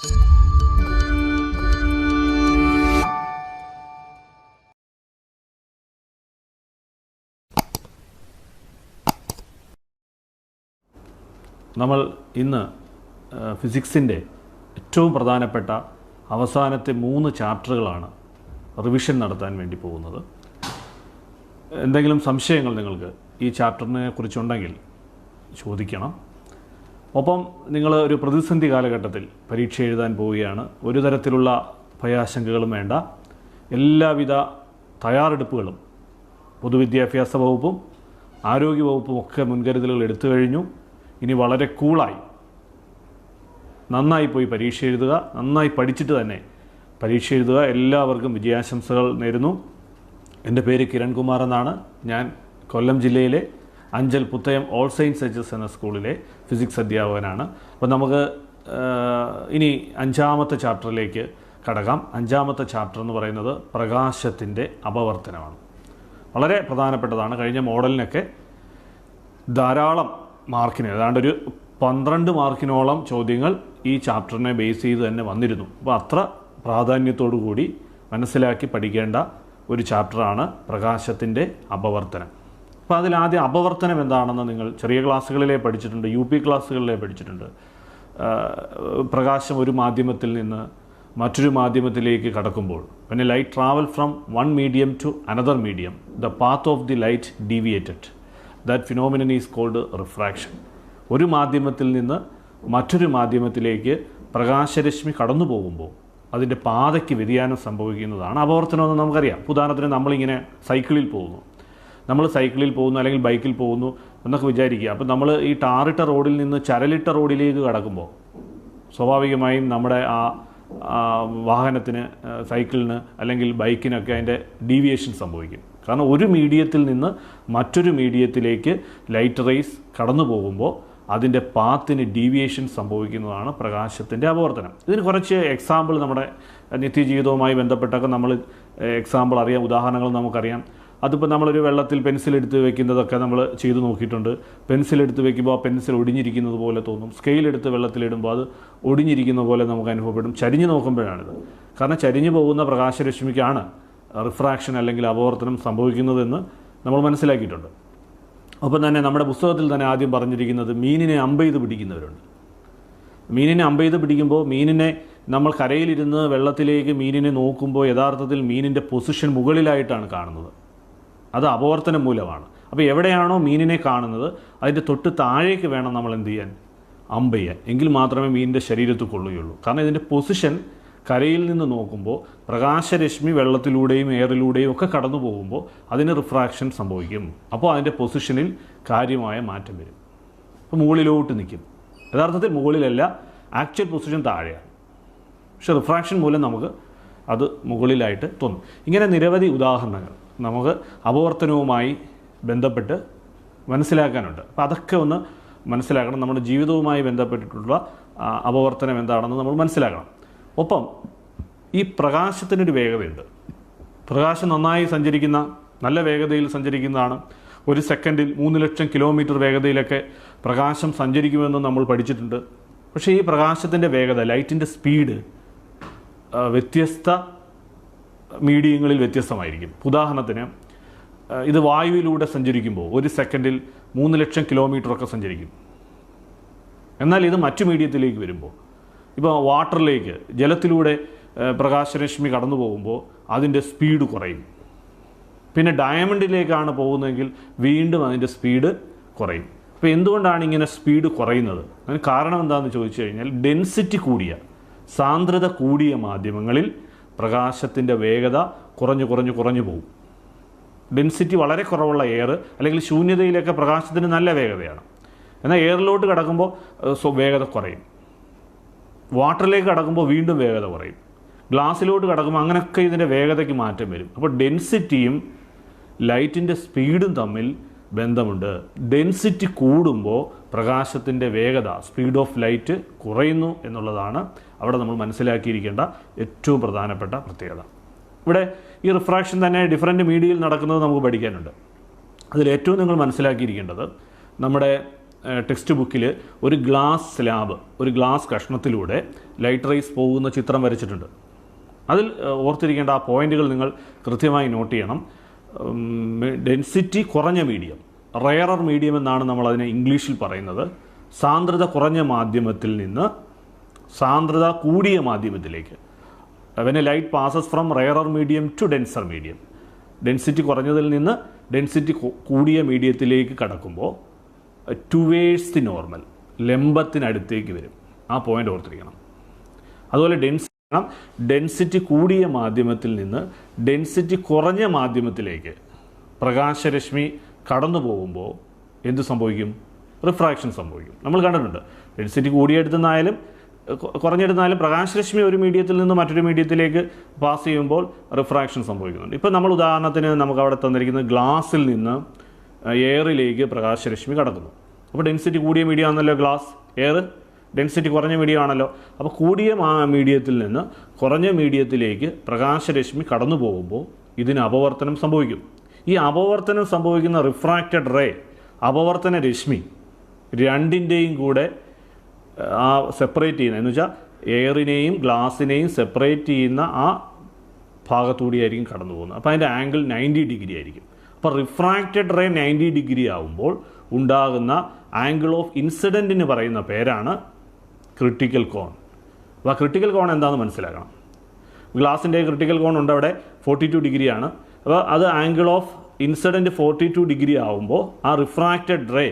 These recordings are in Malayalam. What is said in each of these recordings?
നമ്മൾ ഇന്ന് ഫിസിക്സിൻ്റെ ഏറ്റവും പ്രധാനപ്പെട്ട അവസാനത്തെ 3 ചാപ്റ്ററുകളാണ് റിവിഷൻ നടത്താൻ വേണ്ടി പോകുന്നത്. എന്തെങ്കിലും സംശയങ്ങൾ നിങ്ങൾക്ക് ഈ ചാപ്റ്ററിനെ കുറിച്ചുണ്ടെങ്കിൽ ചോദിക്കണം. ഒപ്പം നിങ്ങൾ ഒരു പ്രതിസന്ധി കാലഘട്ടത്തിൽ പരീക്ഷ എഴുതാൻ പോവുകയാണ്. ഒരു തരത്തിലുള്ള ഭയാശങ്കകളും വേണ്ട. എല്ലാവിധ തയ്യാറെടുപ്പുകളും പൊതുവിദ്യാഭ്യാസ വകുപ്പും ആരോഗ്യ വകുപ്പും ഒക്കെ മുൻകരുതലുകൾ എടുത്തു കഴിഞ്ഞു. ഇനി വളരെ കൂളായി നന്നായി പോയി പരീക്ഷ എഴുതുക, നന്നായി പഠിച്ചിട്ട് തന്നെ പരീക്ഷ എഴുതുക. എല്ലാവർക്കും വിജയാശംസകൾ നേരുന്നു. എൻ്റെ പേര് കിരൺകുമാർ എന്നാണ്. ഞാൻ കൊല്ലം ജില്ലയിലെ Anchal Puthayam all saints H എന്ന സ്കൂളിലെ ഫിസിക്സ് അധ്യാപകനാണ്. അപ്പോൾ നമുക്ക് ഇനി 5ാമത്തെ ചാപ്റ്ററിലേക്ക് കടക്കാം. 5ാമത്തെ ചാപ്റ്റർ എന്ന് പറയുന്നത് പ്രകാശത്തിൻ്റെ അപവർത്തനമാണ്. വളരെ പ്രധാനപ്പെട്ടതാണ്. കഴിഞ്ഞ മോഡലിനൊക്കെ ധാരാളം മാർക്കിന്, ഏതാണ്ട് ഒരു 12 മാർക്കിനോളം ചോദ്യങ്ങൾ ഈ ചാപ്റ്ററിനെ ബേസ് ചെയ്ത് തന്നെ വന്നിരുന്നു. അപ്പോൾ അത്ര പ്രാധാന്യത്തോടു കൂടി മനസ്സിലാക്കി പഠിക്കേണ്ട ഒരു ചാപ്റ്ററാണ് പ്രകാശത്തിൻ്റെ അപവർത്തനം. അപ്പോൾ അതിലാദ്യം അപവർത്തനം എന്താണെന്ന് നിങ്ങൾ ചെറിയ ക്ലാസ്സുകളിലേ പഠിച്ചിട്ടുണ്ട്, UP ക്ലാസ്സുകളിലേ പഠിച്ചിട്ടുണ്ട്. പ്രകാശം ഒരു മാധ്യമത്തിൽ നിന്ന് മറ്റൊരു മാധ്യമത്തിലേക്ക് കടക്കുമ്പോൾ when a light travel from one medium to another medium, the path of the light deviated. That phenomenon is called refraction. ഒരു മാധ്യമത്തിൽ നിന്ന് മറ്റൊരു മാധ്യമത്തിലേക്ക് പ്രകാശരശ്മി കടന്നു പോകുമ്പോൾ അതിൻ്റെ പാതയ്ക്ക് വ്യതിയാനം സംഭവിക്കുന്നതാണ് അപവർത്തനമെന്ന് നമുക്കറിയാം. ഉദാഹരണത്തിന് നമ്മളിങ്ങനെ സൈക്കിളിൽ പോകുന്നു, അല്ലെങ്കിൽ ബൈക്കിൽ പോകുന്നു എന്നൊക്കെ വിചാരിക്കുക. അപ്പോൾ നമ്മൾ ഈ ടാറിട്ട റോഡിൽ നിന്ന് ചരലിട്ട റോഡിലേക്ക് കടക്കുമ്പോൾ സ്വാഭാവികമായും നമ്മുടെ ആ വാഹനത്തിന്, സൈക്കിളിന് അല്ലെങ്കിൽ ബൈക്കിനൊക്കെ അതിൻ്റെ ഡീവിയേഷൻ സംഭവിക്കും. കാരണം ഒരു മീഡിയത്തിൽ നിന്ന് മറ്റൊരു മീഡിയത്തിലേക്ക് ലൈറ്റ് റേസ് കടന്നു പോകുമ്പോൾ അതിൻ്റെ പാത്തിന് ഡീവിയേഷൻ സംഭവിക്കുന്നതാണ് പ്രകാശത്തിൻ്റെ അപവർത്തനം. ഇതിന് കുറച്ച് എക്സാമ്പിൾ നമ്മുടെ നിത്യജീവിതവുമായി ബന്ധപ്പെട്ടൊക്കെ നമ്മൾ എക്സാമ്പിൾ അറിയാം, ഉദാഹരണങ്ങൾ നമുക്കറിയാം. അതിപ്പോൾ നമ്മളൊരു വെള്ളത്തിൽ പെൻസിലെടുത്ത് വെക്കുന്നതൊക്കെ നമ്മൾ ചെയ്തു നോക്കിയിട്ടുണ്ട്. പെൻസിലെടുത്ത് വെക്കുമ്പോൾ ആ പെൻസിൽ ഒടിഞ്ഞിരിക്കുന്നത് പോലെ തോന്നും. സ്കെയിലെടുത്ത് വെള്ളത്തിലിടുമ്പോൾ അത് ഒടിഞ്ഞിരിക്കുന്ന പോലെ നമുക്ക് അനുഭവപ്പെടും. ചരിഞ്ഞ് നോക്കുമ്പോഴാണിത്. കാരണം ചരിഞ്ഞു പോകുന്ന പ്രകാശരശ്മിക്കാണ് റിഫ്രാക്ഷൻ അല്ലെങ്കിൽ അപവർത്തനം സംഭവിക്കുന്നതെന്ന് നമ്മൾ മനസ്സിലാക്കിയിട്ടുണ്ട്. ഒപ്പം തന്നെ നമ്മുടെ പുസ്തകത്തിൽ തന്നെ ആദ്യം പറഞ്ഞിരിക്കുന്നത് മീനിനെ അമ്പെയ്ത് പിടിക്കുന്നവരുണ്ട്. മീനിനെ അമ്പെയ്ത് പിടിക്കുമ്പോൾ മീനിനെ നമ്മൾ കരയിലിരുന്ന് വെള്ളത്തിലേക്ക് മീനിനെ നോക്കുമ്പോൾ യഥാർത്ഥത്തിൽ മീനിൻ്റെ പൊസിഷൻ മുകളിലായിട്ടാണ് കാണുന്നത്. അത് അപവർത്തനം മൂലമാണ്. അപ്പോൾ എവിടെയാണോ മീനിനെ കാണുന്നത് അതിൻ്റെ തൊട്ട് താഴേക്ക് വേണം നമ്മൾ എന്ത് ചെയ്യാൻ, അമ്പെയ്യാൻ. എങ്കിൽ മാത്രമേ മീനിൻ്റെ ശരീരത്തിൽ കൊള്ളുകയുള്ളൂ. കാരണം ഇതിൻ്റെ പൊസിഷൻ കരയിൽ നിന്ന് നോക്കുമ്പോൾ പ്രകാശരശ്മി വെള്ളത്തിലൂടെയും എയറിലൂടെയും ഒക്കെ കടന്നു പോകുമ്പോൾ അതിന് റിഫ്രാക്ഷൻ സംഭവിക്കും. അപ്പോൾ അതിൻ്റെ പൊസിഷനിൽ കാര്യമായ മാറ്റം വരും. അപ്പോൾ മുകളിലോട്ട് നിൽക്കും. യഥാർത്ഥത്തിൽ മുകളിലല്ല, ആക്ച്വൽ പൊസിഷൻ താഴെയാണ്. പക്ഷേ റിഫ്രാക്ഷൻ മൂലം നമുക്ക് അത് മുകളിലായിട്ട് തോന്നും. ഇങ്ങനെ നിരവധി ഉദാഹരണങ്ങൾ നമുക്ക് അപവർത്തനവുമായി ബന്ധപ്പെട്ട് മനസ്സിലാക്കാനുണ്ട്. അപ്പോൾ അതൊക്കെ ഒന്ന് മനസ്സിലാക്കണം. നമ്മുടെ ജീവിതവുമായി ബന്ധപ്പെട്ടിട്ടുള്ള അപവർത്തനം എന്താണെന്ന് നമ്മൾ മനസ്സിലാക്കണം. ഒപ്പം ഈ പ്രകാശത്തിനൊരു വേഗതയുണ്ട്. പ്രകാശം നന്നായി സഞ്ചരിക്കുന്ന, നല്ല വേഗതയിൽ സഞ്ചരിക്കുന്നതാണ്. ഒരു സെക്കൻഡിൽ 3 ലക്ഷം കിലോമീറ്റർ വേഗതയിലൊക്കെ പ്രകാശം സഞ്ചരിക്കുമെന്ന് നമ്മൾ പഠിച്ചിട്ടുണ്ട്. പക്ഷേ ഈ പ്രകാശത്തിൻ്റെ വേഗത, ലൈറ്റിൻ്റെ സ്പീഡ് വ്യത്യസ്ത മീഡിയങ്ങളിൽ വ്യത്യസ്തമായിരിക്കും. ഉദാഹരണത്തിന് ഇത് വായുവിലൂടെ സഞ്ചരിക്കുമ്പോൾ ഒരു സെക്കൻഡിൽ 3 ലക്ഷം കിലോമീറ്ററൊക്കെ സഞ്ചരിക്കും. എന്നാൽ ഇത് മറ്റു മീഡിയത്തിലേക്ക് വരുമ്പോൾ, ഇപ്പോൾ വാട്ടറിലേക്ക്, ജലത്തിലൂടെ പ്രകാശരശ്മി കടന്നു പോകുമ്പോൾ അതിൻ്റെ സ്പീഡ് കുറയും. പിന്നെ ഡയമണ്ടിലേക്കാണ് പോകുന്നതെങ്കിൽ വീണ്ടും അതിൻ്റെ സ്പീഡ് കുറയും. അപ്പോൾ എന്തുകൊണ്ടാണ് ഇങ്ങനെ സ്പീഡ് കുറയുന്നത്? അതിന് കാരണം എന്താണെന്ന് ചോദിച്ചു കഴിഞ്ഞാൽ, ഡെൻസിറ്റി കൂടിയ, സാന്ദ്രത കൂടിയ മാധ്യമങ്ങളിൽ പ്രകാശത്തിൻ്റെ വേഗത കുറഞ്ഞു പോകും. ഡെൻസിറ്റി വളരെ കുറവുള്ള എയർ അല്ലെങ്കിൽ ശൂന്യതയിലൊക്കെ പ്രകാശത്തിന് നല്ല വേഗതയാണ്. എന്നാൽ എയറിലോട്ട് കടക്കുമ്പോൾ വേഗത കുറയും. വാട്ടറിലേക്ക് കടക്കുമ്പോൾ വീണ്ടും വേഗത കുറയും. ഗ്ലാസ്സിലോട്ട് കടക്കുമ്പോൾ അങ്ങനെയൊക്കെ ഇതിൻ്റെ വേഗതയ്ക്ക് മാറ്റം വരും. അപ്പോൾ ഡെൻസിറ്റിയും ലൈറ്റിൻ്റെ സ്പീഡും തമ്മിൽ ബന്ധമുണ്ട്. ഡെൻസിറ്റി കൂടുമ്പോൾ പ്രകാശത്തിൻ്റെ വേഗത, സ്പീഡ് ഓഫ് ലൈറ്റ് കുറയുന്നു എന്നുള്ളതാണ് അവിടെ നമ്മൾ മനസ്സിലാക്കിയിരിക്കേണ്ട ഏറ്റവും പ്രധാനപ്പെട്ട പ്രത്യേകത. ഇവിടെ ഈ റിഫ്രാക്ഷൻ തന്നെ ഡിഫറൻറ്റ് മീഡിയയിൽ നടക്കുന്നത് നമുക്ക് പഠിക്കാനുണ്ട്. അതിലേറ്റവും നിങ്ങൾ മനസ്സിലാക്കിയിരിക്കേണ്ടത്, നമ്മുടെ ടെക്സ്റ്റ് ബുക്കിൽ ഒരു ഗ്ലാസ് സ്ലാബ്, ഒരു ഗ്ലാസ് കഷ്ണത്തിലൂടെ ലൈറ്റ് റേസ് പോകുന്ന ചിത്രം വരച്ചിട്ടുണ്ട്. അതിൽ ഓർത്തിരിക്കേണ്ട ആ പോയിന്റുകൾ നിങ്ങൾ കൃത്യമായി നോട്ട് ചെയ്യണം. ഡെൻസിറ്റി കുറഞ്ഞ മീഡിയം, റെയറർ മീഡിയം എന്നാണ് നമ്മളതിനെ ഇംഗ്ലീഷിൽ പറയുന്നത്. സാന്ദ്രത കുറഞ്ഞ മാധ്യമത്തിൽ നിന്ന് സാന്ദ്രത കൂടിയ മാധ്യമത്തിലേക്ക്. When a light passes from rarer medium to denser medium, density കുറഞ്ഞതിൽ നിന്ന് ഡെൻസിറ്റി കൂടിയ മീഡിയത്തിലേക്ക് കടക്കുമ്പോൾ ടുവേഴ്സ് ദി നോർമൽ, ലംബത്തിനടുത്തേക്ക് വരും. ആ പോയിന്റ് ഓർത്തിരിക്കണം. അതുപോലെ ഡെൻസിറ്റി കൂടിയ മാധ്യമത്തിൽ നിന്ന് ഡെൻസിറ്റി കുറഞ്ഞ മാധ്യമത്തിലേക്ക് പ്രകാശരശ്മി കടന്നു പോകുമ്പോൾ എന്ത് സംഭവിക്കും? റിഫ്രാക്ഷൻ സംഭവിക്കും. നമ്മൾ കണ്ടിട്ടുണ്ട്, ഡെൻസിറ്റി കൂടിയെടുത്തുന്നായാലും കുറഞ്ഞെടുത്താലും പ്രകാശരശ്മി ഒരു മീഡിയത്തിൽ നിന്ന് മറ്റൊരു മീഡിയത്തിലേക്ക് പാസ് ചെയ്യുമ്പോൾ റിഫ്രാക്ഷൻ സംഭവിക്കുന്നുണ്ട്. ഇപ്പോൾ നമ്മൾ ഉദാഹരണത്തിന് നമുക്ക് അവിടെ തന്നിരിക്കുന്ന ഗ്ലാസ്സിൽ നിന്ന് എയറിലേക്ക് പ്രകാശരശ്മി കടക്കുന്നു. അപ്പോൾ ഡെൻസിറ്റി കൂടിയ മീഡിയം ആണല്ലോ ഗ്ലാസ്, എയർ ഡെൻസിറ്റി കുറഞ്ഞ മീഡിയം ആണല്ലോ. അപ്പോൾ കൂടിയ മീഡിയത്തിൽ നിന്ന് കുറഞ്ഞ മീഡിയത്തിലേക്ക് പ്രകാശരശ്മി കടന്നു പോകുമ്പോൾ ഇതിന് അപവർത്തനം സംഭവിക്കും. ഈ അപവർത്തനം സംഭവിക്കുന്ന റിഫ്രാക്റ്റഡ് റേ, അപവർത്തന രശ്മി രണ്ടിൻ്റെയും കൂടെ ആ സെപ്പറേറ്റ് ചെയ്യുന്ന, എന്ന് വെച്ചാൽ എയറിനെയും ഗ്ലാസിനെയും സെപ്പറേറ്റ് ചെയ്യുന്ന ആ ഭാഗത്തൂടിയായിരിക്കും കടന്നു പോകുന്നത്. അപ്പോൾ അതിൻ്റെ ആംഗിൾ 90 ഡിഗ്രി ആയിരിക്കും. അപ്പോൾ റിഫ്രാക്റ്റഡ് റേ 90 ഡിഗ്രി ആകുമ്പോൾ ഉണ്ടാകുന്ന ആംഗിൾ ഓഫ് ഇൻസിഡൻറ്റിന് പറയുന്ന പേരാണ് ക്രിട്ടിക്കൽ കോൺ. അപ്പോൾ ആ ക്രിട്ടിക്കൽ കോൺ എന്താണെന്ന് മനസ്സിലാക്കണം. ഗ്ലാസിൻ്റെ ക്രിട്ടിക്കൽ കോൺ ഉണ്ട് അവിടെ, 42 ഡിഗ്രിയാണ്. അപ്പോൾ അത് ആംഗിൾ ഓഫ് ഇൻസിഡൻറ്റ് 42 ഡിഗ്രി ആകുമ്പോൾ ആ റിഫ്രാക്റ്റഡ് റേ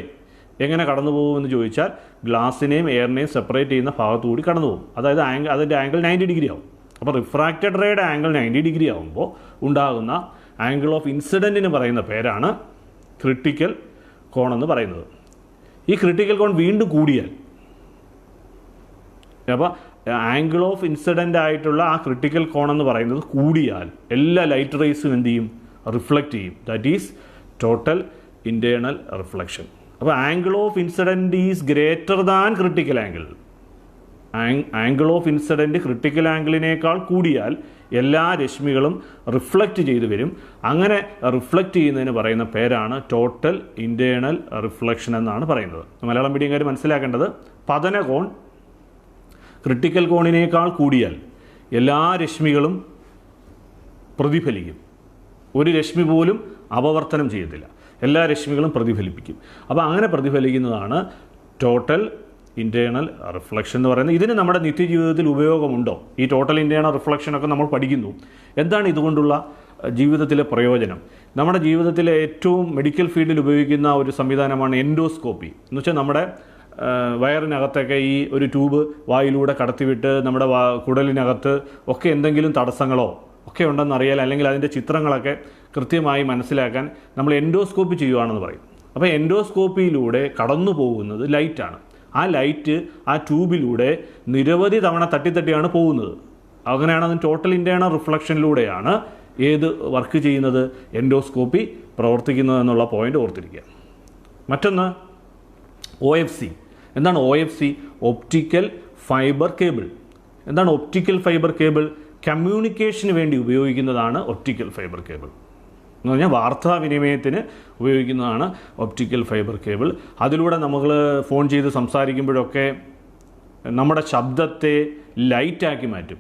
എങ്ങനെ കടന്നു പോകുമെന്ന് ചോദിച്ചാൽ ഗ്ലാസിനെയും എയറിനെയും സെപ്പറേറ്റ് ചെയ്യുന്ന ഭാഗത്തുകൂടി കടന്നു പോകും. അതായത് അതിൻ്റെ ആംഗിൾ 90 ഡിഗ്രി ആവും. അപ്പോൾ റിഫ്രാക്റ്റഡ് റേയുടെ ആംഗിൾ 90 ഡിഗ്രി ആകുമ്പോൾ ഉണ്ടാകുന്ന ആംഗിൾ ഓഫ് ഇൻസിഡൻറ്റിന് പറയുന്ന പേരാണ് ക്രിട്ടിക്കൽ കോൺ എന്ന് പറയുന്നത്. ഈ ക്രിട്ടിക്കൽ കോൺ വീണ്ടും കൂടിയാൽ, അപ്പോൾ ആംഗിൾ ഓഫ് ഇൻസിഡൻ്റ് ആയിട്ടുള്ള ആ ക്രിട്ടിക്കൽ കോൺ എന്ന് പറയുന്നത് കൂടിയാൽ എല്ലാ ലൈറ്റ് റേസും എന്ത് ചെയ്യും? റിഫ്ലക്റ്റ് ചെയ്യും. That is total internal reflection. അപ്പോൾ angle of incident is greater than critical angle. Angle of incident critical ആംഗിളിനേക്കാൾ കൂടിയാൽ എല്ലാ രശ്മികളും റിഫ്ലക്റ്റ് ചെയ്തു വരും. അങ്ങനെ റിഫ്ലക്റ്റ് ചെയ്യുന്നതിന് പറയുന്ന പേരാണ് ടോട്ടൽ ഇൻറ്റേർണൽ റിഫ്ലക്ഷൻ എന്നാണ് പറയുന്നത്. മലയാളം മീഡിയംകാർ മനസ്സിലാക്കേണ്ടത്, പതനകോൺ ക്രിട്ടിക്കൽ കോണിനേക്കാൾ കൂടിയാൽ എല്ലാ രശ്മികളും പ്രതിഫലിക്കും. ഒരു രശ്മി പോലും അപവർത്തനം ചെയ്യത്തില്ല, എല്ലാ രശ്മികളും പ്രതിഫലിപ്പിക്കും. അപ്പോൾ അങ്ങനെ പ്രതിഫലിക്കുന്നതാണ് ടോട്ടൽ ഇൻറ്റേർണൽ റിഫ്ലക്ഷൻ എന്ന് പറയുന്നത്. ഇതിന് നമ്മുടെ നിത്യജീവിതത്തിൽ ഉപയോഗമുണ്ടോ? ഈ ടോട്ടൽ ഇൻറ്റേർണൽ റിഫ്ലക്ഷനൊക്കെ നമ്മൾ പഠിക്കുന്നു. എന്താണ് ഇതുകൊണ്ടുള്ള ജീവിതത്തിലെ പ്രയോജനം? നമ്മുടെ ജീവിതത്തിലെ ഏറ്റവും മെഡിക്കൽ ഫീൽഡിൽ ഉപയോഗിക്കുന്ന ഒരു സംവിധാനമാണ് എൻഡോസ്കോപ്പി. എന്ന് വെച്ചാൽ നമ്മുടെ വയറിനകത്തൊക്കെ ഈ ഒരു ട്യൂബ് വായിലൂടെ കടത്തിവിട്ട് നമ്മുടെ കുടലിനകത്ത് ഒക്കെ എന്തെങ്കിലും തടസ്സങ്ങളോ ഒക്കെ ഉണ്ടെന്നറിയാൽ, അല്ലെങ്കിൽ അതിൻ്റെ ചിത്രങ്ങളൊക്കെ കൃത്യമായി മനസ്സിലാക്കാൻ നമ്മൾ എൻഡോസ്കോപ്പി ചെയ്യുകയാണെന്ന് പറയും. അപ്പോൾ എൻഡോസ്കോപ്പിയിലൂടെ കടന്നു പോകുന്നത് ലൈറ്റാണ്. ആ ലൈറ്റ് ആ ട്യൂബിലൂടെ നിരവധി തവണ തട്ടിത്തട്ടിയാണ് പോകുന്നത്. അങ്ങനെയാണ് അതിന് ടോട്ടൽ ഇൻറ്റേർണൽ റിഫ്ലക്ഷനിലൂടെയാണ് ഏത് വർക്ക് ചെയ്യുന്നത്? എൻഡോസ്കോപ്പി പ്രവർത്തിക്കുന്നത് എന്നുള്ള പോയിൻ്റ് ഓർത്തിരിക്കുക. മറ്റൊന്ന് OFC. എന്താണ് OFC? Optical fibre cable. എന്താണ് ഒപ്റ്റിക്കൽ ഫൈബർ കേബിൾ? കമ്മ്യൂണിക്കേഷന് വേണ്ടി ഉപയോഗിക്കുന്നതാണ് ഒപ്റ്റിക്കൽ ഫൈബർ കേബിൾ. എന്ന് പറഞ്ഞാൽ വാർത്താവിനിമയത്തിന് ഉപയോഗിക്കുന്നതാണ് ഒപ്റ്റിക്കൽ ഫൈബർ കേബിൾ. അതിലൂടെ നമ്മൾ ഫോൺ ചെയ്ത് സംസാരിക്കുമ്പോഴൊക്കെ നമ്മുടെ ശബ്ദത്തെ ലൈറ്റാക്കി മാറ്റും.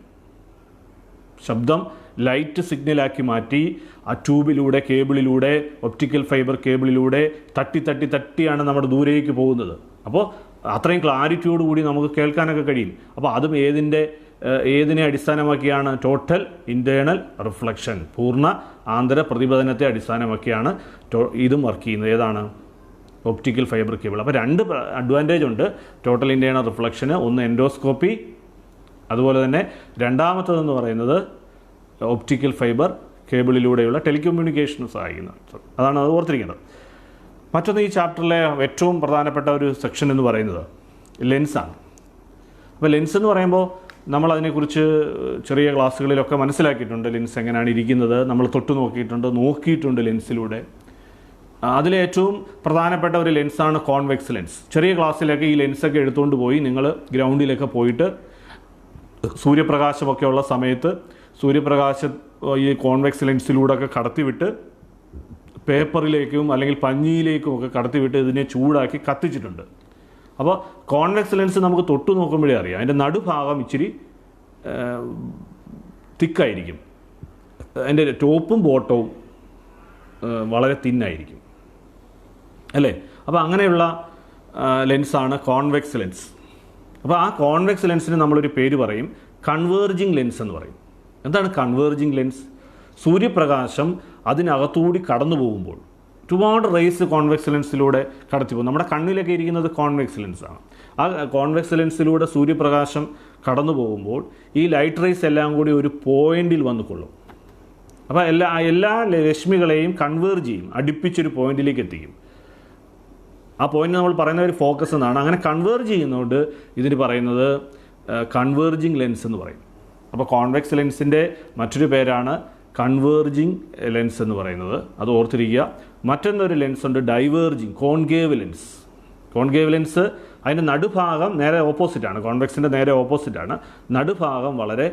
ശബ്ദം ലൈറ്റ് സിഗ്നലാക്കി മാറ്റി ആ ട്യൂബിലൂടെ, കേബിളിലൂടെ, ഒപ്റ്റിക്കൽ ഫൈബർ കേബിളിലൂടെ തട്ടിയാണ് നമ്മുടെ ദൂരേക്ക് പോകുന്നത്. അപ്പോൾ അത്രയും ക്ലാരിറ്റിയോട് കൂടി നമുക്ക് കേൾക്കാനൊക്കെ കഴിയും. അപ്പോൾ അതും ഏതിനെ അടിസ്ഥാനമാക്കിയാണ്? ടോട്ടൽ ഇൻറ്റേർണൽ റിഫ്ലക്ഷൻ, പൂർണ്ണ ആന്തര പ്രതിപതനത്തെ അടിസ്ഥാനമാക്കിയാണ് ഇതും വർക്ക് ചെയ്യുന്നത്. ഏതാണ്? Optical fibre cable. അപ്പോൾ രണ്ട് അഡ്വാൻറ്റേജ് ഉണ്ട് ടോട്ടൽ ഇൻറ്റേർണൽ റിഫ്ലക്ഷന്. ഒന്ന് എൻഡോസ്കോപ്പി, അതുപോലെ തന്നെ രണ്ടാമത്തതെന്ന് പറയുന്നത് ഒപ്റ്റിക്കൽ ഫൈബർ കേബിളിലൂടെയുള്ള ടെലികമ്മ്യൂണിക്കേഷന് സഹായിക്കുന്നത്. അതാണ് അത് ഓർത്തിരിക്കേണ്ടത്. മറ്റൊന്ന്, ഈ ചാപ്റ്ററിലെ ഏറ്റവും പ്രധാനപ്പെട്ട ഒരു സെക്ഷൻ എന്ന് പറയുന്നത് ലെൻസാണ്. അപ്പോൾ ലെൻസ് എന്ന് പറയുമ്പോൾ നമ്മൾ അതിനെക്കുറിച്ച് ചെറിയ ക്ലാസ്സുകളിലൊക്കെ മനസ്സിലാക്കിയിട്ടുണ്ട്. ലെൻസ് എങ്ങനെയാണ് ഇരിക്കുന്നത് നമ്മൾ തൊട്ട് നോക്കിയിട്ടുണ്ട് ലെൻസിലൂടെ. അതിലെ ഏറ്റവും പ്രധാനപ്പെട്ട ഒരു ലെൻസാണ് കോൺവെക്സ് ലെൻസ്. ചെറിയ ക്ലാസ്സിലൊക്കെ ഈ ലെൻസൊക്കെ എടുത്തുകൊണ്ട് പോയി നിങ്ങൾ ഗ്രൗണ്ടിലൊക്കെ പോയിട്ട് സൂര്യപ്രകാശമൊക്കെ ഉള്ള സമയത്ത് സൂര്യപ്രകാശം ഈ കോൺവെക്സ് ലെൻസിലൂടെ ഒക്കെ കടത്തിവിട്ട് പേപ്പറിലേക്കും അല്ലെങ്കിൽ പഞ്ഞിയിലേക്കും ഒക്കെ കടത്തിവിട്ട് ഇതിനെ ചൂടാക്കി കത്തിച്ചിട്ടുണ്ട്. അപ്പോൾ കോൺവെക്സ് ലെൻസ് നമുക്ക് തൊട്ട് നോക്കുമ്പോഴേ അറിയാം, അതിൻ്റെ നടുഭാഗം ഇച്ചിരി തിക്കായിരിക്കും, അതിൻ്റെ ടോപ്പും ബോട്ടവും വളരെ തിന്നായിരിക്കും അല്ലേ. അപ്പോൾ അങ്ങനെയുള്ള ലെൻസാണ് കോൺവെക്സ് ലെൻസ്. അപ്പോൾ ആ കോൺവെക്സ് ലെൻസിന് നമ്മളൊരു പേര് പറയും കൺവേർജിങ് ലെൻസ് എന്ന് പറയും. എന്താണ് കൺവേർജിങ് ലെൻസ്? സൂര്യപ്രകാശം അതിനകത്തുകൂടി കടന്നു പോകുമ്പോൾ ഒരുപാട് റേസ് കോൺവെക്സ് ലെൻസിലൂടെ കടത്തി പോകും. നമ്മുടെ കണ്ണിലൊക്കെ ഇരിക്കുന്നത് കോൺവെക്സ് ലെൻസാണ്. ആ കോൺവെക്സ് ലെൻസിലൂടെ സൂര്യപ്രകാശം കടന്നു പോകുമ്പോൾ ഈ ലൈറ്റ് റേസ് എല്ലാം കൂടി ഒരു പോയിന്റിൽ വന്നു കൊള്ളും. അപ്പോൾ എല്ലാ രശ്മികളെയും കൺവേർജ് ചെയ്യും, അടുപ്പിച്ചൊരു പോയിന്റിലേക്ക് എത്തിക്കും. ആ പോയിന്റ് നമ്മൾ പറയുന്ന ഒരു ഫോക്കസ് എന്നാണ്. അങ്ങനെ കൺവേർജ് ചെയ്യുന്നതുകൊണ്ട് ഇതിന് പറയുന്നത് കൺവേർജിങ് ലെൻസ് എന്ന് പറയും. അപ്പോൾ കോൺവെക്സ് ലെൻസിൻ്റെ മറ്റൊരു പേരാണ് കൺവേർജിങ് ലെൻസ് എന്ന് പറയുന്നത്, അത് ഓർത്തിരിക്കുക. മറ്റൊന്നൊരു ലെൻസ് ഉണ്ട് diverging, concave lens. Concave lens അതിൻ്റെ നടുഭാഗം നേരെ ഓപ്പോസിറ്റാണ്, കോൺവെക്സിൻ്റെ നേരെ ഓപ്പോസിറ്റാണ്. നടുഭാഗം വളരെ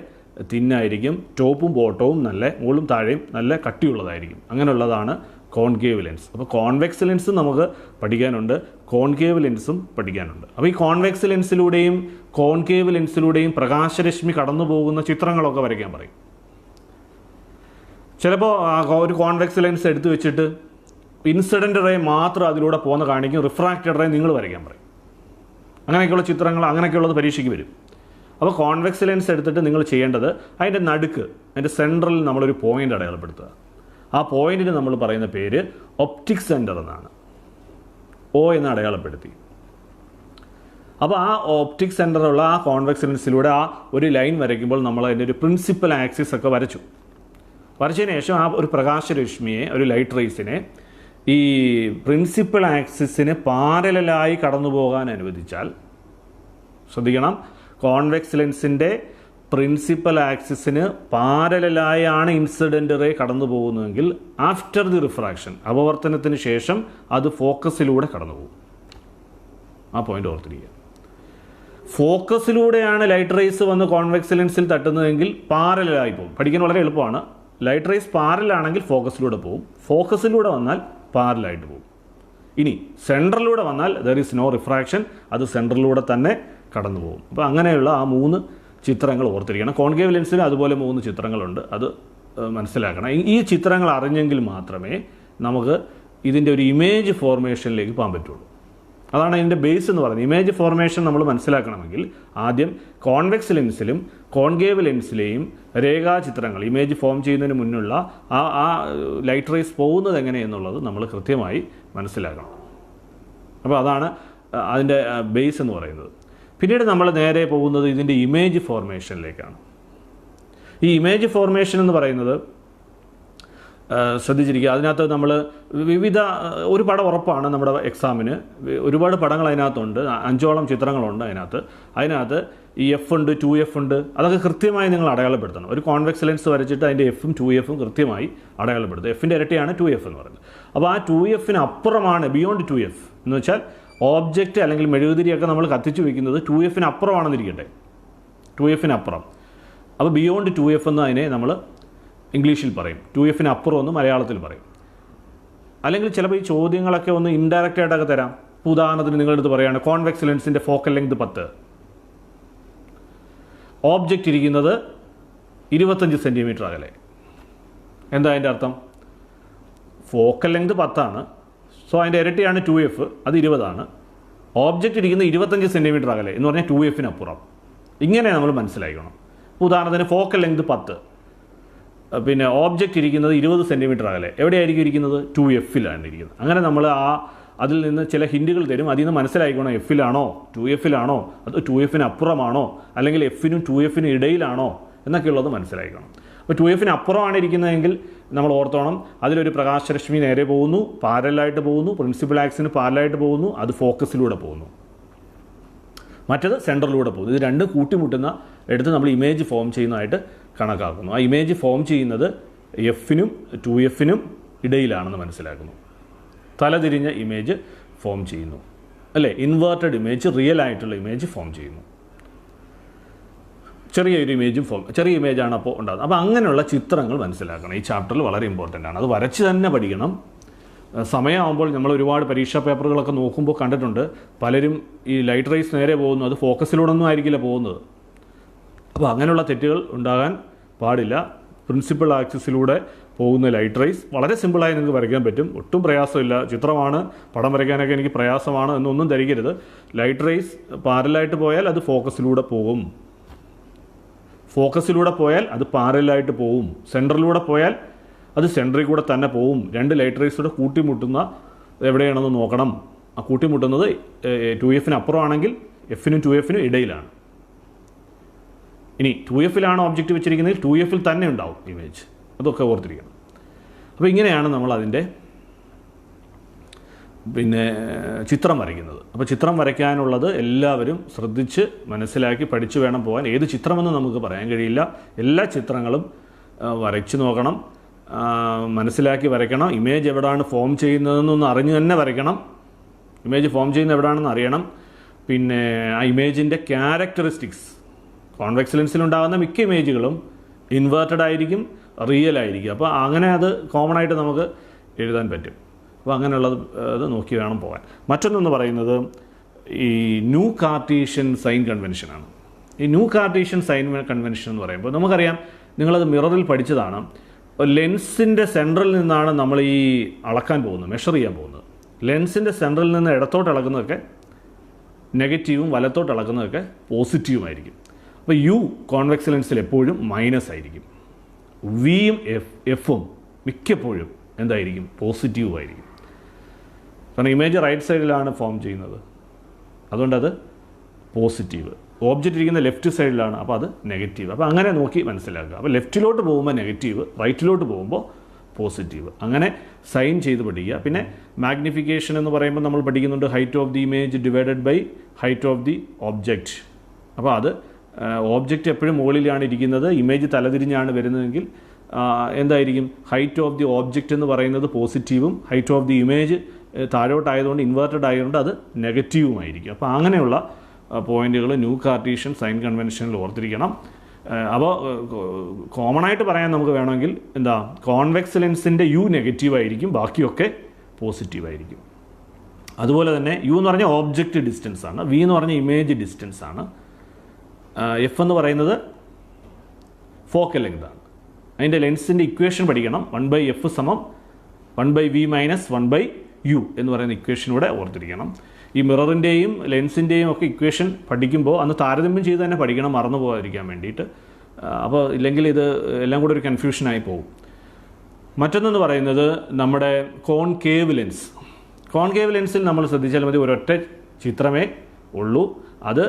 തിന്നായിരിക്കും, ടോപ്പും ബോട്ടവും നല്ല മുകളും താഴെയും നല്ല കട്ടിയുള്ളതായിരിക്കും. അങ്ങനെയുള്ളതാണ് കോൺകേവ് ലെൻസ്. അപ്പോൾ കോൺവെക്സ് ലെൻസും നമുക്ക് പഠിക്കാനുണ്ട്, കോൺകേവ് ലെൻസും പഠിക്കാനുണ്ട്. അപ്പോൾ ഈ കോൺവെക്സ് ലെൻസിലൂടെയും കോൺകേവ് ലെൻസിലൂടെയും പ്രകാശരശ്മി കടന്നു പോകുന്ന ചിത്രങ്ങളൊക്കെ വരയ്ക്കാൻ പറയും. ചിലപ്പോൾ ഒരു കോൺവെക്സ് ലെൻസ് എടുത്തു വെച്ചിട്ട് ഇൻസിഡൻറ്റ് റേ മാത്രം അതിലൂടെ പോകുന്ന കാണിക്കും, റിഫ്രാക്റ്റഡ് റേ നിങ്ങൾ വരയ്ക്കാൻ പറയും. അങ്ങനെയൊക്കെയുള്ള ചിത്രങ്ങൾ അങ്ങനെയൊക്കെയുള്ളത് പരീക്ഷയ്ക്ക് വരും. അപ്പോൾ കോൺവെക്സ് ലെൻസ് എടുത്തിട്ട് നിങ്ങൾ ചെയ്യേണ്ടത് അതിൻ്റെ നടുക്ക്, അതിൻ്റെ സെൻട്രലിൽ നമ്മളൊരു പോയിൻ്റ് അടയാളപ്പെടുത്തുക. ആ പോയിന്റിന് നമ്മൾ പറയുന്ന പേര് ഒപ്റ്റിക് സെൻറ്റർ എന്നാണ്. O എന്ന് അടയാളപ്പെടുത്തി. അപ്പോൾ ആ ഒപ്റ്റിക് സെൻറ്ററുള്ള ആ കോൺവെക്സ് ലെൻസിലൂടെ ആ ഒരു ലൈൻ വരയ്ക്കുമ്പോൾ നമ്മൾ അതിൻ്റെ ഒരു പ്രിൻസിപ്പൽ ആക്സിസ് ഒക്കെ വരച്ചതിന് ശേഷം ആ ഒരു പ്രകാശരശ്മിയെ, ഒരു ലൈറ്റ് റേസിനെ ഈ പ്രിൻസിപ്പൽ ആക്സിസിന് പാരലായി കടന്നു പോകാൻ അനുവദിച്ചാൽ, ശ്രദ്ധിക്കണം, കോൺവെക്സ് ലെൻസിൻ്റെ പ്രിൻസിപ്പൽ ആക്സിസിന് പാരലായാണ് ഇൻസിഡൻ്റ് റേ കടന്നു പോകുന്നതെങ്കിൽ ആഫ്റ്റർ ദി റിഫ്രാക്ഷൻ, അപവർത്തനത്തിന് ശേഷം അത് ഫോക്കസിലൂടെ കടന്നു പോകും. ആ പോയിന്റ് ഓർത്തിരിക്കുക. ഫോക്കസിലൂടെയാണ് ലൈറ്റ് റേസ് വന്ന് കോൺവെക്സ് ലെൻസിൽ തട്ടുന്നതെങ്കിൽ പാരലായി പോകും. പഠിക്കാൻ വളരെ എളുപ്പമാണ്. ലൈറ്റ് റേസ് പാരലാണെങ്കിൽ ഫോക്കസിലൂടെ പോകും, ഫോക്കസിലൂടെ വന്നാൽ പാരലായിട്ട് പോകും. ഇനി സെൻട്രലിലൂടെ വന്നാൽ ദർ ഈസ് നോ റിഫ്രാക്ഷൻ, അത് സെൻട്രലിലൂടെ തന്നെ കടന്നു പോകും. അപ്പോൾ അങ്ങനെയുള്ള ആ 3 ചിത്രങ്ങൾ ഓർത്തിരിക്കണം. കോൺകേവ് ലെൻസിന് അതുപോലെ 3 ചിത്രങ്ങളുണ്ട്, അത് മനസ്സിലാക്കണം. ഈ ചിത്രങ്ങൾ അറിഞ്ഞെങ്കിൽ മാത്രമേ നമുക്ക് ഇതിൻ്റെ ഒരു ഇമേജ് ഫോർമേഷനിലേക്ക് പോകാൻ പറ്റുള്ളൂ. അതാണ് ഇതിൻ്റെ ബേസ് എന്ന് പറയുന്നത്. ഇമേജ് ഫോർമേഷൻ നമ്മൾ മനസ്സിലാക്കണമെങ്കിൽ ആദ്യം കോൺവെക്സ് ലെൻസിലും കോൺകേവ് ലെൻസിലെയും രേഖാചിത്രങ്ങൾ, ഇമേജ് ഫോം ചെയ്യുന്നതിന് മുന്നുള്ള ആ ലൈറ്റ് റേസ് പോകുന്നത് എങ്ങനെയെന്നുള്ളത് നമ്മൾ കൃത്യമായി മനസ്സിലാക്കണം. അപ്പോൾ അതാണ് അതിൻ്റെ ബേസ് എന്ന് പറയുന്നത്. പിന്നീട് നമ്മൾ നേരെ പോകുന്നത് ഇതിൻ്റെ ഇമേജ് ഫോർമേഷനിലേക്കാണ്. ഈ ഇമേജ് ഫോർമേഷൻ എന്ന് പറയുന്നത് ശ്രദ്ധിച്ചിരിക്കുക, അതിനകത്ത് നമ്മൾ ഒരു പടം ഉറപ്പാണ് നമ്മുടെ എക്സാമിന്. ഒരുപാട് പടങ്ങൾ അതിനകത്തുണ്ട്, 5ഓളം ചിത്രങ്ങളുണ്ട് അതിനകത്ത് ഈ F ഉണ്ട്, 2F ഉണ്ട്, അതൊക്കെ കൃത്യമായി നിങ്ങൾ അടയാളപ്പെടുത്തണം. ഒരു കോൺവെക്സ് ലെൻസ് വരച്ചിട്ട് അതിൻ്റെ Fഉം 2Fഉം കൃത്യമായി അടയാളപ്പെടുത്തുക. Fൻ്റെ ഇരട്ടിയാണ് 2F എന്ന് പറയുന്നത്. അപ്പോൾ ആ 2Fന് അപ്പുറമാണ്, ബിയോണ്ട് 2F എന്ന് വെച്ചാൽ ഓബ്ജക്റ്റ് അല്ലെങ്കിൽ മെഴുകുതിരിയൊക്കെ നമ്മൾ കത്തിച്ചു വയ്ക്കുന്നത് 2Fന് അപ്പുറമാണെന്നിരിക്കട്ടെ, 2Fന് അപ്പുറം. അപ്പോൾ ബിയോണ്ട് 2F എന്ന് അതിനെ നമ്മൾ ഇംഗ്ലീഷിൽ പറയും, 2Fന് അപ്പുറം എന്ന് മലയാളത്തിൽ പറയും. അല്ലെങ്കിൽ ചിലപ്പോൾ ഈ ചോദ്യങ്ങളൊക്കെ ഒന്ന് ഇൻഡയറക്റ്റ് ആയിട്ടൊക്കെ തരാം. ഉദാഹരണത്തിന് നിങ്ങളെടുത്ത് പറയുകയാണ് കോൺവെക്സ് ലെൻസിൻ്റെ ഫോക്കൽ ലെങ്ത് 10, ഓബ്ജക്റ്റ് ഇരിക്കുന്നത് 25 സെൻറ്റിമീറ്റർ അകലെ. എന്താ അതിൻ്റെ അർത്ഥം? ഫോക്കൽ ലെങ്ത് 10 സോ അതിൻ്റെ ഇരട്ടിയാണ് 2F, അത് 20. ഓബ്ജക്റ്റ് ഇരിക്കുന്നത് 25 സെൻറ്റിമീറ്റർ അകലെ എന്ന് പറഞ്ഞാൽ 2Fന് അപ്പുറം. ഇങ്ങനെ നമ്മൾ മനസ്സിലാക്കണം. ഉദാഹരണത്തിന് ഫോക്കൽ ലെങ്ത് 10, പിന്നെ ഓബ്ജക്റ്റ് ഇരിക്കുന്നത് 20 സെൻറ്റിമീറ്റർ അകലെ. എവിടെയായിരിക്കും ഇരിക്കുന്നത്? 2Fലാണ് ഇരിക്കുന്നത്. അങ്ങനെ നമ്മൾ അതിൽ നിന്ന് ചില ഹിൻറ്റുകൾ തരും, അതിൽ നിന്ന് മനസ്സിലാക്കണം Fലാണോ 2Fലാണോ, അത് 2Fന് അപ്പുറമാണോ, അല്ലെങ്കിൽ Fനും 2Fനും ഇടയിലാണോ എന്നൊക്കെയുള്ളത് മനസ്സിലാക്കണം. അപ്പോൾ 2Fന് അപ്പുറമാണ് ഇരിക്കുന്നതെങ്കിൽ നമ്മൾ ഓർത്തോണം, അതിലൊരു പ്രകാശരശ്മി നേരെ പോകുന്നു, പാരലായിട്ട് പോകുന്നു, പ്രിൻസിപ്പൽ ആക്സിന് പാരലായിട്ട് പോകുന്നു, അത് ഫോക്കസിലൂടെ പോകുന്നു. മറ്റത് സെൻറ്ററിലൂടെ പോകുന്നു. ഇത് രണ്ടും കൂട്ടിമുട്ടുന്ന എടുത്ത് നമ്മൾ ഇമേജ് ഫോം ചെയ്യുന്നതായിട്ട് കണക്കാക്കുന്നു. ആ ഇമേജ് ഫോം ചെയ്യുന്നത് Fനും 2Fനും ഇടയിലാണെന്ന് മനസ്സിലാക്കുന്നു. തലതിരിഞ്ഞ ഇമേജ് ഫോം ചെയ്യുന്നു അല്ലേ, ഇൻവേർട്ടഡ് ഇമേജ്, റിയൽ ആയിട്ടുള്ള ഇമേജ് ഫോം ചെയ്യുന്നു. ചെറിയ ഇമേജാണ് അപ്പോൾ ഉണ്ടാകുന്നത്. അപ്പോൾ അങ്ങനെയുള്ള ചിത്രങ്ങൾ മനസ്സിലാക്കണം. ഈ ചാപ്റ്ററിൽ വളരെ ഇമ്പോർട്ടൻ്റ് ആണ്. അത് വരച്ച് തന്നെ പഠിക്കണം. സമയമാകുമ്പോൾ നമ്മൾ ഒരുപാട് പരീക്ഷാ പേപ്പറുകളൊക്കെ നോക്കുമ്പോൾ കണ്ടിട്ടുണ്ട് പലരും ഈ ലൈറ്റ് റേസ് നേരെ പോകുന്നു, അത് ഫോക്കസിലൂടെ ഒന്നും ആയിരിക്കില്ല പോകുന്നത്. അപ്പോൾ അങ്ങനെയുള്ള തെറ്റുകൾ ഉണ്ടാകാൻ പാടില്ല. പ്രിൻസിപ്പൽ ആക്സിസിലൂടെ പോകുന്ന ലൈറ്റ് റേസ് വളരെ സിമ്പിളായി നിങ്ങൾക്ക് വരയ്ക്കാൻ പറ്റും, ഒട്ടും പ്രയാസമില്ല. ചിത്രമാണ്, പടം വരയ്ക്കാനൊക്കെ എനിക്ക് പ്രയാസമാണ് എന്നൊന്നും ധരിക്കരുത്. ലൈറ്റ് റേസ് പാരലായിട്ട് പോയാൽ അത് ഫോക്കസിലൂടെ പോകും, ഫോക്കസിലൂടെ പോയാൽ അത് പാരലായിട്ട് പോവും, സെൻറ്ററിലൂടെ പോയാൽ അത് സെൻറ്ററിൽ കൂടെ തന്നെ പോവും. രണ്ട് ലൈറ്റ് റേസിലൂടെ കൂട്ടിമുട്ടുന്ന എവിടെയാണെന്ന് നോക്കണം. ആ കൂട്ടിമുട്ടുന്നത് 2F അപ്പുറമാണെങ്കിൽ Fനും 2Fനും ഇടയിലാണ്. ഇനി 2Fലാണ് ഓബ്ജക്റ്റ് വെച്ചിരിക്കുന്നതിൽ 2F തന്നെ ഉണ്ടാവും ഇമേജ്, അതൊക്കെ ഓർത്തിരിക്കണം. അപ്പോൾ ഇങ്ങനെയാണ് നമ്മൾ അതിൻ്റെ ചിത്രം വരയ്ക്കുന്നത്. അപ്പോൾ ചിത്രം വരയ്ക്കാനുള്ളത് എല്ലാവരും ശ്രദ്ധിച്ച് മനസ്സിലാക്കി പഠിച്ചു വേണം പോകാൻ. ഏത് ചിത്രമെന്ന് നമുക്ക് പറയാൻ കഴിയില്ല. എല്ലാ ചിത്രങ്ങളും വരച്ച് നോക്കണം, മനസ്സിലാക്കി വരയ്ക്കണം. ഇമേജ് എവിടെയാണ് ഫോം ചെയ്യുന്നതെന്നൊന്ന് അറിഞ്ഞു തന്നെ വരയ്ക്കണം. ഇമേജ് ഫോം ചെയ്യുന്നത് എവിടെയാണെന്ന് അറിയണം. പിന്നെ ആ ഇമേജിൻ്റെ ക്യാരക്ടറിസ്റ്റിക്സ്, കോൺവെക്സ് ലെൻസിലുണ്ടാകുന്ന മിക്ക ഇമേജുകളും ഇൻവേർട്ടഡ് ആയിരിക്കും, റിയൽ ആയിരിക്കും. അപ്പോൾ അങ്ങനെ അത് കോമൺ ആയിട്ട് നമുക്ക് എഴുതാൻ പറ്റും. അപ്പോൾ അങ്ങനെയുള്ളത് അത് നോക്കി വേണം പോകാൻ. മറ്റൊന്നെന്ന് പറയുന്നത് ഈ ന്യൂ കാർട്ടീഷ്യൻ സൈൻ കൺവെൻഷനാണ്. ഈ ന്യൂ കാർട്ടീഷ്യൻ സൈൻ കൺവെൻഷൻ എന്ന് പറയുമ്പോൾ നമുക്കറിയാം, നിങ്ങളത് മിററിൽ പഠിച്ചതാണ്. ലെൻസിൻ്റെ സെൻറ്ററിൽ നിന്നാണ് നമ്മൾ ഈ അളക്കാൻ പോകുന്നത്, മെഷർ ചെയ്യാൻ പോകുന്നത്. ലെൻസിൻ്റെ സെൻറ്ററിൽ നിന്ന് ഇടത്തോട്ട് ഇളക്കുന്നതൊക്കെ നെഗറ്റീവും വലത്തോട്ട് ഇളക്കുന്നതൊക്കെ പോസിറ്റീവുമായിരിക്കും. അപ്പോൾ യു കോൺവെക്സ് ലെൻസിൽ എപ്പോഴും മൈനസ് ആയിരിക്കും. വിയും എഫും മിക്കപ്പോഴും എന്തായിരിക്കും? പോസിറ്റീവായിരിക്കും. കാരണം ഇമേജ് റൈറ്റ് സൈഡിലാണ് ഫോം ചെയ്യുന്നത്, അതുകൊണ്ടത് പോസിറ്റീവ്. ഓബ്ജക്റ്റ് ഇരിക്കുന്ന ലെഫ്റ്റ് സൈഡിലാണ്, അപ്പോൾ അത് നെഗറ്റീവ്. അപ്പോൾ അങ്ങനെ നോക്കി മനസ്സിലാക്കുക. അപ്പോൾ ലെഫ്റ്റിലോട്ട് പോകുമ്പോൾ നെഗറ്റീവ്, റൈറ്റിലോട്ട് പോകുമ്പോൾ പോസിറ്റീവ്. അങ്ങനെ സൈൻ ചെയ്ത് പഠിക്കുക. പിന്നെ മാഗ്നിഫിക്കേഷൻ എന്ന് പറയുമ്പോൾ നമ്മൾ പഠിക്കുന്നുണ്ട് height of the image divided by height of the object. അപ്പോൾ അത് ഓബ്ജക്റ്റ് എപ്പോഴും മുകളിലാണ് ഇരിക്കുന്നത്, ഇമേജ് തലതിരിഞ്ഞാണ് വരുന്നതെങ്കിൽ എന്തായിരിക്കും? ഹൈറ്റ് ഓഫ് ദി ഓബ്ജക്റ്റ് എന്ന് പറയുന്നത് പോസിറ്റീവും ഹൈറ്റ് ഓഫ് ദി ഇമേജ് താഴോട്ടായതുകൊണ്ട് ഇൻവേർട്ടഡ് ആയതുകൊണ്ട് അത് നെഗറ്റീവുമായിരിക്കും. അപ്പോൾ അങ്ങനെയുള്ള പോയിന്റുകൾ ന്യൂ കാർട്ടീഷ്യൻ സൈൻ കൺവെൻഷനിൽ ഓർത്തിരിക്കണം. അപ്പോൾ കോമണായിട്ട് പറയാൻ നമുക്ക് വേണമെങ്കിൽ എന്താ, കോൺവെക്സ് ലെൻസിൻ്റെ യു നെഗറ്റീവായിരിക്കും, ബാക്കിയൊക്കെ പോസിറ്റീവായിരിക്കും. അതുപോലെ തന്നെ യു എന്ന് പറഞ്ഞാൽ ഓബ്ജക്റ്റ് ഡിസ്റ്റൻസ് ആണ്, വി എന്ന് പറഞ്ഞാൽ ഇമേജ് ഡിസ്റ്റൻസ് ആണ്, എഫ് എന്ന് പറയുന്നത് ഫോക്കൽ ലെങ്ത് ആണ്. അതിൻ്റെ ലെൻസിൻ്റെ ഇക്വേഷൻ പഠിക്കണം. 1/f = 1/v - 1/u എന്ന് പറയുന്ന ഇക്വേഷനൂടെ ഓർത്തിരിക്കണം. ഈ മിററിൻ്റെയും ലെൻസിൻ്റെയും ഒക്കെ ഇക്വേഷൻ പഠിക്കുമ്പോൾ അന്ന് താരതമ്യം ചെയ്ത് തന്നെ പഠിക്കണം, മറന്നു പോകാതിരിക്കാൻ വേണ്ടിയിട്ട്. അപ്പോൾ ഇല്ലെങ്കിൽ ഇത് എല്ലാം കൂടെ ഒരു കൺഫ്യൂഷനായി പോകും. മറ്റൊന്നെന്ന് പറയുന്നത് നമ്മുടെ കോൺകേവ് ലെൻസ്. കോൺകേവ് ലെൻസിൽ നമ്മൾ ശ്രദ്ധിച്ചാൽ മതി, ഒരൊറ്റ ചിത്രമേ ഉള്ളൂ. അത്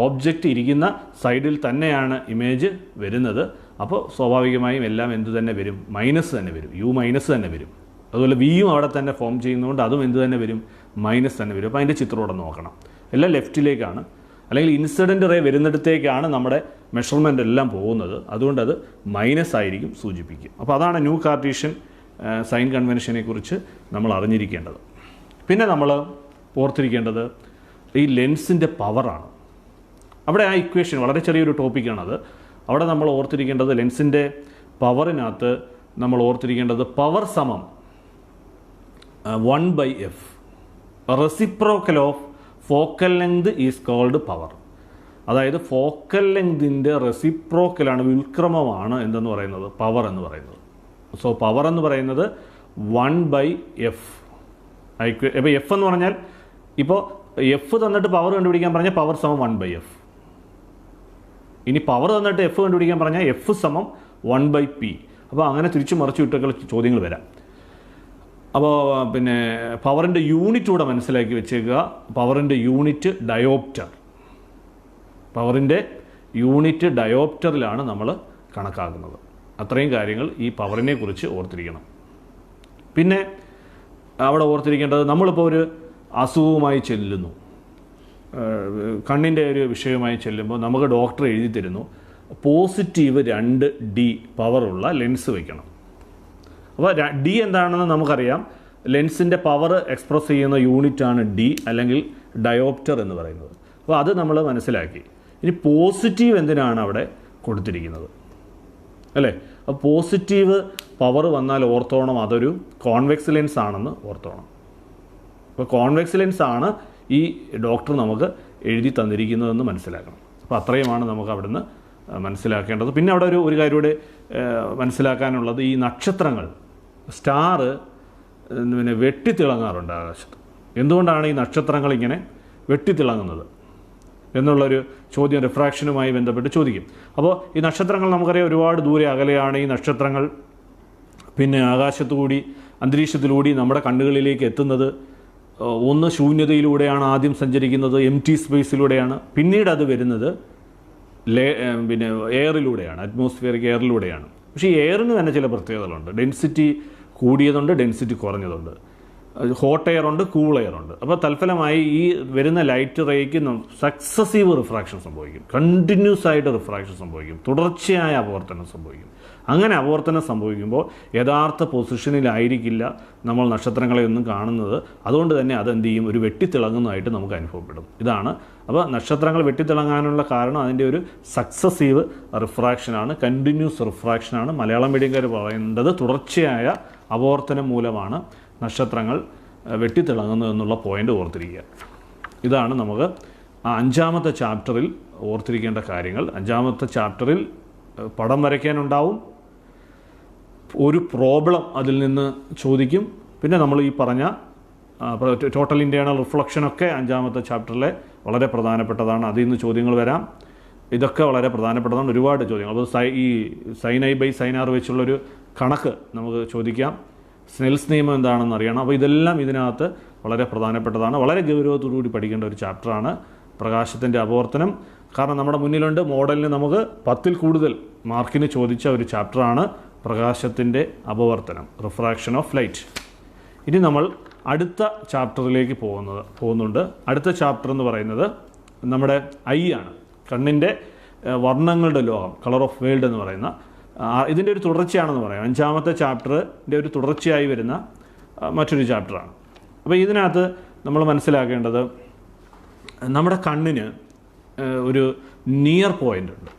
ഓബ്ജക്റ്റ് ഇരിക്കുന്ന സൈഡിൽ തന്നെയാണ് ഇമേജ് വരുന്നത്. അപ്പോൾ സ്വാഭാവികമായും എല്ലാം എന്ത് തന്നെ വരും? മൈനസ് തന്നെ വരും, യു മൈനസ് തന്നെ വരും. അതുപോലെ വിയും അവിടെ തന്നെ ഫോം ചെയ്യുന്നതുകൊണ്ട് അതും എന്ത് തന്നെ വരും? മൈനസ് തന്നെ വരും. അപ്പോൾ അതിൻ്റെ ചിത്രം ഇവിടെ നോക്കണം. എല്ലാം ലെഫ്റ്റിലേക്കാണ്, അല്ലെങ്കിൽ ഇൻസിഡൻറ്റ് റേ വരുന്നിടത്തേക്കാണ് നമ്മുടെ മെഷർമെൻ്റ് എല്ലാം പോകുന്നത്. അതുകൊണ്ട് അത് മൈനസ് ആയിരിക്കും സൂചിപ്പിക്കും. അപ്പോൾ അതാണ് ന്യൂ കാർട്ടീഷ്യൻ സൈൻ കൺവെൻഷനെ കുറിച്ച് നമ്മൾ അറിഞ്ഞിരിക്കേണ്ടത്. പിന്നെ നമ്മൾ ഓർത്തിരിക്കേണ്ടത് ഈ ലെൻസിൻ്റെ പവറാണ്. അവിടെ ആ ഇക്വേഷൻ വളരെ ചെറിയൊരു ടോപ്പിക്കാണത്. അവിടെ നമ്മൾ ഓർത്തിരിക്കേണ്ടത് ലെൻസിൻ്റെ പവറിനകത്ത് നമ്മൾ ഓർത്തിരിക്കേണ്ടത് പവർ സമം 1/f. Reciprocal of focal length is called power. അതായത് ഫോക്കൽ ലെങ്തിൻ്റെ റെസിപ്രോക്കലാണ്, വ്യുൽക്രമമാണ് എന്തെന്ന് പറയുന്നത്? പവർ എന്ന് പറയുന്നത്. സോ പവർ എന്ന് പറയുന്നത് 1/f. ഇപ്പോൾ എഫ് എന്ന് പറഞ്ഞാൽ, ഇപ്പോൾ എഫ് തന്നിട്ട് പവർ കണ്ടുപിടിക്കാൻ പറഞ്ഞാൽ പവർ സമം 1/f. ഇനി പവർ തന്നിട്ട് എഫ് കണ്ടുപിടിക്കാൻ പറഞ്ഞാൽ എഫ് സമം 1/p. അപ്പോൾ അങ്ങനെ തിരിച്ചു മറിച്ചു വിട്ടൊക്കെ ചോദ്യങ്ങൾ വരാം. അപ്പോൾ പിന്നെ പവറിൻ്റെ യൂണിറ്റ് കൂടെ മനസ്സിലാക്കി വെച്ചേക്കുക. പവറിൻ്റെ യൂണിറ്റ് ഡയോപ്റ്റർ. പവറിൻ്റെ യൂണിറ്റ് ഡയോപ്റ്ററിലാണ് നമ്മൾ കണക്കാക്കുന്നത്. അത്രയും കാര്യങ്ങൾ ഈ പവറിനെ കുറിച്ച് ഓർത്തിരിക്കണം. പിന്നെ അവിടെ ഓർത്തിരിക്കേണ്ടത്, നമ്മളിപ്പോൾ ഒരു അസുഖവുമായി ചെല്ലുന്നു, കണ്ണിൻ്റെ ഒരു വിഷയമായി ചെല്ലുമ്പോൾ നമുക്ക് ഡോക്ടർ എഴുതി തരുന്നു പോസിറ്റീവ് 2D പവറുള്ള ലെൻസ് വയ്ക്കണം. അപ്പോൾ ഡി എന്താണെന്ന് നമുക്കറിയാം. ലെൻസിൻ്റെ പവർ എക്സ്പ്രസ് ചെയ്യുന്ന യൂണിറ്റാണ് ഡി, അല്ലെങ്കിൽ ഡയോപ്റ്റർ എന്ന് പറയുന്നത്. അപ്പോൾ അത് നമ്മൾ മനസ്സിലാക്കി. ഇനി പോസിറ്റീവ് എന്തിനാണ് അവിടെ കൊടുത്തിരിക്കുന്നത്? അല്ലേ? അപ്പോൾ പോസിറ്റീവ് പവർ വന്നാൽ ഓർത്തോണം അതൊരു കോൺവെക്സ് ലെൻസ് ആണെന്ന് ഓർത്തോണം. അപ്പോൾ കോൺവെക്സ് ലെൻസ് ആണ് ഈ ഡോക്ടർ നമുക്ക് എഴുതി തന്നിരിക്കുന്നതെന്ന് മനസ്സിലാക്കണം. അപ്പോൾ അത്രയുമാണ് നമുക്ക് അവിടുന്ന് മനസ്സിലാക്കേണ്ടത്. പിന്നെ അവിടെ ഒരു കാര്യം കൂടെ മനസ്സിലാക്കാനുള്ളത്, ഈ നക്ഷത്രങ്ങൾ സ്റ്റാർ പിന്നെ വെട്ടിത്തിളങ്ങാറുണ്ട് ആകാശത്ത്. എന്തുകൊണ്ടാണ് ഈ നക്ഷത്രങ്ങൾ ഇങ്ങനെ വെട്ടിത്തിളങ്ങുന്നത് എന്നുള്ളൊരു ചോദ്യം റിഫ്രാക്ഷനുമായി ബന്ധപ്പെട്ട് ചോദിക്കും. അപ്പോൾ ഈ നക്ഷത്രങ്ങൾ നമുക്കറിയാം ഒരുപാട് ദൂരെ അകലെയാണ് ഈ നക്ഷത്രങ്ങൾ. പിന്നെ ആകാശത്തുകൂടി അന്തരീക്ഷത്തിലൂടി നമ്മുടെ കണ്ണുകളിലേക്ക് എത്തുന്നത് ഒന്ന് ശൂന്യതയിലൂടെയാണ് ആദ്യം സഞ്ചരിക്കുന്നത്, എംറ്റി സ്പേസിലൂടെയാണ്. പിന്നീട് അത് വരുന്നത് പിന്നെ എയറിലൂടെയാണ്, അറ്റ്മോസ്ഫിയറിക് എയറിലൂടെയാണ്. പക്ഷേ ഈ എയറിന് തന്നെ ചില പ്രത്യേകതകളുണ്ട്. ഡെൻസിറ്റി കൂടിയതുണ്ട്, ഡെൻസിറ്റി കുറഞ്ഞതുണ്ട്. ഹോട്ട് എയർ ഉണ്ട്, കൂൾ എയർ ഉണ്ട്. അപ്പോൾ തൽഫലമായി ഈ വരുന്ന ലൈറ്റ് റേക്ക് സക്സസീവ് റിഫ്രാക്ഷൻ സംഭവിക്കും, കണ്ടിന്യൂസ് ആയിട്ട് റിഫ്രാക്ഷൻ സംഭവിക്കും, തുടർച്ചയായ അപവർത്തനം സംഭവിക്കും. അങ്ങനെ അപവർത്തനം സംഭവിക്കുമ്പോൾ യഥാർത്ഥ പൊസിഷനിലായിരിക്കില്ല നമ്മൾ നക്ഷത്രങ്ങളെ ഒന്നും കാണുന്നത്. അതുകൊണ്ട് തന്നെ അതെന്ത് ചെയ്യും, ഒരു വെട്ടിത്തിളങ്ങുന്നതായിട്ട് നമുക്ക് അനുഭവപ്പെടും. ഇതാണ്. അപ്പോൾ നക്ഷത്രങ്ങൾ വെട്ടിത്തിളങ്ങാനുള്ള കാരണം അതിൻ്റെ ഒരു സക്സസീവ് റിഫ്രാക്ഷനാണ്, കണ്ടിന്യൂസ് റിഫ്രാക്ഷനാണ്. മലയാളം മീഡിയംകാർ പറയേണ്ടത് തുടർച്ചയായ അപവർത്തനം മൂലമാണ് നക്ഷത്രങ്ങൾ വെട്ടിത്തിളങ്ങുന്നത് എന്നുള്ള പോയിൻ്റ് ഓർത്തിരിക്കുക. ഇതാണ് നമുക്ക് ആ 5ാമത്തെ ചാപ്റ്ററിൽ ഓർത്തിരിക്കേണ്ട കാര്യങ്ങൾ. 5ാമത്തെ ചാപ്റ്ററിൽ പടം വരയ്ക്കാനുണ്ടാവും, ഒരു പ്രോബ്ലം അതിൽ നിന്ന് ചോദിക്കും. പിന്നെ നമ്മൾ ഈ പറഞ്ഞ ടോട്ടൽ ഇൻറ്റേർണൽ റിഫ്ലക്ഷനൊക്കെ 5ാമത്തെ ചാപ്റ്ററിലെ വളരെ പ്രധാനപ്പെട്ടതാണ്. അതിൽ നിന്ന് ചോദ്യങ്ങൾ വരാം. ഇതൊക്കെ വളരെ പ്രധാനപ്പെട്ടതാണ്, ഒരുപാട് ചോദ്യങ്ങൾ. അപ്പോൾ ഈ sine i by sine r വെച്ചുള്ളൊരു കണക്ക് നമുക്ക് ചോദിക്കാം. സ്നെൽസ് നിയമം എന്താണെന്ന് അറിയണം. അപ്പോൾ ഇതെല്ലാം ഇതിനകത്ത് വളരെ പ്രധാനപ്പെട്ടതാണ്. വളരെ ഗൗരവത്തോടുകൂടി പഠിക്കേണ്ട ഒരു ചാപ്റ്ററാണ് പ്രകാശത്തിൻ്റെ അപവർത്തനം. കാരണം നമ്മുടെ മുന്നിലുണ്ട് മോഡലിന് നമുക്ക് 10ൽ കൂടുതൽ മാർക്കിന് ചോദിച്ച ഒരു ചാപ്റ്ററാണ് പ്രകാശത്തിൻ്റെ അപവർത്തനം, റിഫ്രാക്ഷൻ ഓഫ് ലൈറ്റ്. ഇനി നമ്മൾ അടുത്ത ചാപ്റ്ററിലേക്ക് പോകുന്നുണ്ട്. അടുത്ത ചാപ്റ്റർ എന്ന് പറയുന്നത് നമ്മുടെ ഐ ആണ്, കണ്ണിൻ്റെ വർണ്ണങ്ങളുടെ ലോകം, കളർ ഓഫ് വേൾഡ് എന്ന് പറയുന്ന ഇതിൻ്റെ ഒരു തുടർച്ചയാണെന്ന് പറയാം. 5ാമത്തെ ചാപ്റ്ററിൻ്റെ ഒരു തുടർച്ചയായി വരുന്ന മറ്റൊരു ചാപ്റ്ററാണ്. അപ്പോൾ ഇതിനകത്ത് നമ്മൾ മനസ്സിലാക്കേണ്ടത് നമ്മുടെ കണ്ണിന് ഒരു നിയർ പോയിൻ്റ് ഉണ്ട്.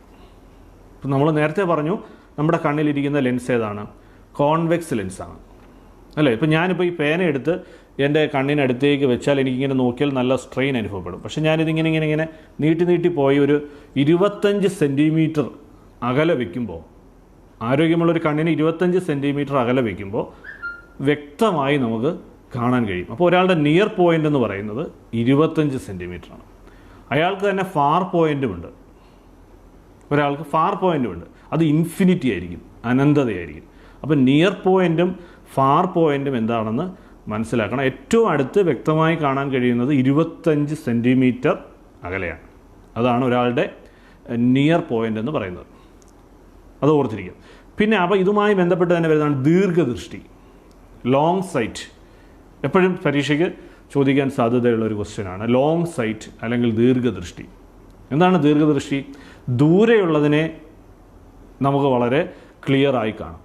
ഇപ്പം നമ്മൾ നേരത്തെ പറഞ്ഞു നമ്മുടെ കണ്ണിലിരിക്കുന്ന ലെൻസ് ഏതാണ്, കോൺവെക്സ് ലെൻസാണ് അല്ലേ. ഇപ്പം ഞാനിപ്പോൾ ഈ പേന എടുത്ത് എൻ്റെ കണ്ണിനടുത്തേക്ക് വെച്ചാൽ എനിക്കിങ്ങനെ നോക്കിയാൽ നല്ല സ്ട്രെയിൻ അനുഭവപ്പെടും. പക്ഷേ ഞാനിതിങ്ങനെ ഇങ്ങനെ നീട്ടി പോയി ഒരു 25 സെൻറ്റിമീറ്റർ അകലെ വയ്ക്കുമ്പോൾ, ആരോഗ്യമുള്ളൊരു കണ്ണിന് 25 സെൻറ്റിമീറ്റർ അകലെ വയ്ക്കുമ്പോൾ വ്യക്തമായി നമുക്ക് കാണാൻ കഴിയും. അപ്പോൾ ഒരാളുടെ നിയർ പോയിൻ്റ് എന്ന് പറയുന്നത് 25 സെൻറ്റിമീറ്ററാണ്. അയാൾക്ക് തന്നെ ഫാർ പോയിൻ്റുമുണ്ട്, ഒരാൾക്ക് ഫാർ പോയിൻ്റുമുണ്ട്. അത് ഇൻഫിനിറ്റി ആയിരിക്കും, അനന്തതയായിരിക്കും. അപ്പോൾ നിയർ പോയിൻറ്റും ഫാർ പോയിൻറ്റും എന്താണെന്ന് മനസ്സിലാക്കണം. ഏറ്റവും അടുത്ത് വ്യക്തമായി കാണാൻ കഴിയുന്നത് 25 സെൻറ്റിമീറ്റർ അകലെയാണ്. അതാണ് ഒരാളുടെ നിയർ പോയിൻ്റ് എന്ന് പറയുന്നത്. അത് ഓർത്തിരിക്കും. പിന്നെ അപ്പോൾ ഇതുമായി ബന്ധപ്പെട്ട് തന്നെ വരുന്നതാണ് ദീർഘദൃഷ്ടി, ലോങ് സൈറ്റ്. എപ്പോഴും പരീക്ഷയ്ക്ക് ചോദിക്കാൻ സാധ്യതയുള്ള ഒരു ക്വസ്റ്റ്യനാണ് ലോങ് സൈറ്റ് അല്ലെങ്കിൽ ദീർഘദൃഷ്ടി. എന്താണ് ദീർഘദൃഷ്ടി? ദൂരെയുള്ളതിനെ നമുക്ക് വളരെ ക്ലിയറായി കാണാം,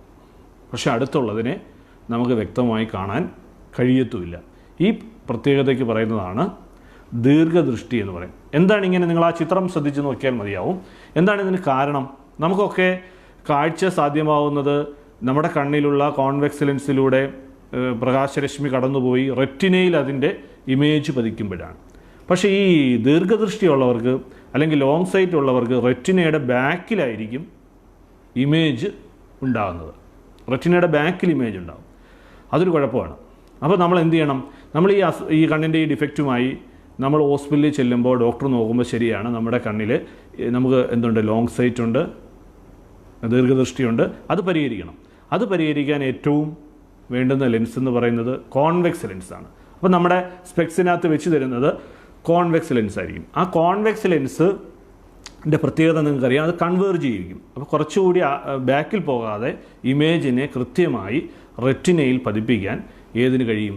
പക്ഷെ അടുത്തുള്ളതിനെ നമുക്ക് വ്യക്തമായി കാണാൻ കഴിയത്തുമില്ല. ഈ പ്രത്യേകതയ്ക്ക് പറയുന്നതാണ് ദീർഘദൃഷ്ടി എന്ന് പറയും. എന്താണ് ഇങ്ങനെ? നിങ്ങൾ ആ ചിത്രം ശ്രദ്ധിച്ച് നോക്കിയാൽ മതിയാവും. എന്താണ് ഇതിന് കാരണം? നമുക്കൊക്കെ കാഴ്ച സാധ്യമാവുന്നത് നമ്മുടെ കണ്ണിലുള്ള കോൺവെക്സ് ലെൻസിലൂടെ പ്രകാശരശ്മി കടന്നുപോയി റെറ്റിനയിൽ അതിൻ്റെ ഇമേജ് പതിക്കുമ്പോഴാണ്. പക്ഷേ ഈ ദീർഘദൃഷ്ടിയുള്ളവർക്ക് അല്ലെങ്കിൽ ലോങ് സൈറ്റ് ഉള്ളവർക്ക് റെറ്റിനയുടെ ബാക്കിലായിരിക്കും ഇമേജ് ഉണ്ടാകുന്നത്. റെറ്റിനയുടെ ബാക്കിൽ ഇമേജ് ഉണ്ടാകും. അതൊരു കുഴപ്പമാണ്. അപ്പോൾ നമ്മൾ എന്ത് ചെയ്യണം? നമ്മൾ ഈ കണ്ണിൻ്റെ ഈ ഡിഫക്റ്റുമായി നമ്മൾ ഹോസ്പിറ്റലിൽ ചെല്ലുമ്പോൾ ഡോക്ടർ നോക്കുമ്പോൾ ശരിയാണ് നമ്മുടെ കണ്ണിൽ നമുക്ക് എന്തുണ്ട്, ലോങ് സൈറ്റ് ഉണ്ട്, ദീർഘദൃഷ്ടിയുണ്ട്. അത് പരിഹരിക്കണം. അത് പരിഹരിക്കാൻ ഏറ്റവും വേണ്ടുന്ന ലെൻസ് എന്ന് പറയുന്നത് കോൺവെക്സ് ലെൻസാണ്. അപ്പോൾ നമ്മുടെ സ്പെക്സിനകത്ത് വെച്ച് തരുന്നത് കോൺവെക്സ് ലെൻസ് ആയിരിക്കും. ആ കോൺവെക്സ് ലെൻസിൻ്റെ പ്രത്യേകത നിങ്ങൾക്കറിയാം, അത് കൺവേർജ് ചെയ്യിക്കും. അപ്പോൾ കുറച്ചുകൂടി ബാക്കിൽ പോകാതെ ഇമേജിനെ കൃത്യമായി റെറ്റിനയിൽ പതിപ്പിക്കാൻ ഏതിന് കഴിയും?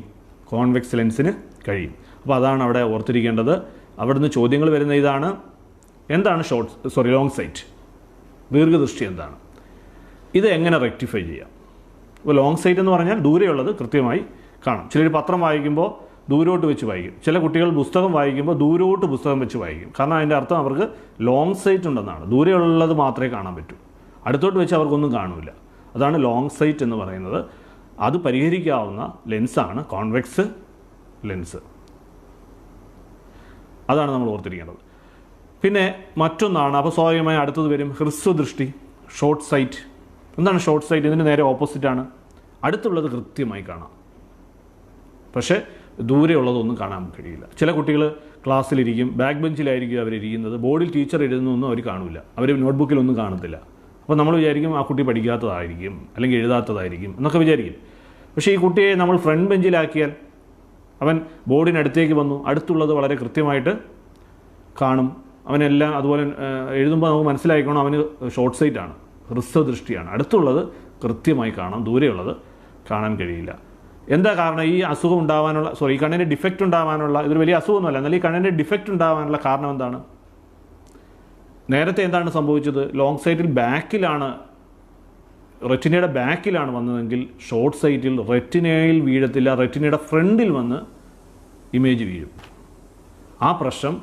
കോൺവെക്സ് ലെൻസിന് കഴിയും. അപ്പോൾ അതാണ് അവിടെ ഓർത്തിരിക്കേണ്ടത്. അവിടുന്ന് ചോദ്യങ്ങൾ വരുന്ന ഇതാണ്, എന്താണ് ലോങ് സൈറ്റ്, ദീർഘദൃഷ്ടി എന്താണ്, ഇത് എങ്ങനെ റെക്ടിഫൈ ചെയ്യാം? അപ്പോൾ ലോങ് സൈറ്റ് എന്ന് പറഞ്ഞാൽ ദൂരെയുള്ളത് കൃത്യമായി കാണാം. ചിലർ പത്രം വായിക്കുമ്പോൾ ദൂരോട്ട് വെച്ച് വായിക്കും, ചില കുട്ടികൾ പുസ്തകം വായിക്കുമ്പോൾ ദൂരോട്ട് പുസ്തകം വെച്ച് വായിക്കും. കാരണം അതിൻ്റെ അർത്ഥം അവർക്ക് ലോങ് സൈറ്റ് ഉണ്ടെന്നാണ്, ദൂരെയുള്ളത് മാത്രമേ കാണാൻ പറ്റൂ. അടുത്തോട്ട് വെച്ച് അവർക്കൊന്നും കാണില്ല. അതാണ് ലോങ് സൈറ്റ് എന്ന് പറയുന്നത്. അത് പരിഹരിക്കാവുന്ന ലെൻസാണ് കോൺവെക്സ് ലെൻസ്. അതാണ് നമ്മൾ ഓർത്തിരിക്കേണ്ടത്. പിന്നെ മറ്റൊന്നാണ്, അപ്പോൾ സ്വാഭാവികമായി അടുത്തത് വരും ഹ്രസ്വദൃഷ്ടി, ഷോർട്ട് സൈറ്റ്. എന്താണ് ഷോർട്ട് സൈറ്റ്? ഇതിന് നേരെ ഓപ്പോസിറ്റാണ്. അടുത്തുള്ളത് കൃത്യമായി കാണാം, പക്ഷേ ദൂരെയുള്ളതൊന്നും കാണാൻ കഴിയില്ല. ചില കുട്ടികൾ ക്ലാസ്സിലിരിക്കും, ബാക്ക് ബെഞ്ചിലായിരിക്കും അവരിരിക്കുന്നത്, ബോർഡിൽ ടീച്ചർ എഴുതുന്നൊന്നും അവർ കാണില്ല, അവർ നോട്ട്ബുക്കിലൊന്നും കാണത്തില്ല. അപ്പോൾ നമ്മൾ വിചാരിക്കും ആ കുട്ടി പഠിക്കാത്തതായിരിക്കും അല്ലെങ്കിൽ എഴുതാത്തതായിരിക്കും എന്നൊക്കെ വിചാരിക്കും. പക്ഷേ ഈ കുട്ടിയെ നമ്മൾ ഫ്രണ്ട് ബെഞ്ചിലാക്കിയാൽ അവൻ ബോർഡിനടുത്തേക്ക് വന്നു, അടുത്തുള്ളത് വളരെ കൃത്യമായിട്ട് കാണും. അവനെല്ലാം അതുപോലെ എഴുതുമ്പോൾ നമുക്ക് മനസ്സിലായിക്കോണം അവന് ഷോർട്ട് സൈറ്റാണ്, ഹ്രസ്വദൃഷ്ടിയാണ്. അടുത്തുള്ളത് കൃത്യമായി കാണാം, ദൂരെയുള്ളത് കാണാൻ കഴിയില്ല. എന്താ കാരണം? ഈ അസുഖം ഉണ്ടാവാനുള്ള ഈ കണ്ണിൻ്റെ ഡിഫക്റ്റ് ഉണ്ടാവാനുള്ള, ഇതൊരു വലിയ അസുഖമൊന്നുമല്ല, എന്നാൽ ഈ കണ്ണിൻ്റെ ഡിഫക്റ്റ് ഉണ്ടാവാനുള്ള കാരണം എന്താണ്? നേരത്തെ എന്താണ് സംഭവിച്ചത്? ലോങ് സൈറ്റിൽ ബാക്കിലാണ്, റെറ്റിനയുടെ ബാക്കിലാണ് വന്നതെങ്കിൽ ഷോർട്ട് സൈറ്റിൽ റെറ്റിനയിൽ വീഴത്തില്ല, റെറ്റിനയുടെ ഫ്രണ്ടിൽ വന്ന് ഇമേജ് വീഴും. ആ പ്രശ്നം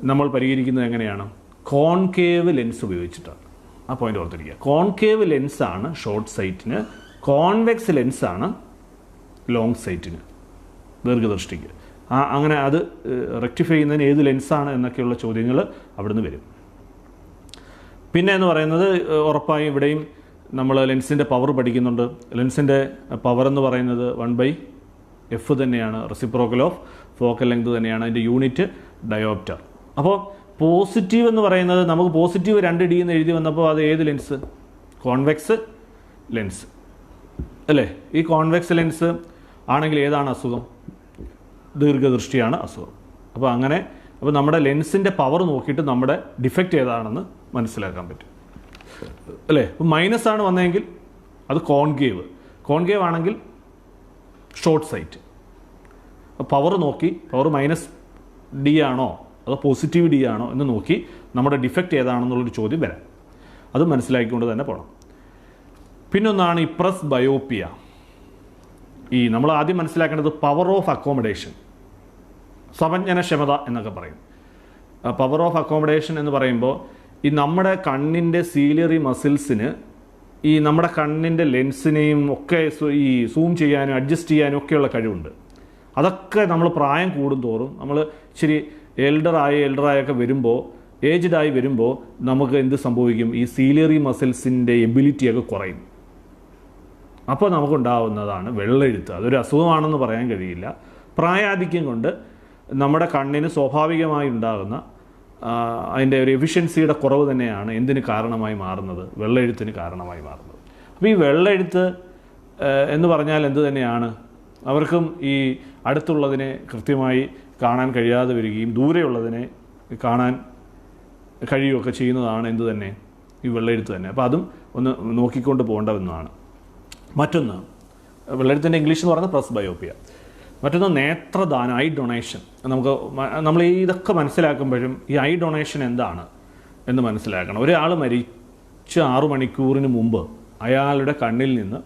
നമ്മൾ പരിഹരിക്കുന്നത് എങ്ങനെയാണ്? കോൺകേവ് ലെൻസ് ഉപയോഗിച്ചിട്ടാണ്. ആ പോയിന്റ് ഓർത്തിരിക്കുക. കോൺകേവ് ലെൻസാണ് ഷോർട്ട് സൈറ്റിന്, കോൺവെക്സ് ലെൻസാണ് ലോങ് സൈറ്റിന്, ദീർഘദൃഷ്ടിക്ക്. അങ്ങനെ അത് റെക്ടിഫൈ ചെയ്യുന്നതിന് ഏത് ലെൻസാണ് എന്നൊക്കെയുള്ള ചോദ്യങ്ങൾ അവിടുന്ന് വരും. പിന്നെ എന്ന് പറയുന്നത് ഉറപ്പായും ഇവിടെയും നമ്മൾ ലെൻസിൻ്റെ പവർ പഠിക്കുന്നുണ്ട്. ലെൻസിൻ്റെ പവർ എന്ന് പറയുന്നത് 1/f തന്നെയാണ്, റെസിപ്രോക്കൽ ഓഫ് ഫോക്കൽ ലെങ്ത് തന്നെയാണ്. അതിൻ്റെ യൂണിറ്റ് ഡയോപ്റ്റർ. അപ്പോൾ പോസിറ്റീവ് എന്ന് പറയുന്നത്, നമുക്ക് പോസിറ്റീവ് 2D എന്ന് എഴുതി വന്നപ്പോൾ അത് ഏത് ലെൻസ്? കോൺവെക്സ് ലെൻസ് അല്ലേ? ഈ കോൺവെക്സ് ലെൻസ് ആണെങ്കിൽ ഏതാണ് അസുഖം? ദീർഘദൃഷ്ടിയാണ് അസുഖം. അപ്പോൾ നമ്മുടെ ലെൻസിൻ്റെ പവർ നോക്കിയിട്ട് നമ്മുടെ ഡിഫക്റ്റ് ഏതാണെന്ന് മനസ്സിലാക്കാൻ പറ്റും അല്ലേ? അപ്പോൾ മൈനസ് ആണ് വന്നതെങ്കിൽ അത് കോൺകേവ് ആണെങ്കിൽ ഷോർട്ട് സൈറ്റ്. പവർ നോക്കി, പവർ -D ആണോ അതോ പോസിറ്റീവ് D ആണോ എന്ന് നോക്കി നമ്മുടെ ഡിഫക്റ്റ് ഏതാണെന്നുള്ളൊരു ചോദ്യം വരാം. അത് മനസ്സിലാക്കിക്കൊണ്ട് തന്നെ പോകണം. പിന്നൊന്നാണ് ഈ പ്രസ് ബയോപ്പിയ. നമ്മൾ ആദ്യം മനസ്സിലാക്കേണ്ടത് പവർ ഓഫ് അക്കോമഡേഷൻ, സമഞ്ജനക്ഷമത എന്നൊക്കെ പറയും. പവർ ഓഫ് അക്കോമഡേഷൻ എന്ന് പറയുമ്പോൾ ഈ നമ്മുടെ കണ്ണിൻ്റെ സീലിയറി മസിൽസിന് ഈ നമ്മുടെ കണ്ണിൻ്റെ ലെൻസിനെയും ഒക്കെ ഈ സൂം ചെയ്യാനും അഡ്ജസ്റ്റ് ചെയ്യാനും ഒക്കെയുള്ള കഴിവുണ്ട്. അതൊക്കെ നമ്മൾ പ്രായം കൂടുന്തോറും, നമ്മൾ ഇച്ചിരി എൽഡറായൊക്കെ വരുമ്പോൾ, ഏജ്ഡായി വരുമ്പോൾ നമുക്ക് എന്ത് സംഭവിക്കും? ഈ സീലിയറി മസിൽസിൻ്റെ എബിലിറ്റിയൊക്കെ കുറയും. അപ്പോൾ നമുക്കുണ്ടാവുന്നതാണ് വെള്ളെഴുത്ത്. അതൊരു അസുഖമാണെന്ന് പറയാൻ കഴിയില്ല. പ്രായാധിക്യം കൊണ്ട് നമ്മുടെ കണ്ണിന് സ്വാഭാവികമായി ഉണ്ടാകുന്ന അതിൻ്റെ ഒരു എഫിഷ്യൻസിയുടെ കുറവ് തന്നെയാണ് എന്തിന് കാരണമായി മാറുന്നത്? വെള്ളെഴുത്തിന് കാരണമായി മാറുന്നത്. അപ്പോൾ ഈ വെള്ളെഴുത്ത് എന്ന് പറഞ്ഞാൽ എന്ത് തന്നെയാണ്? അവർക്കും ഈ അടുത്തുള്ളതിനെ കൃത്യമായി കാണാൻ കഴിയാതെ വരികയും ദൂരെയുള്ളതിനെ കാണാൻ കഴിയുകയൊക്കെ ചെയ്യുന്നതാണ് എന്ത് തന്നെ? ഈ വെള്ളെഴുത്ത് തന്നെ. അപ്പോൾ അതും ഒന്ന് നോക്കിക്കൊണ്ട് പോകേണ്ട ഒന്നാണ്. മറ്റൊന്ന്, വെള്ളെഴുത്തിൻ്റെ ഇംഗ്ലീഷ് എന്ന് പറയുന്നത് പ്രസ് ബയോപ്പിയ. മറ്റൊന്ന് നേത്രദാനം, ഐ ഡൊണേഷൻ. നമ്മൾ ഇതൊക്കെ മനസ്സിലാക്കുമ്പോഴും ഈ ഐ ഡൊണേഷൻ എന്താണ് എന്ന് മനസ്സിലാക്കണം. ഒരാൾ മരിച്ച് 6 മണിക്കൂറിന് മുമ്പ് അയാളുടെ കണ്ണിൽ നിന്ന്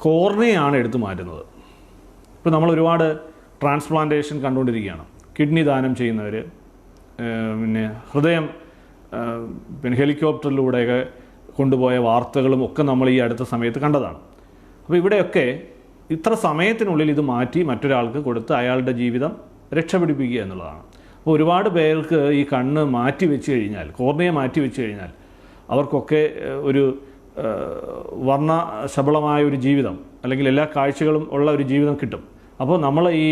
കോർണിയയാണ് എടുത്തു മാറ്റുന്നത്. ഇപ്പോൾ നമ്മൾ ഒരുപാട് ട്രാൻസ്പ്ലാന്റേഷൻ കണ്ടുകൊണ്ടിരിക്കുകയാണ്. കിഡ്നി ദാനം ചെയ്യുന്നവർ, പിന്നെ ഹൃദയം ഹെലികോപ്റ്ററിലൂടെയൊക്കെ കൊണ്ടുപോയ വാർത്തകളും ഒക്കെ നമ്മൾ ഈ അടുത്ത സമയത്ത് കണ്ടതാണ്. അപ്പോൾ ഇവിടെയൊക്കെ ഇത്ര സമയത്തിനുള്ളിൽ ഇത് മാറ്റി മറ്റൊരാൾക്ക് കൊടുത്ത് അയാളുടെ ജീവിതം രക്ഷപിടിപ്പിക്കുക എന്നുള്ളതാണ്. അപ്പോൾ ഒരുപാട് പേർക്ക് ഈ കണ്ണ് മാറ്റി വെച്ച് കഴിഞ്ഞാൽ, കോർണിയ മാറ്റി വെച്ച് കഴിഞ്ഞാൽ അവർക്കൊക്കെ ഒരു വർണ്ണശബളമായ ഒരു ജീവിതം അല്ലെങ്കിൽ എല്ലാ കാഴ്ചകളും ഉള്ള ഒരു ജീവിതം കിട്ടും. അപ്പോൾ നമ്മൾ ഈ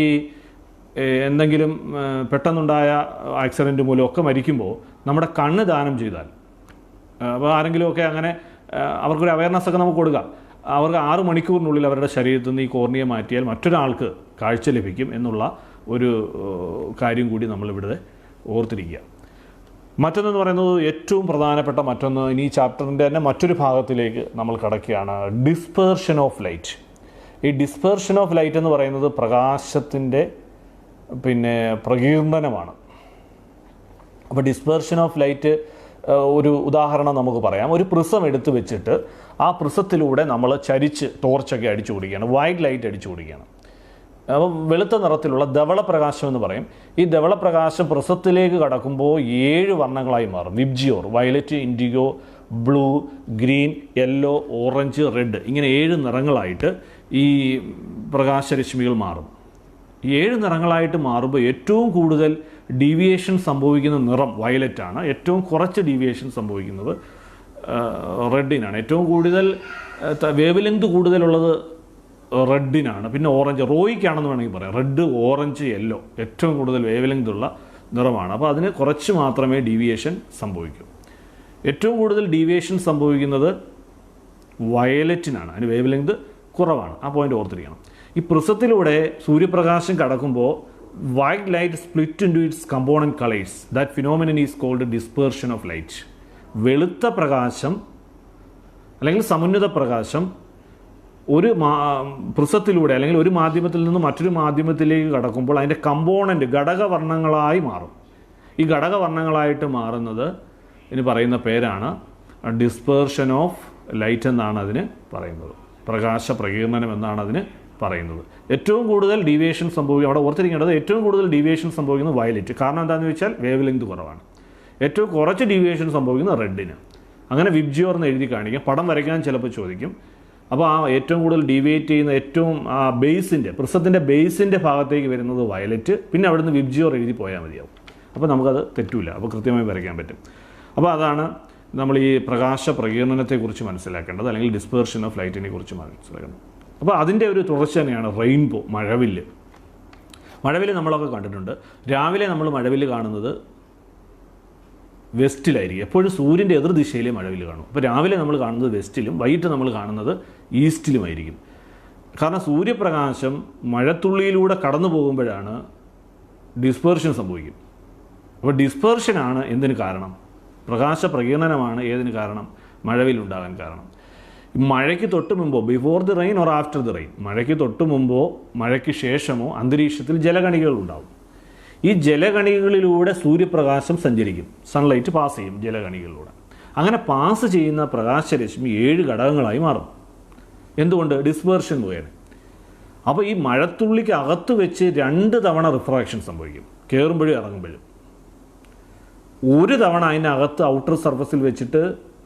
എന്തെങ്കിലും പെട്ടെന്നുണ്ടായ ആക്സിഡൻറ്റ് മൂലമൊക്കെ മരിക്കുമ്പോൾ നമ്മുടെ കണ്ണ് ദാനം ചെയ്താൽ, അപ്പോൾ ആരെങ്കിലുമൊക്കെ അങ്ങനെ അവർക്കൊരു അവയർനെസ്സൊക്കെ നമുക്ക് കൊടുക്കാം. അവർക്ക് 6 മണിക്കൂറിനുള്ളിൽ അവരുടെ ശരീരത്തിൽ നിന്ന് ഈ കോർണിയ മാറ്റിയാൽ മറ്റൊരാൾക്ക് കാഴ്ച ലഭിക്കും എന്നുള്ള ഒരു കാര്യം കൂടി നമ്മളിവിടെ ഓർത്തിരിക്കുക. മറ്റൊന്നെന്ന് പറയുന്നത് ഏറ്റവും പ്രധാനപ്പെട്ട മറ്റൊന്ന്, ഇനി ഈ ചാപ്റ്ററിൻ്റെ തന്നെ മറ്റൊരു ഭാഗത്തിലേക്ക് നമ്മൾ കടക്കുകയാണ്, ഡിസ്പേർഷൻ ഓഫ് ലൈറ്റ്. ഈ ഡിസ്പേർഷൻ ഓഫ് ലൈറ്റ് എന്ന് പറയുന്നത് പ്രകാശത്തിൻ്റെ പ്രകീർണനമാണ്. അപ്പോൾ ഡിസ്പേർഷൻ ഓഫ് ലൈറ്റ് ഒരു ഉദാഹരണം നമുക്ക് പറയാം. ഒരു പ്രിസം എടുത്ത് വെച്ചിട്ട് ആ പ്രിസത്തിലൂടെ നമ്മൾ ചരിച്ച് ടോർച്ചൊക്കെ അടിച്ചു പിടിക്കുകയാണ്, വൈറ്റ് ലൈറ്റ് അടിച്ചു പിടിക്കുകയാണ്. അപ്പോൾ വെളുത്ത നിറത്തിലുള്ള ധവളപ്രകാശം എന്ന് പറയും. ഈ ധവളപ്രകാശം പ്രിസത്തിലേക്ക് കടക്കുമ്പോൾ 7 വർണ്ണങ്ങളായി മാറും. VIBGYOR, violet, indigo, blue, green, yellow, orange, red ഇങ്ങനെ 7 നിറങ്ങളായിട്ട് ഈ പ്രകാശരശ്മികൾ മാറും. ഈ 7 നിറങ്ങളായിട്ട് മാറുമ്പോൾ ഏറ്റവും കൂടുതൽ ഡീവിയേഷൻ സംഭവിക്കുന്ന നിറം വയലറ്റാണ്. ഏറ്റവും കുറച്ച് ഡീവിയേഷൻ സംഭവിക്കുന്നത് റെഡിനാണ്. ഏറ്റവും കൂടുതൽ വേവ് ലെങ്ത് കൂടുതലുള്ളത് റെഡിനാണ്. പിന്നെ ഓറഞ്ച്, റോയിക്കാണെന്ന് വേണമെങ്കിൽ പറയാം. റെഡ്, ഓറഞ്ച്, യെല്ലോ ഏറ്റവും കൂടുതൽ വേവ് ലെങ്ത് ഉള്ള നിറമാണ്. അപ്പോൾ അതിന് കുറച്ച് മാത്രമേ ഡീവിയേഷൻ സംഭവിക്കൂ. ഏറ്റവും കൂടുതൽ ഡീവിയേഷൻ സംഭവിക്കുന്നത് വയലറ്റിനാണ്. അതിന് വേവ് ലെങ്ത് കുറവാണ്. ആ പോയിന്റ് ഓർത്തിരിക്കണം. ഈ പ്രിസത്തിലൂടെ സൂര്യപ്രകാശം കടക്കുമ്പോൾ white light split into its component colours. That phenomenon is called dispersion of light. വെളുത്ത പ്രകാശം അല്ലെങ്കിൽ സമുന്നത പ്രകാശം ഒരു പ്രിസത്തിലൂടെ അല്ലെങ്കിൽ ഒരു മാധ്യമത്തിൽ നിന്ന് മറ്റൊരു മാധ്യമത്തിലേക്ക് കടക്കുമ്പോൾ അതിൻ്റെ കമ്പോണൻറ്റ് ഘടകവർണ്ണങ്ങളായി മാറും. ഈ ഘടകവർണ്ണങ്ങളായിട്ട് മാറുന്നത് ഇതിന് പറയുന്ന പേരാണ് ഡിസ്പേർഷൻ ഓഫ് ലൈറ്റ് എന്നാണ് അതിന് പറയുന്നത്. പ്രകാശ പ്രകീർണനം എന്നാണ് അതിന് പറയുന്നത്. ഏറ്റവും കൂടുതൽ ഡീവിയേഷൻ സംഭവിക്കുക, അവിടെ ഓർത്തിരിക്കേണ്ടത് ഏറ്റവും കൂടുതൽ ഡീവിയേഷൻ സംഭവിക്കുന്നത് വയലറ്റ്. കാരണം എന്താണെന്ന് വെച്ചാൽ വേവ് ലെങ്ത് കുറവാണ്. ഏറ്റവും കുറച്ച് ഡീവിയേഷൻ സംഭവിക്കുന്നത് റെഡിന്. അങ്ങനെ വിബ്ജിയോർ എന്ന് എഴുതി കാണിക്കാം. പടം വരയ്ക്കാൻ ചിലപ്പോൾ ചോദിക്കും. അപ്പോൾ ആ ഏറ്റവും കൂടുതൽ ഡീവിയേറ്റ് ചെയ്യുന്ന ഏറ്റവും ആ ബേസിൻ്റെ പ്രിസത്തിൻ്റെ ബേസിൻ്റെ ഭാഗത്തേക്ക് വരുന്നത് വയലറ്റ്. പിന്നെ അവിടുന്ന് വിബ്ജിയോർ എഴുതി പോയാൽ മതിയാവും. അപ്പോൾ നമുക്കത് തെറ്റില്ല. അപ്പോൾ കൃത്യമായി വരയ്ക്കാൻ പറ്റും. അപ്പോൾ അതാണ് നമ്മൾ ഈ പ്രകാശ പ്രകീർണനത്തെക്കുറിച്ച് മനസ്സിലാക്കേണ്ടത്, അല്ലെങ്കിൽ ഡിസ്പേർഷൻ ഓഫ് ലൈറ്റിനെ കുറിച്ച് മനസ്സിലാക്കേണ്ടത്. അപ്പോൾ അതിൻ്റെ ഒരു തുടർച്ച തന്നെയാണ് റെയിൻബോ, മഴവില്ല്. മഴവില്ല് നമ്മളൊക്കെ കണ്ടിട്ടുണ്ട്. രാവിലെ നമ്മൾ മഴവില്ല് കാണുന്നത് വെസ്റ്റിലായിരിക്കും. എപ്പോഴും സൂര്യൻ്റെ എതിർദിശയിലേ മഴവില്ല് കാണും. അപ്പോൾ രാവിലെ നമ്മൾ കാണുന്നത് വെസ്റ്റിലും വൈകിട്ട് നമ്മൾ കാണുന്നത് ഈസ്റ്റിലുമായിരിക്കും. കാരണം സൂര്യപ്രകാശം മഴത്തുള്ളിയിലൂടെ കടന്നു പോകുമ്പോഴാണ് ഡിസ്പേർഷൻ സംഭവിക്കും. അപ്പോൾ ഡിസ്പേർഷനാണ് എന്തിന് കാരണം? പ്രകാശ പ്രകീർണനമാണ് ഏതിന് കാരണം? മഴവില്ലുണ്ടാകാൻ കാരണം. മഴയ്ക്ക് തൊട്ട് മുമ്പോ, before the rain or after the rain, മഴയ്ക്ക് തൊട്ട് മുമ്പോ മഴയ്ക്ക് ശേഷമോ അന്തരീക്ഷത്തിൽ ജലകണികകൾ ഉണ്ടാവും. ഈ ജലകണികകളിലൂടെ സൂര്യപ്രകാശം സഞ്ചരിക്കും. സൺലൈറ്റ് പാസ് ചെയ്യും ജലകണികളിലൂടെ. അങ്ങനെ പാസ് ചെയ്യുന്ന പ്രകാശരശ്മി 7 ഘടകങ്ങളായി മാറും. എന്തുകൊണ്ട്? ഡിസ്പേർഷൻ മുഖേന. അപ്പോൾ ഈ മഴത്തുള്ളിക്ക് അകത്ത് വെച്ച് 2 തവണ റിഫ്രാക്ഷൻ സംഭവിക്കും. കയറുമ്പോഴും ഇറങ്ങുമ്പോഴും. ഒരു തവണ അതിനകത്ത് ഔട്ടർ സർഫസിൽ വെച്ചിട്ട്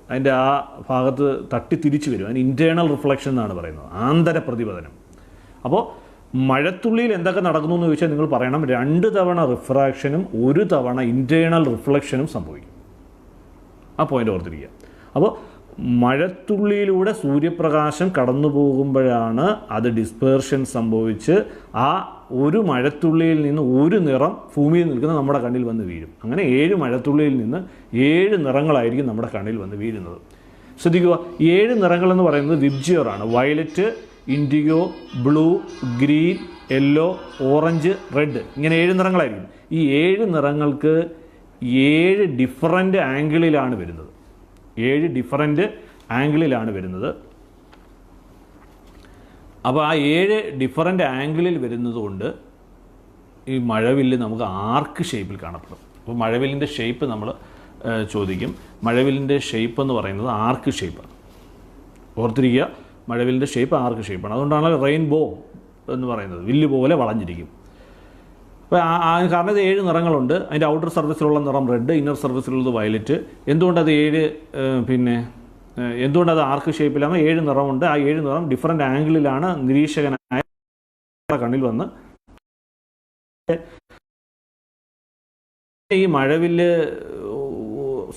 അതിൻ്റെ ആ ഭാഗത്ത് തട്ടി തിരിച്ചു വരും. അതിന് ഇൻറ്റേർണൽ റിഫ്ലക്ഷൻ എന്നാണ് പറയുന്നത്, ആന്തര പ്രതിപതനം. അപ്പോൾ മഴത്തുള്ളിയിൽ എന്തൊക്കെ നടക്കുന്നു എന്ന് ചോദിച്ചാൽ നിങ്ങൾ പറയണം 2 തവണ റിഫ്രാക്ഷനും 1 തവണ ഇൻറ്റേർണൽ റിഫ്ലക്ഷനും സംഭവിക്കും. ആ പോയിന്റ് ഓർത്തിരിക്കുക. അപ്പോൾ മഴത്തുള്ളിയിലൂടെ സൂര്യപ്രകാശം കടന്നു പോകുമ്പോഴാണ് അത് ഡിസ്പേർഷൻ സംഭവിച്ച് ആ ഒരു മഴത്തുള്ളിയിൽ നിന്ന് ഒരു നിറം ഭൂമിയിൽ നിൽക്കുന്ന നമ്മുടെ കണ്ണിൽ വന്ന് വീഴും. അങ്ങനെ 7 മഴത്തുള്ളിയിൽ നിന്ന് 7 നിറങ്ങളായിരിക്കും നമ്മുടെ കണ്ണിൽ വന്ന് വീഴുന്നത്. ശ്രദ്ധിക്കുക, 7 നിറങ്ങളെന്ന് പറയുന്നത് വിബ്ജിയോറാണ്. Violet, indigo, blue, green, yellow, orange, red ഇങ്ങനെ 7 നിറങ്ങളായിരിക്കും. ഈ 7 നിറങ്ങൾക്ക് 7 ഡിഫറൻറ്റ് ആംഗിളിലാണ് വരുന്നത്. 7 ഡിഫറൻറ്റ് ആംഗിളിലാണ് വരുന്നത്. അപ്പോൾ ആ 7 ഡിഫറൻറ്റ് ആംഗിളിൽ വരുന്നത് കൊണ്ട് ഈ മഴവില്ല് നമുക്ക് ആർക്ക് ഷേപ്പിൽ കാണപ്പെടും. അപ്പോൾ മഴവില്ലിൻ്റെ ഷേപ്പ് നമ്മൾ ചോദിക്കും. മഴവില്ലിൻ്റെ ഷേപ്പ് എന്ന് പറയുന്നത് ആർക്ക് ഷേപ്പാണ്. ഓർത്തിരിക്കുക, മഴവില്ലിൻ്റെ ഷേപ്പ് ആർക്ക് ഷേപ്പാണ്. അതുകൊണ്ടാണ് റെയിൻബോ എന്ന് പറയുന്നത്. വില്ല് പോലെ വളഞ്ഞിരിക്കും. അപ്പോൾ കാരണം ഇത് 7 നിറങ്ങളുണ്ട്. അതിൻ്റെ ഔട്ടർ സർഫസിലുള്ള നിറം റെഡ്, ഇന്നർ സർഫസിലുള്ളത് വയലറ്റ്. എന്തുകൊണ്ടത് 7 എന്തുകൊണ്ടത് ആർക്ക് ഷേപ്പിലാണ്? 7 നിറമുണ്ട്. ആ 7 നിറം ഡിഫറൻറ്റ് ആംഗിളിലാണ് നിരീക്ഷകനായ കണ്ണിൽ വന്ന്. ഈ മഴവില്ല്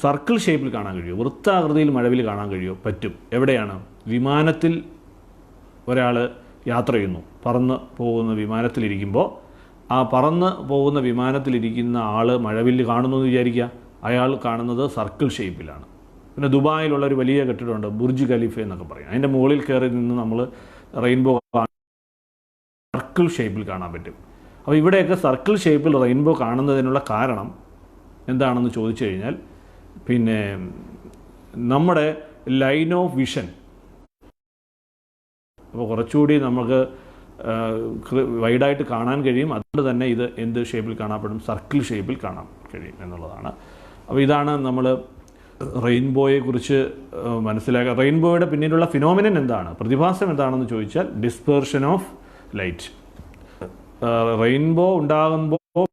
സർക്കിൾ ഷേപ്പിൽ കാണാൻ കഴിയുമോ? വൃത്താകൃതിയിൽ മഴവില്ല് കാണാൻ കഴിയുമോ? പറ്റും. എവിടെയാണ്? വിമാനത്തിൽ ഒരാൾ യാത്ര ചെയ്യുന്നു. പറന്ന് പോകുന്ന വിമാനത്തിലിരിക്കുമ്പോൾ ആ പറന്ന് പോകുന്ന വിമാനത്തിലിരിക്കുന്ന ആൾ മഴവില്ല് കാണുന്നു എന്ന് വിചാരിക്കുക. അയാൾ കാണുന്നത് സർക്കിൾ ഷേപ്പിലാണ്. പിന്നെ ദുബായിലുള്ള ഒരു വലിയ കെട്ടിടമുണ്ട്, ബുർജ് ഖലീഫ എന്നൊക്കെ പറയും. അതിൻ്റെ മുകളിൽ കയറി നിന്ന് നമ്മൾ റെയിൻബോ സർക്കിൾ ഷേപ്പിൽ കാണാൻ പറ്റും. അപ്പോൾ ഇവിടെയൊക്കെ സർക്കിൾ ഷേപ്പിൽ റെയിൻബോ കാണുന്നതിനുള്ള കാരണം എന്താണെന്ന് ചോദിച്ചു കഴിഞ്ഞാൽ, പിന്നെ നമ്മുടെ ലൈൻ ഓഫ് വിഷൻ അപ്പോൾ കുറച്ചുകൂടി നമുക്ക് വൈഡായിട്ട് കാണാൻ കഴിയും. അതുകൊണ്ട് തന്നെ ഇത് എന്ത് ഷേപ്പിൽ കാണപ്പെടും? സർക്കിൾ ഷേപ്പിൽ കാണാൻ കഴിയും എന്നുള്ളതാണ്. അപ്പോൾ ഇതാണ് നമ്മൾ റെയിൻബോയെക്കുറിച്ച് മനസ്സിലാക്കുക. റെയിൻബോയുടെ പിന്നിലുള്ള ഫിനോമിനൻ എന്താണ്, പ്രതിഭാസം എന്താണെന്ന് ചോദിച്ചാൽ ഡിസ്പേർഷൻ ഓഫ് ലൈറ്റ്. റെയിൻബോ ഉണ്ടാകുമ്പോൾ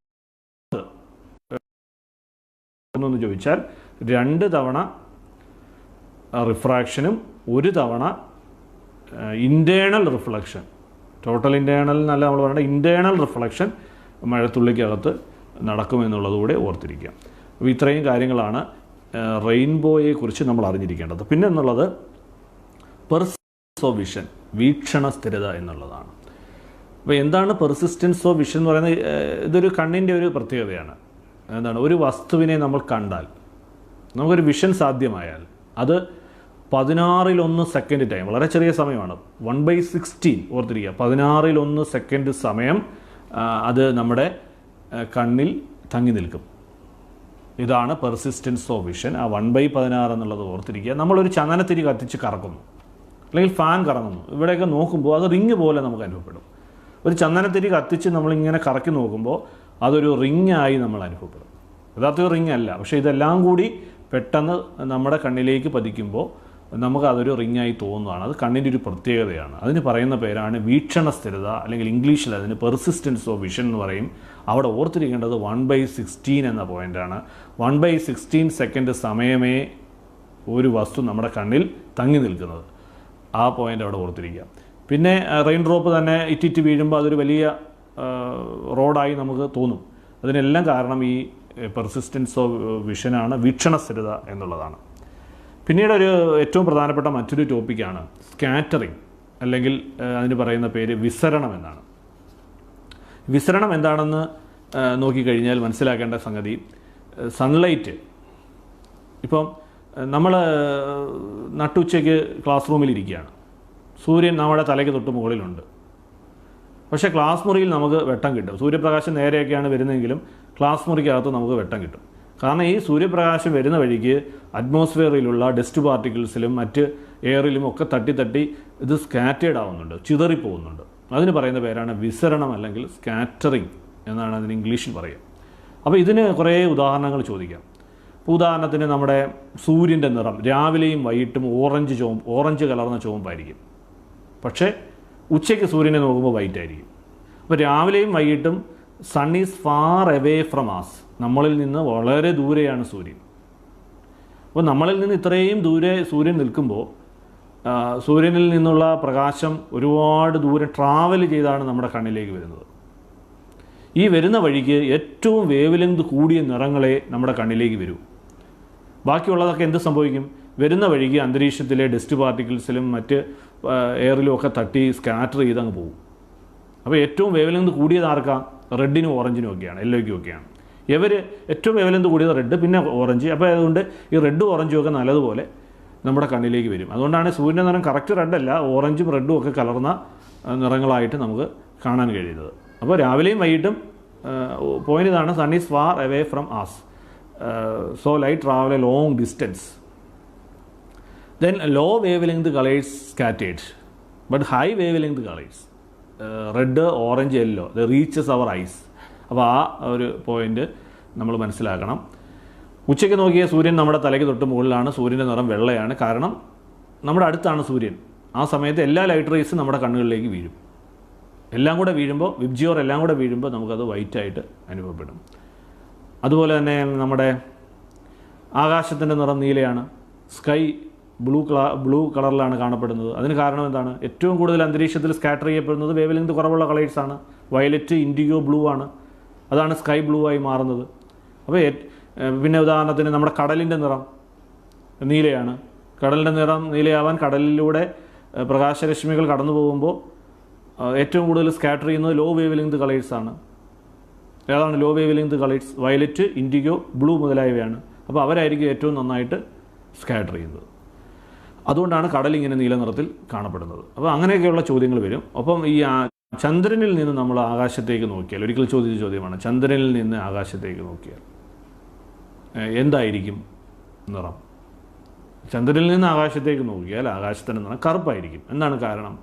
എന്ന് ചോദിച്ചാൽ 2 തവണ റിഫ്രാക്ഷനും ഒരു തവണ ഇൻറ്റേർണൽ റിഫ്ലക്ഷൻ, ടോട്ടൽ ഇൻറ്റേർണൽ എന്നല്ല നമ്മൾ പറയേണ്ടത്, ഇൻറ്റേർണൽ റിഫ്ലക്ഷൻ മഴത്തുള്ളിക്കകത്ത് നടക്കുമെന്നുള്ളതുകൂടെ ഓർത്തിരിക്കുക. അപ്പോൾ ഇത്രയും കാര്യങ്ങളാണ് റെയിൻബോയെക്കുറിച്ച് നമ്മൾ അറിഞ്ഞിരിക്കേണ്ടത്. പിന്നെ എന്നുള്ളത് പെർസിസ്റ്റൻസ് ഓഫ് വിഷൻ, വീക്ഷണ സ്ഥിരത എന്നുള്ളതാണ്. അപ്പോൾ എന്താണ് പെർസിസ്റ്റൻസ് ഓഫ് വിഷൻ എന്ന് പറയുന്നത്? ഇതൊരു കണ്ണിൻ്റെ ഒരു പ്രത്യേകതയാണ്. എന്താണ്, ഒരു വസ്തുവിനെ നമ്മൾ കണ്ടാൽ, നമുക്കൊരു വിഷൻ സാധ്യമായാൽ അത് 16 സെക്കൻഡ് ടൈം, വളരെ ചെറിയ സമയമാണ്, 1/16 ഓർത്തിരിക്കുക, 16 സെക്കൻഡ് സമയം അത് നമ്മുടെ കണ്ണിൽ തങ്ങി നിൽക്കും. ഇതാണ് പെർസിസ്റ്റൻസ് ഓഫ് വിഷൻ. ആ 1/16 എന്നുള്ളത് ഓർത്തിരിക്കുക. നമ്മളൊരു ചന്ദനത്തിരി കത്തിച്ച് കറക്കുന്നു, അല്ലെങ്കിൽ ഫാൻ കറങ്ങുന്നു, ഇവിടെയൊക്കെ നോക്കുമ്പോൾ അത് റിങ് പോലെ നമുക്ക് അനുഭവപ്പെടും. ഒരു ചന്ദനത്തിരി കത്തിച്ച് നമ്മളിങ്ങനെ കറക്കി നോക്കുമ്പോൾ അതൊരു റിങ്ങായി നമ്മൾ അനുഭവപ്പെടും. യഥാർത്ഥ റിങ് അല്ല, പക്ഷേ ഇതെല്ലാം കൂടി പെട്ടെന്ന് നമ്മുടെ കണ്ണിലേക്ക് പതിക്കുമ്പോൾ നമുക്കതൊരു റിങ്ങായി തോന്നുന്നതാണ്. അത് കണ്ണിൻ്റെ ഒരു പ്രത്യേകതയാണ്. അതിന് പറയുന്ന പേരാണ് വീക്ഷണ സ്ഥിരത, അല്ലെങ്കിൽ ഇംഗ്ലീഷിൽ അതിന് പെർസിസ്റ്റൻസ് ഓഫ് വിഷൻ എന്ന് പറയും. അവിടെ ഓർത്തിരിക്കേണ്ടത് 1/16 എന്ന പോയിൻ്റാണ്. 1/16 സെക്കൻഡ് സമയമേ ഒരു വസ്തു നമ്മുടെ കണ്ണിൽ തങ്ങി നിൽക്കുന്നത്. ആ പോയിൻ്റ് അവിടെ ഓർത്തിരിക്കുക. പിന്നെ റെയിൻ ഡ്രോപ്പ് തന്നെ ഇറ്റിറ്റ് വീഴുമ്പോൾ അതൊരു വലിയ റോഡായി നമുക്ക് തോന്നും. അതിനെല്ലാം കാരണം ഈ പെർസിസ്റ്റൻസ് ഓഫ് വിഷനാണ്, വീക്ഷണ സ്ഥിരത എന്നുള്ളതാണ്. പിന്നീട് ഏറ്റവും പ്രധാനപ്പെട്ട മറ്റൊരു ടോപ്പിക്കാണ് സ്കാറ്ററിങ്, അല്ലെങ്കിൽ അതിന് പറയുന്ന പേര് വിസരണം എന്നാണ്. വിസരണം എന്താണെന്ന് നോക്കിക്കഴിഞ്ഞാൽ മനസ്സിലാക്കേണ്ട സംഗതി, സൺലൈറ്റ് ഇപ്പം നമ്മൾ നട്ടുച്ചയ്ക്ക് ക്ലാസ് റൂമിലിരിക്കുകയാണ്, സൂര്യൻ നമ്മുടെ തലയ്ക്ക് തൊട്ട് മുകളിലുണ്ട്, പക്ഷേ ക്ലാസ് മുറിയിൽ നമുക്ക് വെട്ടം കിട്ടും. സൂര്യപ്രകാശം നേരെയൊക്കെയാണ് വരുന്നതെങ്കിലും ക്ലാസ് മുറിക്കകത്ത് നമുക്ക് വെട്ടം കിട്ടും. കാരണം ഈ സൂര്യപ്രകാശം വരുന്ന വഴിക്ക് അറ്റ്മോസ്ഫിയറിലുള്ള ഡസ്റ്റ് പാർട്ടിക്കിൾസിലും മറ്റ് എയറിലും ഒക്കെ തട്ടി ഇത് സ്കാറ്റേഡ് ആവുന്നുണ്ട്, ചിതറിപ്പോകുന്നുണ്ട്. അതിന് പറയുന്ന പേരാണ് വിസരണം, അല്ലെങ്കിൽ സ്കാറ്ററിങ് എന്നാണ് അതിന് ഇംഗ്ലീഷിൽ പറയുക. അപ്പോൾ ഇതിന് കുറേ ഉദാഹരണങ്ങൾ ചോദിക്കാം. ഉദാഹരണത്തിന് നമ്മുടെ സൂര്യൻ്റെ നിറം രാവിലെയും വൈകിട്ടും ഓറഞ്ച് കലർന്ന ചുവപ്പായിരിക്കും, പക്ഷേ ഉച്ചയ്ക്ക് സൂര്യനെ നോക്കുമ്പോൾ വൈറ്റ് ആയിരിക്കും. അപ്പോൾ രാവിലെയും വൈകിട്ടും sun is far away from us, നമ്മളിൽ നിന്ന് വളരെ ദൂരെയാണ് സൂര്യൻ. അപ്പോൾ നമ്മളിൽ നിന്ന് ഇത്രയും ദൂരെ സൂര്യൻ നിൽക്കുമ്പോൾ സൂര്യനിൽ നിന്നുള്ള പ്രകാശം ഒരുപാട് ദൂരം ട്രാവൽ ചെയ്താണ് നമ്മുടെ കണ്ണിലേക്ക് വരുന്നത്. ഈ വരുന്ന വഴിക്ക് ഏറ്റവും വേവ് ലെങ്ത് കൂടിയ നിറങ്ങളെ നമ്മുടെ കണ്ണിലേക്ക് വരൂ. ബാക്കിയുള്ളതൊക്കെ എന്ത് സംഭവിക്കും? വരുന്ന വഴിക്ക് അന്തരീക്ഷത്തിലെ ഡസ്റ്റ് പാർട്ടിക്കിൾസിലും മറ്റ് എയറിലും ഒക്കെ തട്ടി സ്കാറ്റർ ചെയ്ത് അങ്ങ് പോകും. അപ്പോൾ ഏറ്റവും വേവ് ലെങ്ത് കൂടിയത് ആർക്കാണ്? റെഡിനും ഓറഞ്ചിനും ഒക്കെയാണ്, യെല്ലോയ്ക്കും ഒക്കെയാണ്. ഏറ്റവും വേവ് ലെങ്ത് കൂടിയത് റെഡ്, പിന്നെ ഓറഞ്ച്. അപ്പോൾ അതുകൊണ്ട് ഈ റെഡും ഓറഞ്ചും ഒക്കെ നല്ലതുപോലെ നമ്മുടെ കണ്ണിലേക്ക് വരും. അതുകൊണ്ടാണ് സൂര്യൻ്റെ നിറം കറക്റ്റ് റെഡല്ല, ഓറഞ്ചും റെഡും ഒക്കെ കലർന്ന നിറങ്ങളായിട്ട് നമുക്ക് കാണാൻ കഴിയുന്നത്. അപ്പോൾ രാവിലെയും വൈകിട്ടും പോയിന്റ് ഇതാണ്, sun is far away from us, so light travel a long distance. Then low wavelength colours scattered, but high wavelength colours red, orange, yellow the reaches our eyes. അപ്പോൾ ആ ഒരു പോയിന്റ് നമ്മൾ മനസ്സിലാക്കണം. ഉച്ചയ്ക്ക് നോക്കിയ സൂര്യൻ നമ്മുടെ തലയ്ക്ക് തൊട്ട് മുകളിലാണ്, സൂര്യൻ്റെ നിറം വെള്ളയാണ്, കാരണം നമ്മുടെ അടുത്താണ് സൂര്യൻ. ആ സമയത്ത് എല്ലാ ലൈറ്റ് റേസും നമ്മുടെ കണ്ണുകളിലേക്ക് വീഴും. എല്ലാം കൂടെ വീഴുമ്പോൾ, വിബ്ജിയോർ എല്ലാം കൂടെ വീഴുമ്പോൾ നമുക്കത് വൈറ്റായിട്ട് അനുഭവപ്പെടും. അതുപോലെ തന്നെ നമ്മുടെ ആകാശത്തിൻ്റെ നിറം നീലയാണ്, സ്കൈ ബ്ലൂ കളറിലാണ് കാണപ്പെടുന്നത്. അതിന് കാരണം എന്താണ്? ഏറ്റവും കൂടുതൽ അന്തരീക്ഷത്തിൽ സ്കാറ്റർ ചെയ്യപ്പെടുന്നത് വേവ് ലെങ്ത് കുറവുള്ള കളേഴ്സാണ്. വയലറ്റ്, ഇൻഡിഗോ, ബ്ലൂ ആണ്. അതാണ് സ്കൈ ബ്ലൂ ആയി മാറുന്നത്. അപ്പോൾ പിന്നെ ഉദാഹരണത്തിന് നമ്മുടെ കടലിൻ്റെ നിറം നീലയാണ്. കടലിൻ്റെ നിറം നീലയാവാൻ കടലിലൂടെ പ്രകാശരശ്മികൾ കടന്നു പോകുമ്പോൾ ഏറ്റവും കൂടുതൽ സ്കാറ്റർ ചെയ്യുന്നത് ലോ വേവ് ലെങ്ത് കളേഴ്സാണ്. ഏതാണ് low wavelength colours? Violet, indigo, blue മുതലായവയാണ്. അപ്പോൾ അവരായിരിക്കും ഏറ്റവും നന്നായിട്ട് സ്കാറ്റർ ചെയ്യുന്നത്. അതുകൊണ്ടാണ് കടൽ ഇങ്ങനെ നീല നിറത്തിൽ കാണപ്പെടുന്നത്. അപ്പോൾ അങ്ങനെയൊക്കെയുള്ള ചോദ്യങ്ങൾ വരും. അപ്പം ഈ ചന്ദ്രനിൽ നിന്ന് നമ്മൾ ആകാശത്തേക്ക് നോക്കിയാൽ, ഒരിക്കൽ ചോദിച്ച ചോദ്യമാണ്, ചന്ദ്രനിൽ നിന്ന് ആകാശത്തേക്ക് നോക്കിയാൽ എന്തായിരിക്കും നിറം? ചന്ദ്രനിൽ നിന്ന് ആകാശത്തേക്ക് നോക്കിയാൽ ആകാശത്തിൻ്റെ നിറം കറുപ്പായിരിക്കും. എന്താണ് കാരണം?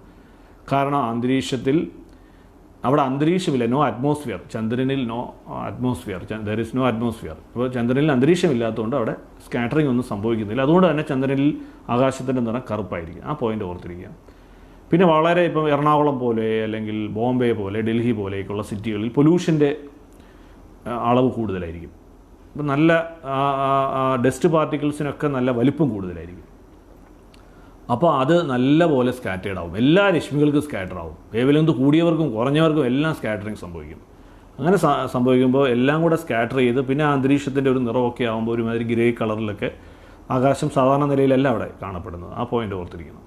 കാരണം അന്തരീക്ഷത്തിൽ അവിടെ അന്തരീക്ഷമില്ല, നോ അറ്റ്മോസ്ഫിയർ. ചന്ദ്രനിൽ no atmosphere, there is no atmosphere. അപ്പോൾ ചന്ദ്രനിൽ അന്തരീക്ഷമില്ലാത്തതുകൊണ്ട് അവിടെ സ്കാറ്ററിംഗ് ഒന്നും സംഭവിക്കുന്നില്ല. അതുകൊണ്ട് തന്നെ ചന്ദ്രനിൽ ആകാശത്തിൻ്റെ നിറം കറുപ്പായിരിക്കും. ആ പോയിൻ്റ് ഓർത്തിരിക്കുക. പിന്നെ വളരെ ഇപ്പം എറണാകുളം പോലെ, അല്ലെങ്കിൽ ബോംബെ പോലെ, ഡൽഹി പോലെയൊക്കെയുള്ള സിറ്റികളിൽ പൊല്യൂഷൻ്റെ അളവ് കൂടുതലായിരിക്കും. അപ്പം നല്ല ഡസ്റ്റ് പാർട്ടിക്കിൾസിനൊക്കെ നല്ല വലിപ്പം കൂടുതലായിരിക്കും. അപ്പോൾ അത് നല്ലപോലെ സ്കാറ്റേഡ് ആവും, എല്ലാ രശ്മികൾക്കും സ്കാറ്റർ ആവും, വേവ് ലെങ്ത് കൂടിയവർക്കും കുറഞ്ഞവർക്കും എല്ലാം സ്കാറ്ററിങ് സംഭവിക്കും. അങ്ങനെ സംഭവിക്കുമ്പോൾ എല്ലാം കൂടെ സ്കാറ്റർ ചെയ്ത് പിന്നെ അന്തരീക്ഷത്തിൻ്റെ ഒരു നിറമൊക്കെ ആകുമ്പോൾ ഒരുമാതിരി ഗ്രേ കളറിലൊക്കെ ആകാശം സാധാരണ നിലയിലല്ല അവിടെ കാണപ്പെടുന്നത്. ആ പോയിൻ്റ് ഓർത്തിരിക്കണം.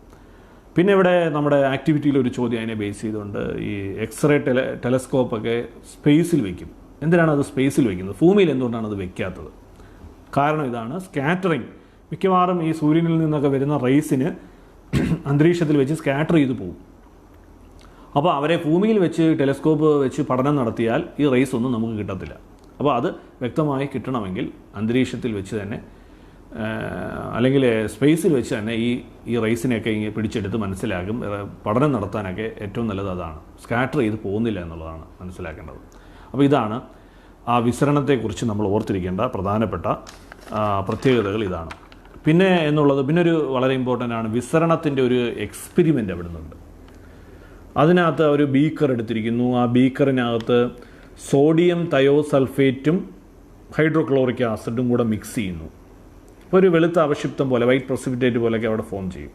പിന്നെ ഇവിടെ നമ്മുടെ ആക്ടിവിറ്റിയിൽ ഒരു ചോദ്യം അതിനെ ബേസ് ചെയ്തുകൊണ്ട് ഈ എക്സ്റേ ടെലസ്കോപ്പൊക്കെ സ്പേസിൽ വയ്ക്കും. എന്തിനാണ് അത് സ്പേസിൽ വയ്ക്കുന്നത്? ഭൂമിയിൽ എന്തുകൊണ്ടാണ് അത് വെക്കാത്തത്? കാരണം ഇതാണ്, സ്കാറ്ററിങ് മിക്കവാറും ഈ സൂര്യനിൽ നിന്നൊക്കെ വരുന്ന റേസിന് അന്തരീക്ഷത്തിൽ വെച്ച് സ്കാറ്റർ ചെയ്ത് പോകും. അപ്പോൾ അവരെ ഭൂമിയിൽ വെച്ച് ടെലസ്കോപ്പ് വെച്ച് പഠനം നടത്തിയാൽ ഈ റേസ് ഒന്നും നമുക്ക് കിട്ടത്തില്ല. അപ്പോൾ അത് വ്യക്തമായി കിട്ടണമെങ്കിൽ അന്തരീക്ഷത്തിൽ വെച്ച് തന്നെ അല്ലെങ്കിൽ സ്പേസിൽ വെച്ച് തന്നെ ഈ റേസിനെയൊക്കെ ഇങ്ങനെ പിടിച്ചെടുത്ത് മനസ്സിലാക്കും. പഠനം നടത്താനൊക്കെ ഏറ്റവും നല്ലത് അതാണ്, സ്കാറ്റർ ചെയ്ത് പോകുന്നില്ല എന്നുള്ളതാണ് മനസ്സിലാക്കേണ്ടത്. അപ്പോൾ ഇതാണ് ആ വിസരണത്തെക്കുറിച്ച് നമ്മൾ ഓർത്തിരിക്കേണ്ട പ്രധാനപ്പെട്ട പ്രത്യേകതകൾ ഇതാണ്. പിന്നെ എന്നുള്ളത് പിന്നൊരു വളരെ ഇമ്പോർട്ടൻ്റ് ആണ്, വിസരണത്തിൻ്റെ ഒരു എക്സ്പെരിമെൻ്റ് അവിടെ നിന്നുണ്ട്. അതിനകത്ത് ഒരു ബീക്കർ എടുത്തിരിക്കുന്നു. ആ ബീക്കറിനകത്ത് സോഡിയം തയോസൾഫേറ്റും ഹൈഡ്രോക്ലോറിക് ആസിഡും കൂടെ മിക്സ് ചെയ്യുന്നു. ഇപ്പോൾ ഒരു വെളുത്ത അവക്ഷിപ്തം പോലെ, വൈറ്റ് പ്രസിപ്പിറ്റേറ്റ് പോലെയൊക്കെ അവിടെ ഫോം ചെയ്യും.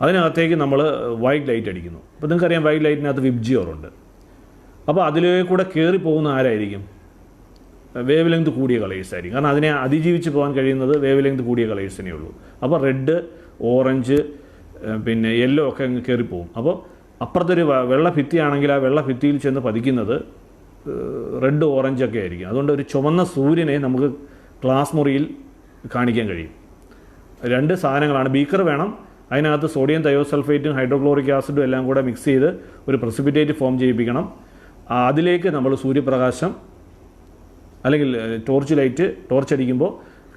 അതിനകത്തേക്ക് നമ്മൾ വൈറ്റ് ലൈറ്റ് അടിക്കുന്നു. അപ്പോൾ നിങ്ങൾക്കറിയാം വൈറ്റ് ലൈറ്റിനകത്ത് വിബ്ജിയോറുണ്ട്. അപ്പോൾ അതിലേക്കൂടെ കയറി പോകുന്ന ആരായിരിക്കും? വേവ് ലെങ്ത് കൂടിയ കളേഴ്സ് ആയിരിക്കും. കാരണം അതിനെ അതിജീവിച്ച് പോകാൻ കഴിയുന്നത് വേവ് ലെങ്ത് കൂടിയ കളേഴ്സിനേ ഉള്ളൂ. അപ്പോൾ റെഡ്, ഓറഞ്ച്, പിന്നെ യെല്ലോ ഒക്കെ അങ്ങ് കയറിപ്പോവും. അപ്പോൾ അപ്പുറത്തൊരു വെള്ള ഭിത്തിയാണെങ്കിൽ ആ വെള്ള ഭിത്തിയിൽ ചെന്ന് പതിക്കുന്നത് റെഡ്, ഓറഞ്ചൊക്കെ ആയിരിക്കും. അതുകൊണ്ട് ഒരു ചുവന്ന സൂര്യനെ നമുക്ക് ക്ലാസ് മുറിയിൽ കാണിക്കാൻ കഴിയും. രണ്ട് സാധനങ്ങളാണ്, ബീക്കർ വേണം, അതിനകത്ത് സോഡിയം തയോസൾഫേറ്റും ഹൈഡ്രോക്ലോറിക് ആസിഡും എല്ലാം കൂടെ മിക്സ് ചെയ്ത് ഒരു പ്രസിപ്പിറ്റേറ്റ് ഫോം ചെയ്യിപ്പിക്കണം. അതിലേക്ക് നമ്മൾ സൂര്യപ്രകാശം അല്ലെങ്കിൽ ടോർച്ച് അടിക്കുമ്പോൾ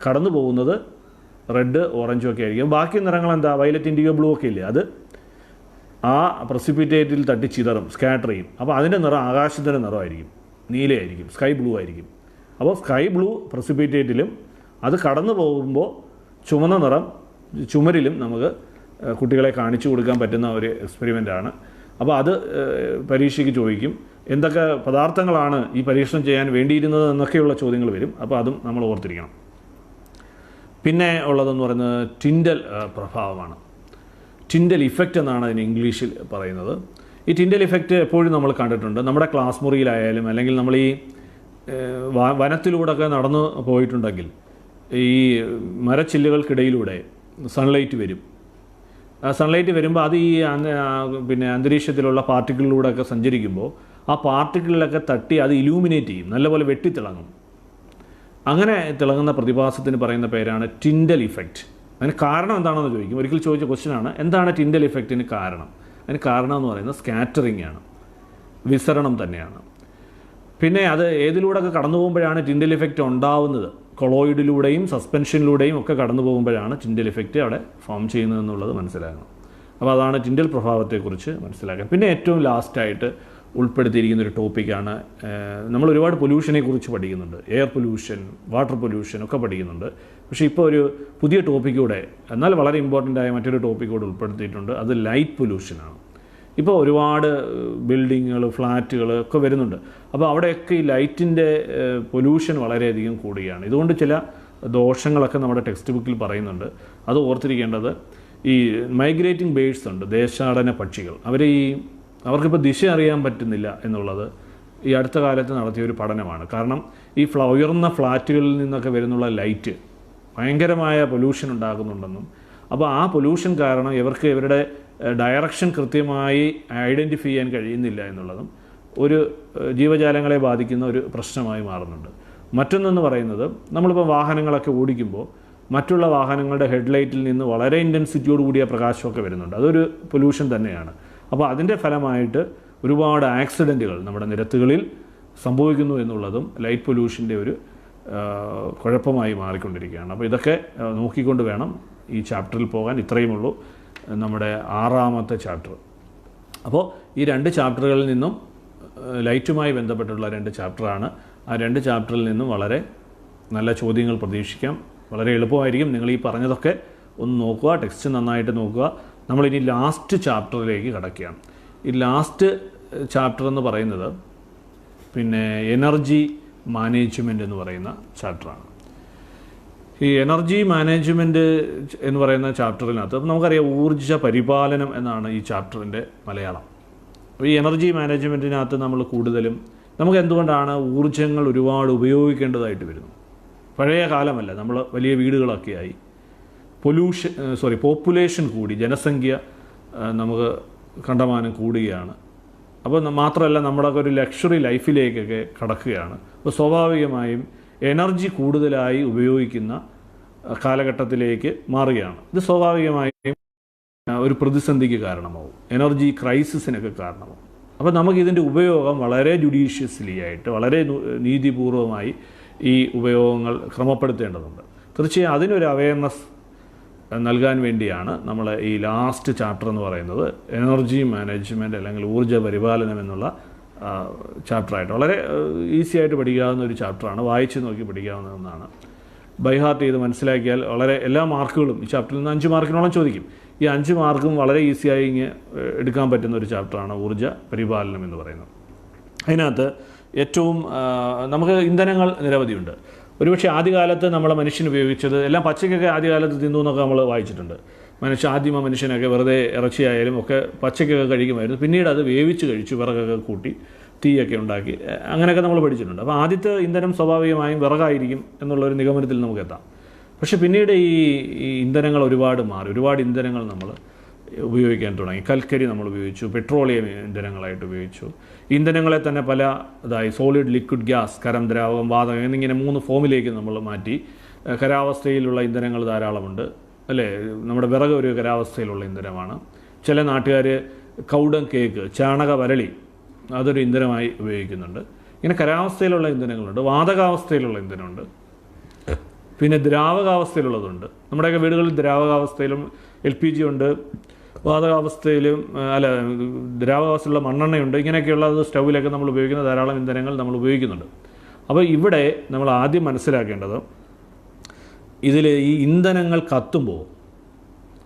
കടന്നു പോകുന്നത് റെഡ്, ഓറഞ്ചും ഒക്കെ ആയിരിക്കും. ബാക്കി നിറങ്ങൾ എന്താ? വയലറ്റ്, ഇൻഡിഗോ, ബ്ലൂ ഒക്കെ ഇല്ലേ, അത് ആ പ്രസിപ്പിറ്റേറ്റിൽ തട്ടി ചിതറും, സ്കാറ്റർ ചെയ്യും. അപ്പോൾ അതിൻ്റെ നിറം ആകാശത്തിൻ്റെ നിറമായിരിക്കും, നീലയായിരിക്കും, സ്കൈ ബ്ലൂ ആയിരിക്കും. അപ്പോൾ സ്കൈ ബ്ലൂ പ്രസിപ്പിറ്റേറ്റിലും അത് കടന്നു പോകുമ്പോൾ ചുമന്ന നിറം ചുമരിലും നമുക്ക് കുട്ടികളെ കാണിച്ചു കൊടുക്കാൻ പറ്റുന്ന ഒരു എക്സ്പെരിമെൻ്റാണ്. അപ്പോൾ അത് പരീക്ഷയ്ക്ക് ചോദിക്കും, എന്തൊക്കെ പദാർത്ഥങ്ങളാണ് ഈ പരീക്ഷണം ചെയ്യാൻ വേണ്ടിയിരുന്നത് എന്നൊക്കെയുള്ള ചോദ്യങ്ങൾ വരും. അപ്പോൾ അതും നമ്മൾ ഓർത്തിരിക്കണം. പിന്നെ ഉള്ളതെന്ന് പറയുന്നത് ടിൻഡൽ പ്രഭാവമാണ്. ടിൻഡൽ ഇഫക്റ്റ് എന്നാണ് അതിന് ഇംഗ്ലീഷിൽ പറയുന്നത്. ഈ ടിൻഡൽ ഇഫക്റ്റ് എപ്പോഴും നമ്മൾ കണ്ടിട്ടുണ്ട്. നമ്മുടെ ക്ലാസ് മുറിയിലായാലും അല്ലെങ്കിൽ നമ്മൾ ഈ വനത്തിലൂടെയൊക്കെ നടന്നു പോയിട്ടുണ്ടെങ്കിൽ ഈ മരച്ചില്ലുകൾക്കിടയിലൂടെ സൺലൈറ്റ് വരും. സൺലൈറ്റ് വരുമ്പോൾ അത് ഈ പിന്നെ അന്തരീക്ഷത്തിലുള്ള പാർട്ടിക്കിളിലൂടെയൊക്കെ സഞ്ചരിക്കുമ്പോൾ ആ പാർട്ടിക്കിളിലൊക്കെ തട്ടി അത് ഇലൂമിനേറ്റ് ചെയ്യും, നല്ലപോലെ വെട്ടിത്തിളങ്ങും. അങ്ങനെ തിളങ്ങുന്ന പ്രതിഭാസത്തിന് പറയുന്ന പേരാണ് ടിൻഡൽ ഇഫക്റ്റ്. അതിന് കാരണം എന്താണെന്ന് ചോദിക്കും. ഒരിക്കൽ ചോദിച്ച ക്വസ്റ്റ്യനാണ്, എന്താണ് ടിൻഡൽ ഇഫക്റ്റിന് കാരണം? അതിന് കാരണം എന്ന് പറയുന്നത് സ്കാറ്ററിംഗ് ആണ്, വിസരണം തന്നെയാണ്. പിന്നെ അത് ഏതിലൂടെയൊക്കെ കടന്നു പോകുമ്പോഴാണ് ടിൻഡൽ ഇഫക്റ്റ് ഉണ്ടാവുന്നത്? കൊളോയിഡിലൂടെയും സസ്പെൻഷനിലൂടെയും ഒക്കെ കടന്നു പോകുമ്പോഴാണ് ടിൻഡൽ ഇഫക്റ്റ് അവിടെ ഫോം ചെയ്യുന്നതെന്നുള്ളത് മനസ്സിലാക്കണം. അപ്പോൾ അതാണ് ടിൻഡൽ പ്രഭാവത്തെക്കുറിച്ച് മനസ്സിലാക്കാൻ. പിന്നെ ഏറ്റവും ലാസ്റ്റായിട്ട് ഉൾപ്പെടുത്തിയിരിക്കുന്ന ഒരു ടോപ്പിക്കാണ്, നമ്മൾ ഒരുപാട് പൊല്യൂഷനെ കുറിച്ച് പഠിക്കുന്നുണ്ട്, എയർ പൊല്യൂഷൻ, വാട്ടർ പൊല്യൂഷൻ ഒക്കെ പഠിക്കുന്നുണ്ട്. പക്ഷേ ഇപ്പോൾ ഒരു പുതിയ ടോപ്പിക്കൂടെ, എന്നാൽ വളരെ ഇമ്പോർട്ടൻ്റ് ആയ മറ്റൊരു ടോപ്പിക്കൂടെ ഉൾപ്പെടുത്തിയിട്ടുണ്ട്. അത് ലൈറ്റ് പൊല്യൂഷനാണ്. ഇപ്പോൾ ഒരുപാട് ബിൽഡിങ്ങുകൾ, ഫ്ലാറ്റുകൾ ഒക്കെ വരുന്നുണ്ട്. അപ്പോൾ അവിടെയൊക്കെ ഈ ലൈറ്റിൻ്റെ പൊല്യൂഷൻ വളരെയധികം കൂടുകയാണ്. ഇതുകൊണ്ട് ചില ദോഷങ്ങളൊക്കെ നമ്മുടെ ടെക്സ്റ്റ് ബുക്കിൽ പറയുന്നുണ്ട്. അത് ഓർത്തിരിക്കേണ്ടത്, ഈ മൈഗ്രേറ്റിംഗ് ബേഡ്സ് ഉണ്ട്, ദേശാടന പക്ഷികൾ, അവർക്കിപ്പോൾ ദിശ അറിയാൻ പറ്റുന്നില്ല എന്നുള്ളത് ഈ അടുത്ത കാലത്ത് നടത്തിയ ഒരു പഠനമാണ്. കാരണം ഈ ഉയർന്ന ഫ്ലാറ്റുകളിൽ നിന്നൊക്കെ വരുന്നുള്ള ലൈറ്റ് ഭയങ്കരമായ പൊല്യൂഷൻ ഉണ്ടാകുന്നുണ്ടെന്നും, അപ്പോൾ ആ പൊല്യൂഷൻ കാരണം ഇവരുടെ ഡയറക്ഷൻ കൃത്യമായി ഐഡൻറ്റിഫൈ ചെയ്യാൻ കഴിയുന്നില്ല എന്നുള്ളതും ഒരു ജീവജാലങ്ങളെ ബാധിക്കുന്ന ഒരു പ്രശ്നമായി മാറുന്നുണ്ട്. മറ്റൊന്നെന്ന് പറയുന്നത്, നമ്മളിപ്പോൾ വാഹനങ്ങളൊക്കെ ഓടിക്കുമ്പോൾ മറ്റുള്ള വാഹനങ്ങളുടെ ഹെഡ്ലൈറ്റിൽ നിന്ന് വളരെ ഇൻറ്റൻസിറ്റിയോട് കൂടിയ പ്രകാശമൊക്കെ വരുന്നുണ്ട്. അതൊരു പൊല്യൂഷൻ തന്നെയാണ്. അപ്പോൾ അതിൻ്റെ ഫലമായിട്ട് ഒരുപാട് ആക്സിഡൻറ്റുകൾ നമ്മുടെ നിരത്തുകളിൽ സംഭവിക്കുന്നു എന്നുള്ളതും ലൈറ്റ് പൊല്യൂഷൻ്റെ ഒരു കുഴപ്പമായി മാറിക്കൊണ്ടിരിക്കുകയാണ്. അപ്പോൾ ഇതൊക്കെ നോക്കിക്കൊണ്ട് വേണം ഈ ചാപ്റ്ററിൽ പോകാൻ. ഇത്രയുമുള്ളൂ നമ്മുടെ 6ാമത്തെ ചാപ്റ്റർ. അപ്പോൾ ഈ 2 ചാപ്റ്ററുകളിൽ നിന്നും ലൈറ്റുമായി ബന്ധപ്പെട്ടുള്ള 2 ചാപ്റ്ററാണ്. ആ 2 ചാപ്റ്ററിൽ നിന്നും വളരെ നല്ല ചോദ്യങ്ങൾ പ്രതീക്ഷിക്കാം. വളരെ എളുപ്പമായിരിക്കും. നിങ്ങൾ ഈ പറഞ്ഞതൊക്കെ ഒന്ന് നോക്കുക, ടെക്സ്റ്റ് നന്നായിട്ട് നോക്കുക. നമ്മളിനി ലാസ്റ്റ് ചാപ്റ്ററിലേക്ക് കടക്കുകയാണ്. ഈ ലാസ്റ്റ് ചാപ്റ്റർ എന്ന് പറയുന്നത് പിന്നെ എനർജി മാനേജ്മെൻറ്റ് എന്ന് പറയുന്ന ചാപ്റ്ററാണ്. ഈ എനർജി മാനേജ്മെൻറ്റ് എന്ന് പറയുന്ന ചാപ്റ്ററിനകത്ത് അപ്പോൾ നമുക്കറിയാം ഊർജ്ജ പരിപാലനം എന്നാണ് ഈ ചാപ്റ്ററിൻ്റെ മലയാളം. അപ്പോൾ ഈ എനർജി മാനേജ്മെൻറ്റിനകത്ത് നമ്മൾ കൂടുതലും നമുക്ക് എന്തുകൊണ്ടാണ് ഊർജ്ജങ്ങൾ ഒരുപാട് ഉപയോഗിക്കേണ്ടതായിട്ട് വരുന്നു. പഴയ കാലമല്ല, നമ്മൾ വലിയ വീടുകളൊക്കെയായി, പോപ്പുലേഷൻ കൂടി, ജനസംഖ്യ നമുക്ക് കണ്ടമാനം കൂടുകയാണ്. അപ്പോൾ മാത്രമല്ല നമ്മളൊക്കെ ഒരു ലക്ഷറി ലൈഫിലേക്കൊക്കെ കടക്കുകയാണ്. അപ്പോൾ സ്വാഭാവികമായും എനർജി കൂടുതലായി ഉപയോഗിക്കുന്ന കാലഘട്ടത്തിലേക്ക് മാറുകയാണ്. ഇത് സ്വാഭാവികമായും ഒരു പ്രതിസന്ധിക്ക് കാരണമാവും, എനർജി ക്രൈസിസിനൊക്കെ കാരണമാവും. അപ്പോൾ നമുക്കിതിൻ്റെ ഉപയോഗം വളരെ ജുഡീഷ്യസ്ലി ആയിട്ട് വളരെ നീതിപൂർവമായി ഈ ഉപയോഗങ്ങൾ ക്രമപ്പെടുത്തേണ്ടതുണ്ട്. തീർച്ചയായും അതിനൊരു അവയർനെസ് നൽകാൻ വേണ്ടിയാണ് നമ്മൾ ഈ ലാസ്റ്റ് ചാപ്റ്റർ എന്ന് പറയുന്നത് എനർജി മാനേജ്മെൻറ്റ് അല്ലെങ്കിൽ ഊർജ്ജ പരിപാലനം എന്നുള്ള ചാപ്റ്ററായിട്ട് വളരെ ഈസി ആയിട്ട് പഠിക്കാവുന്ന ഒരു ചാപ്റ്ററാണ്. വായിച്ച് നോക്കി പഠിക്കാവുന്ന ഒന്നാണ്. ബൈഹാർട്ട് ചെയ്ത് മനസ്സിലാക്കിയാൽ വളരെ എല്ലാ മാർക്കുകളും ഈ ചാപ്റ്ററിൽ നിന്ന് 5 മാർക്കിനോളം ചോദിക്കും. ഈ 5 മാർക്കും വളരെ ഈസിയായി എടുക്കാൻ പറ്റുന്ന ഒരു ചാപ്റ്ററാണ് ഊർജ്ജ പരിപാലനം എന്ന് പറയുന്നത്. അതിനകത്ത് ഏറ്റവും നമുക്ക് ഇന്ധനങ്ങൾ നിരവധിയുണ്ട്. ഒരുപക്ഷെ ആദ്യകാലത്ത് നമ്മളെ മനുഷ്യൻ ഉപയോഗിച്ചത് എല്ലാം പച്ചക്കൊക്കെ ആദ്യകാലത്ത് തിന്നു എന്നൊക്കെ നമ്മൾ വായിച്ചിട്ടുണ്ട്. ആദിമ മനുഷ്യനൊക്കെ വെറുതെ ഇറച്ചിയായാലും ഒക്കെ പച്ചക്കൊക്കെ കഴിക്കുമായിരുന്നു. പിന്നീട് അത് വേവിച്ച് കഴിച്ചു, വിറകൊക്കെ കൂട്ടി തീയൊക്കെ ഉണ്ടാക്കി, അങ്ങനെയൊക്കെ നമ്മൾ പഠിച്ചിട്ടുണ്ട്. അപ്പോൾ ആദ്യത്തെ ഇന്ധനം സ്വാഭാവികമായും വിറകായിരിക്കും എന്നുള്ളൊരു നിഗമനത്തിൽ നമുക്ക് എത്താം. പക്ഷേ പിന്നീട് ഈ ഇന്ധനങ്ങൾ ഒരുപാട് മാറി, ഒരുപാട് ഇന്ധനങ്ങൾ നമ്മൾ ഉപയോഗിക്കാൻ തുടങ്ങി. കൽക്കരി നമ്മൾ ഉപയോഗിച്ചു, പെട്രോളിയം ഇന്ധനങ്ങളായിട്ട് ഉപയോഗിച്ചു. ഇന്ധനങ്ങളെ തന്നെ പല സോളിഡ്, ലിക്വിഡ്, ഗ്യാസ്, കരം, ദ്രാവകം, വാതകം എന്നിങ്ങനെ 3 ഫോമിലേക്ക് നമ്മൾ മാറ്റി. ഖരാവസ്ഥയിലുള്ള ഇന്ധനങ്ങൾ ധാരാളമുണ്ട്, അല്ലേ? നമ്മുടെ വിറക് ഒരു ഖരാവസ്ഥയിലുള്ള ഇന്ധനമാണ്. ചില നാട്ടുകാർ കൗഡം കേക്ക്, ചാണക വരളി, അതൊരു ഇന്ധനമായി ഉപയോഗിക്കുന്നുണ്ട്. ഇങ്ങനെ ഖരാവസ്ഥയിലുള്ള ഇന്ധനങ്ങളുണ്ട്, വാതകാവസ്ഥയിലുള്ള ഇന്ധനമുണ്ട്, പിന്നെ ദ്രാവകാവസ്ഥയിലുള്ളതുണ്ട്. നമ്മുടെയൊക്കെ വീടുകളിൽ ദ്രാവകാവസ്ഥയിലും LPG ഉണ്ട്, വാതകാവസ്ഥയിലും ദ്രാവകാവസ്ഥയിലുള്ള മണ്ണെണ്ണയുണ്ട്. ഇങ്ങനെയൊക്കെയുള്ളത് സ്റ്റൗവിലൊക്കെ നമ്മൾ ഉപയോഗിക്കുന്ന ധാരാളം ഇന്ധനങ്ങൾ നമ്മൾ ഉപയോഗിക്കുന്നുണ്ട്. അപ്പോൾ ഇവിടെ നമ്മൾ ആദ്യം മനസ്സിലാക്കേണ്ടത് ഇതിൽ ഈ ഇന്ധനങ്ങൾ കത്തുമ്പോൾ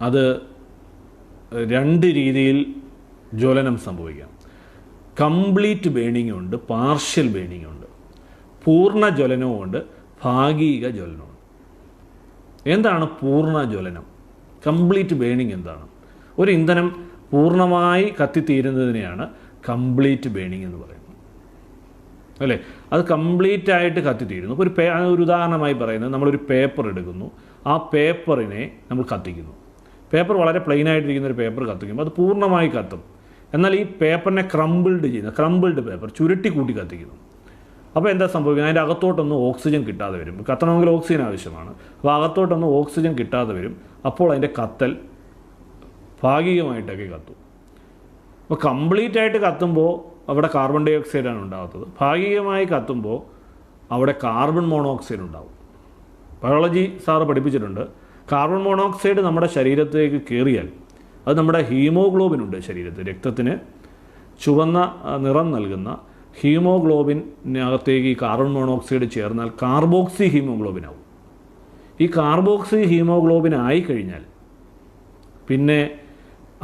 അത് 2 രീതിയിൽ ജ്വലനം സംഭവിക്കാം. കംപ്ലീറ്റ് ബേണിംഗ് ഉണ്ട്, പാർഷ്യൽ ബേണിംഗ് ഉണ്ട്. പൂർണ്ണ ജ്വലനവുമുണ്ട്, ഭാഗിക ജ്വലനമുണ്ട്. എന്താണ് പൂർണ്ണ ജ്വലനം? കംപ്ലീറ്റ് ബേണിംഗ് എന്താണ്? ഒരു ഇന്ധനം പൂർണ്ണമായി കത്തിത്തീരുന്നതിനെയാണ് കംപ്ലീറ്റ് ബേണിംഗ് എന്ന് പറയുന്നത്, അല്ലേ? അത് കംപ്ലീറ്റ് ആയിട്ട് കത്തിത്തീരുന്നു. ഇപ്പോൾ ഒരു ഉദാഹരണമായി പറയുന്നത്, നമ്മളൊരു പേപ്പർ എടുക്കുന്നു, ആ പേപ്പറിനെ നമ്മൾ കത്തിക്കുന്നു. പേപ്പർ വളരെ പ്ലെയിൻ ആയിട്ടിരിക്കുന്ന ഒരു പേപ്പർ കത്തിക്കുമ്പോൾ അത് പൂർണ്ണമായി കത്തും. എന്നാൽ ഈ പേപ്പറിനെ ക്രംബിൾഡ് പേപ്പർ ചുരുട്ടി കൂട്ടി കത്തിക്കുന്നു. അപ്പോൾ എന്താ സംഭവിക്കുന്നത്? അതിൻ്റെ അകത്തോട്ടൊന്നും ഓക്സിജൻ കിട്ടാതെ വരും. കത്തണമെങ്കിൽ ഓക്സിജൻ ആവശ്യമാണ്. അപ്പോൾ അകത്തോട്ടൊന്നും ഓക്സിജൻ കിട്ടാതെ വരും. അപ്പോൾ അതിൻ്റെ കത്തൽ ഭാഗികമായിട്ടൊക്കെ കത്തും. അപ്പോൾ കംപ്ലീറ്റ് ആയിട്ട് കത്തുമ്പോൾ അവിടെ കാർബൺ ഡൈ ഓക്സൈഡാണ് ഉണ്ടാകുന്നത്. ഭാഗികമായി കത്തുമ്പോൾ അവിടെ കാർബൺ മോണോക്സൈഡ് ഉണ്ടാകും. ബയോളജി സാറ് പഠിപ്പിച്ചിട്ടുണ്ട്, കാർബൺ മോണോക്സൈഡ് നമ്മുടെ ശരീരത്തിലേക്ക് കയറിയാൽ അത് നമ്മുടെ ഹീമോഗ്ലോബിനുണ്ട് ശരീരത്തിൽ, രക്തത്തിന് ചുവന്ന നിറം നൽകുന്ന ഹീമോഗ്ലോബിനകത്തേക്ക് ഈ കാർബൺ മോണോക്സൈഡ് ചേർന്നാൽ കാർബോക്സി ഹീമോഗ്ലോബിനാവും. ഈ കാർബോക്സി ഹീമോഗ്ലോബിൻ ആയിക്കഴിഞ്ഞാൽ പിന്നെ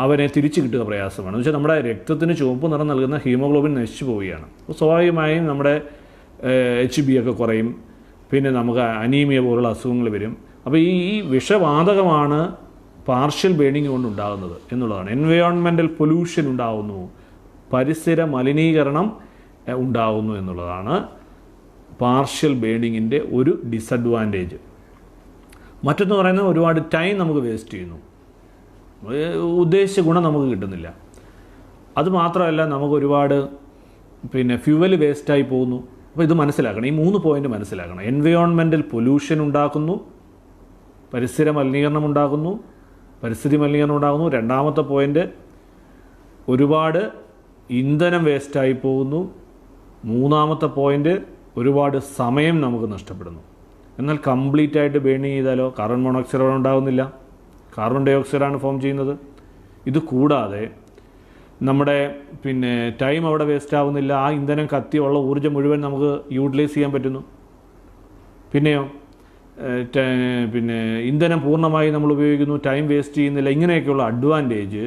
അവനെ തിരിച്ചു കിട്ടുക പ്രയാസമാണ്. എന്ന് വെച്ചാൽ നമ്മുടെ രക്തത്തിന് ചുവപ്പ് നിറം നൽകുന്ന ഹീമോഗ്ലോബിൻ നശിച്ചു പോവുകയാണ്. അപ്പോൾ സ്വാഭാവികമായും നമ്മുടെ HB ഒക്കെ കുറയും, പിന്നെ നമുക്ക് അനീമിയ പോലുള്ള അസുഖങ്ങൾ വരും. അപ്പോൾ ഈ വിഷവാതകമാണ് പാർഷ്യൽ ബേണിംഗ് കൊണ്ടുണ്ടാകുന്നത് എന്നുള്ളതാണ്. എൻവയോൺമെൻറ്റൽ പൊല്യൂഷൻ ഉണ്ടാകുന്നു, പരിസര മലിനീകരണം ഉണ്ടാകുന്നു എന്നുള്ളതാണ് പാർഷ്യൽ ബേണിങ്ങിൻ്റെ ഒരു ഡിസഡ്വാൻറ്റേജ്. മറ്റൊന്ന് പറയുന്നത് ഒരുപാട് ടൈം നമുക്ക് വേസ്റ്റ് ചെയ്യുന്നു, ഉദ്ദേശിച്ച ഗുണം നമുക്ക് കിട്ടുന്നില്ല. അതുമാത്രമല്ല നമുക്ക് ഒരുപാട് ഫ്യുവൽ വേസ്റ്റായി പോകുന്നു. അപ്പോൾ ഇത് മനസ്സിലാക്കണം, ഈ 3 പോയിൻ്റ് മനസ്സിലാക്കണം. എൻവയോൺമെൻറ്റൽ പൊല്യൂഷൻ ഉണ്ടാക്കുന്നു, പരിസര മലിനീകരണം ഉണ്ടാകുന്നു, പരിസ്ഥിതി മലിനീകരണം ഉണ്ടാകുന്നു. രണ്ടാമത്തെ പോയിൻ്റ് ഒരുപാട് ഇന്ധനം വേസ്റ്റായി പോകുന്നു. മൂന്നാമത്തെ പോയിൻ്റ് ഒരുപാട് സമയം നമുക്ക് നഷ്ടപ്പെടുന്നു. എന്നാൽ കംപ്ലീറ്റ് ആയിട്ട് ബേണിങ് ചെയ്താലോ കാർബൺ മോണോക്സൈഡ് ഉണ്ടാകുന്നില്ല, കാർബൺ ഡൈ ഓക്സൈഡാണ് ഫോം ചെയ്യുന്നത്. ഇത് കൂടാതെ നമ്മുടെ ടൈം അവിടെ വേസ്റ്റ് ആവുന്നില്ല, ആ ഇന്ധനം കത്തിയുള്ള ഊർജ്ജം മുഴുവൻ നമുക്ക് യൂട്ടിലൈസ് ചെയ്യാൻ പറ്റുന്നു. പിന്നെയോ ഇന്ധനം പൂർണ്ണമായി നമ്മൾ ഉപയോഗിക്കുന്നു, ടൈം വേസ്റ്റ് ചെയ്യുന്നില്ല. ഇങ്ങനെയൊക്കെയുള്ള അഡ്വാൻറ്റേജ്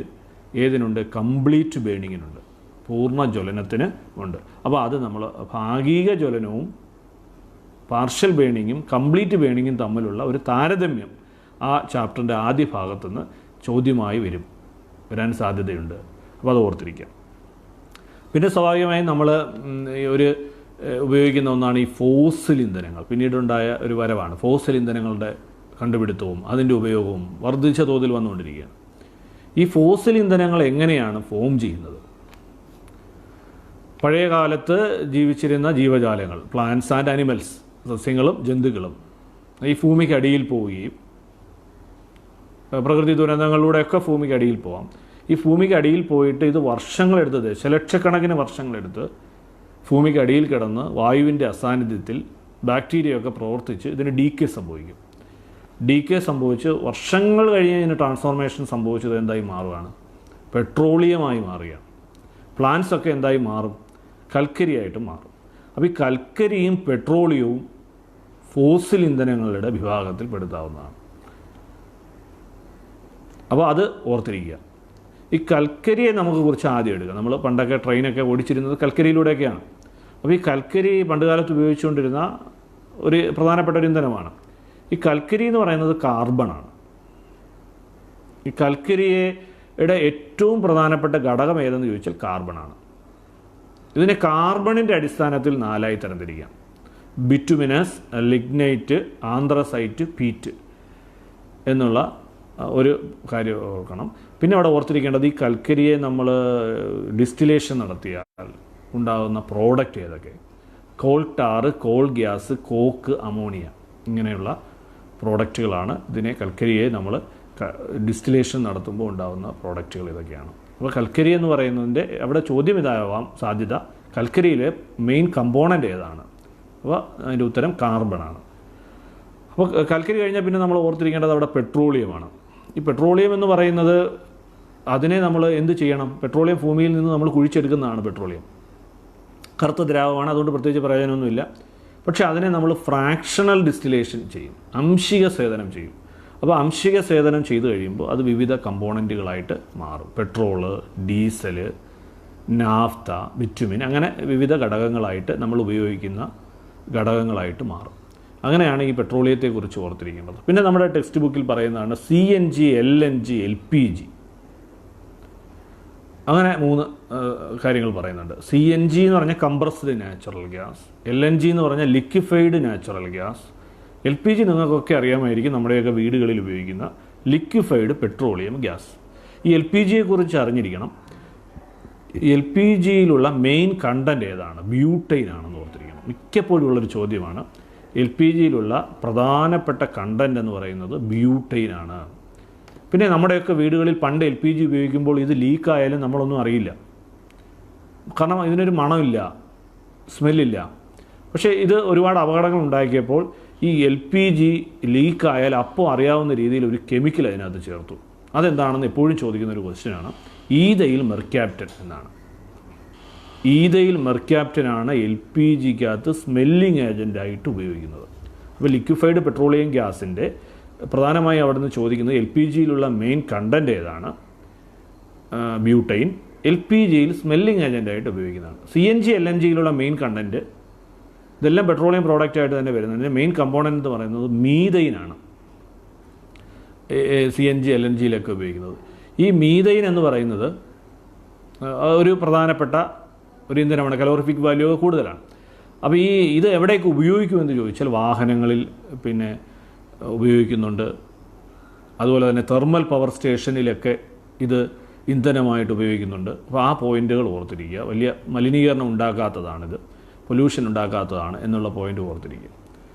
ഏതിനുണ്ട്? കംപ്ലീറ്റ് ബേണിങ്ങിനുണ്ട്, പൂർണ്ണ ജ്വലനത്തിന് ഉണ്ട്. അപ്പോൾ അത് നമ്മൾ ഭാഗിക ജ്വലനവും പാർഷ്യൽ ബേണിങ്ങും കംപ്ലീറ്റ് ബേണിങ്ങും തമ്മിലുള്ള ഒരു താരതമ്യം ആ ചാപ്റ്ററിൻ്റെ ആദ്യ ഭാഗത്തുനിന്ന് ചോദ്യമായി വരാൻ സാധ്യതയുണ്ട്. അപ്പോൾ അത് ഓർത്തിരിക്കാം. പിന്നെ സ്വാഭാവികമായും നമ്മൾ ഒരു ഉപയോഗിക്കുന്ന ഒന്നാണ് ഈ ഫോസിൽ ഇന്ധനങ്ങൾ. പിന്നീടുണ്ടായ ഒരു വരവാണ് ഫോസിൽ ഇന്ധനങ്ങളുടെ കണ്ടുപിടുത്തവും അതിൻ്റെ ഉപയോഗവും വർദ്ധിച്ച തോതിൽ വന്നുകൊണ്ടിരിക്കുകയാണ്. ഈ ഫോസിൽ ഇന്ധനങ്ങൾ എങ്ങനെയാണ് ഫോം ചെയ്യുന്നത്? പഴയ കാലത്ത് ജീവിച്ചിരുന്ന ജീവജാലങ്ങൾ, പ്ലാന്റ്സ് ആൻഡ് ആനിമൽസ്, സസ്യങ്ങളും ജന്തുക്കളും ഈ ഭൂമിക്കടിയിൽ പോവുകയും പ്രകൃതി ദുരന്തങ്ങളിലൂടെയൊക്കെ ഭൂമിക്കടിയിൽ പോവാം. ഈ ഭൂമിക്കടിയിൽ പോയിട്ട് ഇത് വർഷങ്ങളെടുത്ത്, ദശലക്ഷക്കണക്കിന് വർഷങ്ങളെടുത്ത് ഭൂമിക്കടിയിൽ കിടന്ന് വായുവിൻ്റെ അസാന്നിധ്യത്തിൽ ബാക്ടീരിയയൊക്കെ പ്രവർത്തിച്ച് ഇതിന് ഡീക്കേ സംഭവിക്കും. ഡീക്കേ സംഭവിച്ച് വർഷങ്ങൾ കഴിഞ്ഞ് ഇതിന് ട്രാൻസ്ഫോർമേഷൻ സംഭവിച്ചത് എന്തായി മാറുകയാണ്? പെട്രോളിയമായി മാറുകയാണ്. പ്ലാന്റ്സൊക്കെ എന്തായി മാറും? കൽക്കരിയായിട്ട് മാറും. അപ്പോൾ ഈ കൽക്കരിയും പെട്രോളിയവും ഫോസിൽ ഇന്ധനങ്ങളുടെ വിഭാഗത്തിൽ പെടുത്താവുന്നതാണ്. അപ്പോൾ അത് ഓർത്തിരിക്കുക. ഈ കൽക്കരിയെ നമുക്ക് കുറിച്ച് ആദ്യം എടുക്കുക. നമ്മൾ പണ്ടൊക്കെ ട്രെയിനൊക്കെ ഓടിച്ചിരുന്നത് കൽക്കരിയിലൂടെയൊക്കെയാണ്. അപ്പോൾ ഈ കൽക്കരി പണ്ട് കാലത്ത് ഉപയോഗിച്ചുകൊണ്ടിരുന്ന ഒരു പ്രധാനപ്പെട്ട ഒരു ഇന്ധനമാണ്. ഈ കൽക്കരി എന്ന് പറയുന്നത് കാർബണാണ്. ഈ കൽക്കരിയുടെ ഏറ്റവും പ്രധാനപ്പെട്ട ഘടകം ഏതെന്ന് ചോദിച്ചാൽ കാർബണാണ്. ഇതിനെ കാർബണിൻ്റെ അടിസ്ഥാനത്തിൽ 4ആയി തരംതിരിക്കാം: ബിറ്റുമിനസ്, ലിഗ്നൈറ്റ്, ആന്ത്രസൈറ്റ്, പീറ്റ് എന്നുള്ള ഒരു കാര്യം ഓർക്കണം. പിന്നെ അവിടെ ഓർത്തിരിക്കേണ്ടത് ഈ കൽക്കരിയെ നമ്മൾ ഡിസ്റ്റിലേഷൻ നടത്തിയാൽ ഉണ്ടാകുന്ന പ്രോഡക്റ്റ് ഏതൊക്കെ? Coal tar, coal gas, coke, ammonia ഇങ്ങനെയുള്ള പ്രോഡക്റ്റുകളാണ് ഇതിനെ കൽക്കരിയെ നമ്മൾ ഡിസ്റ്റിലേഷൻ നടത്തുമ്പോൾ ഉണ്ടാകുന്ന പ്രോഡക്റ്റുകൾ ഇതൊക്കെയാണ്. അപ്പോൾ കൽക്കരി എന്ന് പറയുന്നതിൻ്റെ അവിടെ ചോദ്യം ഇതാവാം സാധ്യത, കൽക്കരിയിലെ മെയിൻ കമ്പോണൻ്റ് ഏതാണ്? അപ്പോൾ അതിൻ്റെ ഉത്തരം കാർബണാണ്. അപ്പോൾ കൽക്കരി കഴിഞ്ഞാൽ പിന്നെ നമ്മൾ ഓർത്തിരിക്കേണ്ടത് അവിടെ പെട്രോളിയമാണ്. ഈ പെട്രോളിയം എന്ന് പറയുന്നത് അതിനെ നമ്മൾ എന്ത് ചെയ്യണം? പെട്രോളിയം ഭൂമിയിൽ നിന്ന് നമ്മൾ കുഴിച്ചെടുക്കുന്നതാണ് പെട്രോളിയം. കറുത്ത ദ്രാവകമാണ്, അതുകൊണ്ട് പ്രത്യേകിച്ച് പ്രയോജനമൊന്നുമില്ല. പക്ഷേ അതിനെ നമ്മൾ ഫ്രാക്ഷണൽ ഡിസ്റ്റിലേഷൻ ചെയ്യും, അംശിക സേചനം ചെയ്യും. അപ്പോൾ അംശിക സേചനം ചെയ്തു കഴിയുമ്പോൾ അത് വിവിധ കമ്പോണൻറ്റുകളായിട്ട് മാറും. പെട്രോള്, ഡീസല്, നാഫ്ത, ബിറ്റുമിൻ, അങ്ങനെ വിവിധ ഘടകങ്ങളായിട്ട് നമ്മൾ ഉപയോഗിക്കുന്ന ഘടകങ്ങളായിട്ട് മാറും. അങ്ങനെയാണ് ഈ പെട്രോളിയത്തെക്കുറിച്ച് ഓർത്തിരിക്കേണ്ടത്. പിന്നെ നമ്മുടെ ടെക്സ്റ്റ് ബുക്കിൽ പറയുന്നതാണ് CNG, LNG, LPG, അങ്ങനെ 3 കാര്യങ്ങൾ പറയുന്നുണ്ട്. CNG എന്ന് പറഞ്ഞാൽ കംപ്രസ്ഡ് നാച്ചുറൽ ഗ്യാസ്, LNG എന്ന് പറഞ്ഞാൽ ലിക്വിഫൈഡ് നാച്ചുറൽ ഗ്യാസ്, LPG നിങ്ങൾക്കൊക്കെ അറിയാമായിരിക്കും, നമ്മുടെയൊക്കെ വീടുകളിൽ ഉപയോഗിക്കുന്ന ലിക്വിഫൈഡ് പെട്രോളിയം ഗ്യാസ്. ഈ LPGയെക്കുറിച്ച് അറിഞ്ഞിരിക്കണം. LPGയിലുള്ള മെയിൻ കണ്ടൻറ്റ് ഏതാണ്? ബ്യൂട്ടൈൻ ആണെന്ന് ഓർത്തിരിക്കണം. മിക്കപ്പോഴും ഉള്ളൊരു ചോദ്യമാണ്. LPGയിലുള്ള പ്രധാനപ്പെട്ട കണ്ടൻറ്റ് എന്ന് പറയുന്നത് ബ്യൂട്ടൈൻ ആണ്. പിന്നെ നമ്മുടെയൊക്കെ വീടുകളിൽ പണ്ട് LPG ഉപയോഗിക്കുമ്പോൾ ഇത് ലീക്കായാലും നമ്മളൊന്നും അറിയില്ല, കാരണം ഇതിനൊരു മണമില്ല, സ്മെല്ലില്ല. പക്ഷേ ഇത് ഒരുപാട് അപകടങ്ങൾ ഉണ്ടാക്കിയപ്പോൾ ഈ LPG ലീക്കായാൽ അപ്പോൾ അറിയാവുന്ന രീതിയിൽ ഒരു കെമിക്കൽ അതിനകത്ത് ചേർത്തു. അതെന്താണെന്ന് എപ്പോഴും ചോദിക്കുന്ന ഒരു ക്വസ്റ്റ്യനാണ്. ഈഥൈൽ മെർക്യാപ്റ്റൻ എന്നാണ്. ഈഥൈൽ മെർക്യാപ്റ്റനാണ് LPGക്കകത്ത് സ്മെല്ലിംഗ് ഏജൻ്റായിട്ട് ഉപയോഗിക്കുന്നത്. അപ്പോൾ ലിക്വിഫൈഡ് പെട്രോളിയം ഗ്യാസിൻ്റെ പ്രധാനമായും അവിടെ നിന്ന് ചോദിക്കുന്നത് LPGയിലുള്ള മെയിൻ കണ്ടൻറ്റ് ഏതാണ്? ബ്യൂട്ടൈൻ. LPGയിൽ സ്മെല്ലിംഗ് ഏജൻ്റായിട്ട് ഉപയോഗിക്കുന്നതാണ്. CNG, LNGയിലുള്ള മെയിൻ കണ്ടൻറ്റ് ഇതെല്ലാം പെട്രോളിയം പ്രോഡക്റ്റായിട്ട് തന്നെ വരുന്നതിൻ്റെ മെയിൻ കമ്പോണൻ്റ് എന്ന് പറയുന്നത് മീഥൈനാണ്. CNG, LNGയിലൊക്കെ ഉപയോഗിക്കുന്നത്. ഈ മീഥൈൻ എന്ന് പറയുന്നത് ഒരു പ്രധാനപ്പെട്ട ഒരു ഇന്ധനമാണ്, കലോറിഫിക് വാല്യൂ കൂടുതലാണ്. അപ്പോൾ ഇത് എവിടെയൊക്കെ ഉപയോഗിക്കുമെന്ന് ചോദിച്ചാൽ വാഹനങ്ങളിൽ പിന്നെ ഉപയോഗിക്കുന്നുണ്ട്. അതുപോലെ തന്നെ തെർമൽ പവർ സ്റ്റേഷനിലൊക്കെ ഇത് ഇന്ധനമായിട്ട് ഉപയോഗിക്കുന്നുണ്ട്. അപ്പോൾ ആ പോയിൻ്റുകൾ ഓർത്തിരിക്കുക. വലിയ മലിനീകരണം ഉണ്ടാക്കാത്തതാണിത്, പൊല്യൂഷൻ ഉണ്ടാക്കാത്തതാണ് എന്നുള്ള പോയിൻ്റ് ഓർത്തിരിക്കുക.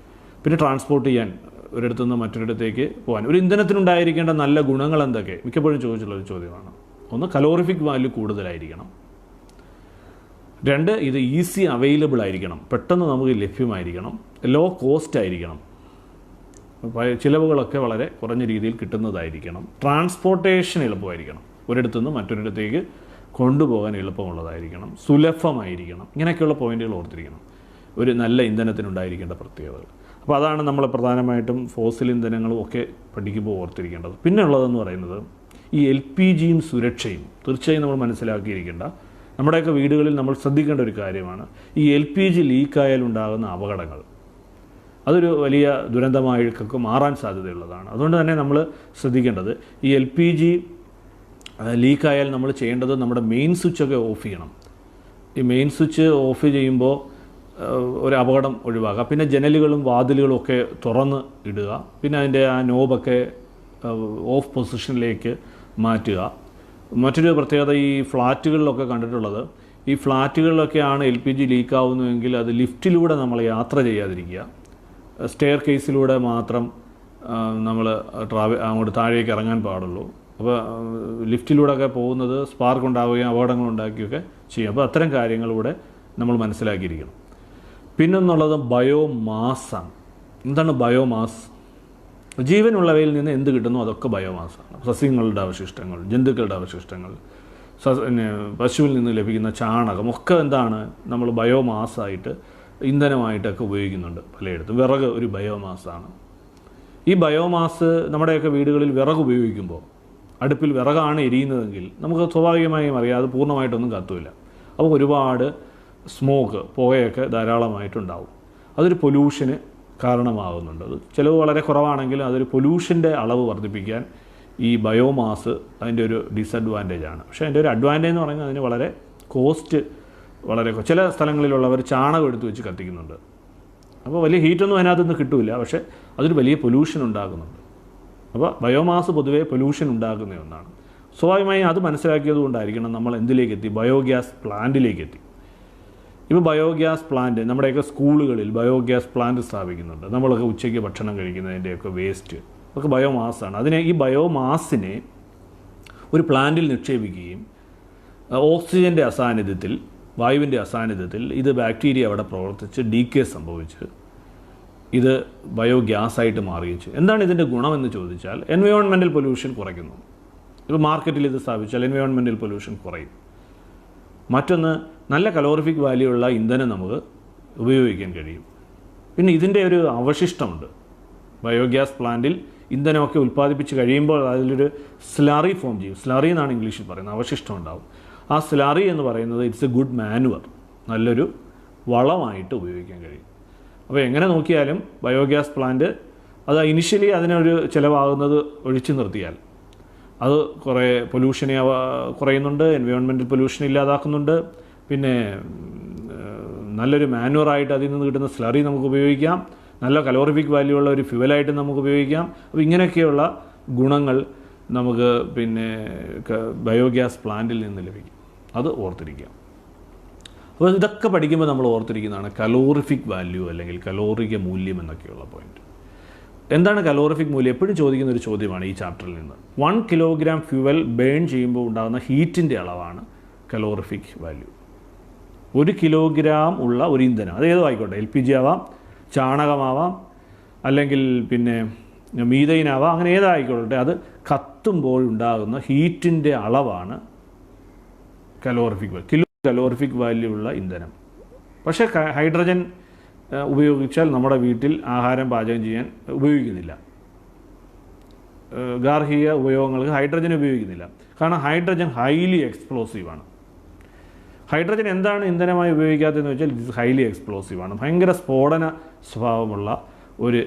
പിന്നെ ട്രാൻസ്പോർട്ട് ചെയ്യാൻ ഒരിടത്തു നിന്ന് മറ്റൊരിടത്തേക്ക് പോകാൻ ഒരു ഇന്ധനത്തിനുണ്ടായിരിക്കേണ്ട നല്ല ഗുണങ്ങൾ എന്തൊക്കെ മിക്കപ്പോഴും ചോദിച്ചുള്ളൊരു ചോദ്യമാണ്. ഒന്ന്, കലോറിഫിക് വാല്യൂ കൂടുതലായിരിക്കണം. 2, ഇത് ഈസി അവൈലബിൾ ആയിരിക്കണം, പെട്ടെന്ന് നമുക്ക് ലഭ്യമായിരിക്കണം. ലോ കോസ്റ്റ് ആയിരിക്കണം, ചിലവുകളൊക്കെ വളരെ കുറഞ്ഞ രീതിയിൽ കിട്ടുന്നതായിരിക്കണം. ട്രാൻസ്പോർട്ടേഷൻ എളുപ്പമായിരിക്കണം, ഒരിടത്തു നിന്ന് മറ്റൊരിടത്തേക്ക് കൊണ്ടുപോകാൻ എളുപ്പമുള്ളതായിരിക്കണം. സുലഭമായിരിക്കണം. ഇങ്ങനെയൊക്കെയുള്ള പോയിന്റുകൾ ഓർത്തിരിക്കണം ഒരു നല്ല ഇന്ധനത്തിനുണ്ടായിരിക്കേണ്ട പ്രത്യേകതകൾ. അപ്പോൾ അതാണ് നമ്മൾ പ്രധാനമായിട്ടും ഫോസിൽ ഇന്ധനങ്ങളും ഒക്കെ പഠിക്കുമ്പോൾ ഓർത്തിരിക്കേണ്ടത്. പിന്നെ ഉള്ളതെന്ന് പറയുന്നത് ഈ LPGയും സുരക്ഷയും തീർച്ചയായും നമ്മൾ മനസ്സിലാക്കിയിരിക്കേണ്ട, നമ്മുടെയൊക്കെ വീടുകളിൽ നമ്മൾ ശ്രദ്ധിക്കേണ്ട ഒരു കാര്യമാണ്. ഈ LPG ലീക്കായാൽ ഉണ്ടാകുന്ന അപകടങ്ങൾ. അതൊരു വലിയ ദുരന്തമായിട്ടൊക്കെ മാറാൻ സാധ്യതയുള്ളതാണ്. അതുകൊണ്ട് തന്നെ നമ്മൾ ശ്രദ്ധിക്കേണ്ടത് ഈ LPG ലീക്കായാൽ നമ്മൾ ചെയ്യേണ്ടത് നമ്മുടെ മെയിൻ സ്വിച്ചൊക്കെ ഓഫ് ചെയ്യണം. ഈ മെയിൻ സ്വിച്ച് ഓഫ് ചെയ്യുമ്പോൾ ഒരു അപകടം ഒഴിവാക്കുക. പിന്നെ ജനലുകളും വാതിലുകളും ഒക്കെ തുറന്ന് ഇടുക. പിന്നെ അതിൻ്റെ ആ നോബൊക്കെ ഓഫ് പൊസിഷനിലേക്ക് മാറ്റുക. മറ്റൊരു പ്രത്യേകത ഈ ഫ്ലാറ്റുകളിലൊക്കെ കണ്ടിട്ടുള്ളത്, ഈ ഫ്ലാറ്റുകളിലൊക്കെയാണ് LPG ലീക്കാവുന്നതെങ്കിൽ അത് ലിഫ്റ്റിലൂടെ നമ്മൾ യാത്ര ചെയ്യാതിരിക്കുക. സ്റ്റെയർ കേസിലൂടെ മാത്രം നമ്മൾ അങ്ങോട്ട് താഴേക്ക് ഇറങ്ങാൻ പാടുള്ളൂ. അപ്പോൾ ലിഫ്റ്റിലൂടെയൊക്കെ പോകുന്നത് സ്പാർക്ക് ഉണ്ടാവുകയും അപകടങ്ങൾ ഉണ്ടാക്കുകയൊക്കെ ചെയ്യും. അപ്പോൾ അത്തരം കാര്യങ്ങളിലൂടെ നമ്മൾ മനസ്സിലാക്കിയിരിക്കണം. പിന്നൊന്നുള്ളത് ബയോമാസാണ്. എന്താണ് ബയോമാസ്? ജീവനുള്ളവയിൽ നിന്ന് എന്ത് കിട്ടുന്നു അതൊക്കെ ബയോമാസാണ്. സസ്യങ്ങളുടെ അവശിഷ്ടങ്ങൾ, ജന്തുക്കളുടെ അവശിഷ്ടങ്ങൾ, പശുവിൽ നിന്ന് ലഭിക്കുന്ന ചാണകം ഒക്കെ എന്താണ് നമ്മൾ ബയോമാസായിട്ട് ഇന്ധനമായിട്ടൊക്കെ ഉപയോഗിക്കുന്നുണ്ട് പലയിടത്തും. വിറക് ഒരു ബയോമാസാണ്. ഈ ബയോമാസ് നമ്മുടെയൊക്കെ വീടുകളിൽ വിറക് ഉപയോഗിക്കുമ്പോൾ, അടുപ്പിൽ വിറകാണ് എരിയുന്നതെങ്കിൽ നമുക്ക് സ്വാഭാവികമായും അറിയാം അത് പൂർണ്ണമായിട്ടൊന്നും കത്തുമില്ല. അപ്പോൾ ഒരുപാട് സ്മോക്ക്, പുകയൊക്കെ ധാരാളമായിട്ടുണ്ടാവും. അതൊരു പൊല്യൂഷന് കാരണമാകുന്നുണ്ട്. അത് ചിലവ് വളരെ കുറവാണെങ്കിൽ അതൊരു പൊല്യൂഷൻ്റെ അളവ് വർദ്ധിപ്പിക്കാൻ ഈ ബയോമാസ് അതിൻ്റെ ഒരു ഡിസഡ്വാൻറ്റേജാണ്. പക്ഷേ അതിൻ്റെ ഒരു അഡ്വാൻറ്റേജ് എന്ന് പറയുന്നത് അതിന് വളരെ കോസ്റ്റ് വളരെ ചില സ്ഥലങ്ങളിലുള്ളവർ ചാണകം എടുത്ത് വെച്ച് കത്തിക്കുന്നുണ്ട്. അപ്പോൾ വലിയ ഹീറ്റൊന്നും അതിനകത്ത് നിന്ന് കിട്ടില്ല, പക്ഷേ അതൊരു വലിയ പൊല്യൂഷൻ ഉണ്ടാക്കുന്നുണ്ട്. അപ്പോൾ ബയോമാസ് പൊതുവേ പൊല്യൂഷൻ ഉണ്ടാക്കുന്ന ഒന്നാണ്. സ്വാഭാവികമായും അത് മനസ്സിലാക്കിയത് കൊണ്ടായിരിക്കണം നമ്മൾ എന്തിലേക്ക് എത്തി, ബയോഗ്യാസ് പ്ലാന്റിലേക്ക് എത്തി. ഇപ്പോൾ ബയോഗ്യാസ് പ്ലാന്റ് നമ്മുടെയൊക്കെ സ്കൂളുകളിൽ ബയോഗ്യാസ് പ്ലാന്റ് സ്ഥാപിക്കുന്നുണ്ട്. നമ്മളൊക്കെ ഉച്ചയ്ക്ക് ഭക്ഷണം കഴിക്കുന്നതിൻ്റെയൊക്കെ വേസ്റ്റ് ഒക്കെ ബയോമാസാണ്. ഈ ബയോമാസിനെ ഒരു പ്ലാന്റിൽ നിക്ഷേപിക്കുകയും ഓക്സിജൻ്റെ അസാന്നിധ്യത്തിൽ, വായുവിൻ്റെ അസാന്നിധ്യത്തിൽ ഇത് ബാക്ടീരിയ അവിടെ പ്രവർത്തിച്ച് ഡീക്കേ സംഭവിച്ച് ഇത് ബയോഗ്യാസായിട്ട് മാറിയിച്ചു. എന്താണ് ഇതിൻ്റെ ഗുണമെന്ന് ചോദിച്ചാൽ എൻവയോൺമെൻറ്റൽ പൊല്യൂഷൻ കുറയ്ക്കുന്നു. ഇപ്പോൾ മാർക്കറ്റിൽ ഇത് സ്ഥാപിച്ചാൽ എൻവയോൺമെൻറ്റൽ പൊല്യൂഷൻ കുറയും. മറ്റൊന്ന്, നല്ല കലോറിഫിക് വാല്യൂ ഉള്ള ഇന്ധനം നമുക്ക് ഉപയോഗിക്കാൻ കഴിയും. പിന്നെ ഇതിൻ്റെ ഒരു അവശിഷ്ടമുണ്ട്. ബയോഗ്യാസ് പ്ലാന്റിൽ ഇന്ധനമൊക്കെ ഉൽപ്പാദിപ്പിച്ച് കഴിയുമ്പോൾ അതിലൊരു സ്ലറി ഫോം ചെയ്യും. സ്ലറി എന്നാണ് ഇംഗ്ലീഷിൽ പറയുന്നത്. അവശിഷ്ടം ഉണ്ടാവും. ആ സ്ലറി എന്ന് പറയുന്നത് ഇറ്റ്സ് എ ഗുഡ് മാനുവർ, നല്ലൊരു വളമായിട്ട് ഉപയോഗിക്കാൻ കഴിയും. അപ്പോൾ എങ്ങനെ നോക്കിയാലും ബയോഗ്യാസ് പ്ലാന്റ് അത് ഇനിഷ്യലി അതിനൊരു ചിലവാകുന്നത് ഒഴിച്ചു നിർത്തിയാൽ അത് കുറേ പൊല്യൂഷനെ കുറയുന്നുണ്ട്, എൻവയോൺമെൻറ്റൽ പൊല്യൂഷൻ ഇല്ലാതാക്കുന്നുണ്ട്. പിന്നെ നല്ലൊരു മാനുവറായിട്ട് അതിൽ നിന്ന് കിട്ടുന്ന സ്ലറി നമുക്ക് ഉപയോഗിക്കാം. നല്ല കലോറിഫിക് വാല്യൂ ഉള്ള ഒരു ഫ്യുവലായിട്ട് നമുക്ക് ഉപയോഗിക്കാം. അപ്പോൾ ഇങ്ങനെയൊക്കെയുള്ള ഗുണങ്ങൾ നമുക്ക് പിന്നെ ബയോഗ്യാസ് പ്ലാന്റിൽ നിന്ന് ലഭിക്കും. അത് ഓർത്തിരിക്കാം. അപ്പോൾ ഇതൊക്കെ പഠിക്കുമ്പോൾ നമ്മൾ ഓർത്തിരിക്കുന്നതാണ് കലോറിഫിക് വാല്യൂ അല്ലെങ്കിൽ കലോറിക മൂല്യം എന്നൊക്കെയുള്ള പോയിന്റ്. എന്താണ് കലോറിഫിക് മൂല്യം? എപ്പോഴും ചോദിക്കുന്ന ഒരു ചോദ്യമാണ് ഈ ചാപ്റ്ററിൽ നിന്ന്. 1 കിലോഗ്രാം ഫ്യുവൽ ബേൺ ചെയ്യുമ്പോൾ ഉണ്ടാകുന്ന ഹീറ്റിൻ്റെ അളവാണ് കലോറിഫിക് വാല്യൂ. 1 കിലോഗ്രാം ഉള്ള ഒരു ഇന്ധനം, അത് ഏതോ ആയിക്കോട്ടെ, LPG ആവാം, ചാണകമാവാം, അല്ലെങ്കിൽ പിന്നെ മീഥൈനാവാം, അങ്ങനെ ഏതായിക്കോട്ടെ, അത് കത്തുമ്പോൾ ഉണ്ടാകുന്ന ഹീറ്റിൻ്റെ അളവാണ് കലോറിഫിക് വാല്യൂ. കലോറിഫിക് വാല്യൂ ഉള്ള ഇന്ധനം. പക്ഷേ ഹൈഡ്രജൻ ഉപയോഗിച്ചാൽ നമ്മുടെ വീട്ടിൽ ആഹാരം പാചകം ചെയ്യാൻ ഉപയോഗിക്കുന്നില്ല. ഗാർഹിക ഉപയോഗങ്ങൾക്ക് ഹൈഡ്രജൻ ഉപയോഗിക്കുന്നില്ല. കാരണം ഹൈഡ്രജൻ ഹൈലി എക്സ്പ്ലോസീവാണ്. ഹൈഡ്രജൻ എന്താണ് ഇന്ധനമായി ഉപയോഗിക്കാത്തതെന്ന് വെച്ചാൽ ഇത് ഹൈലി എക്സ്പ്ലോസീവാണ്. ഭയങ്കര സ്ഫോടന സ്വഭാവമുള്ള ഒരു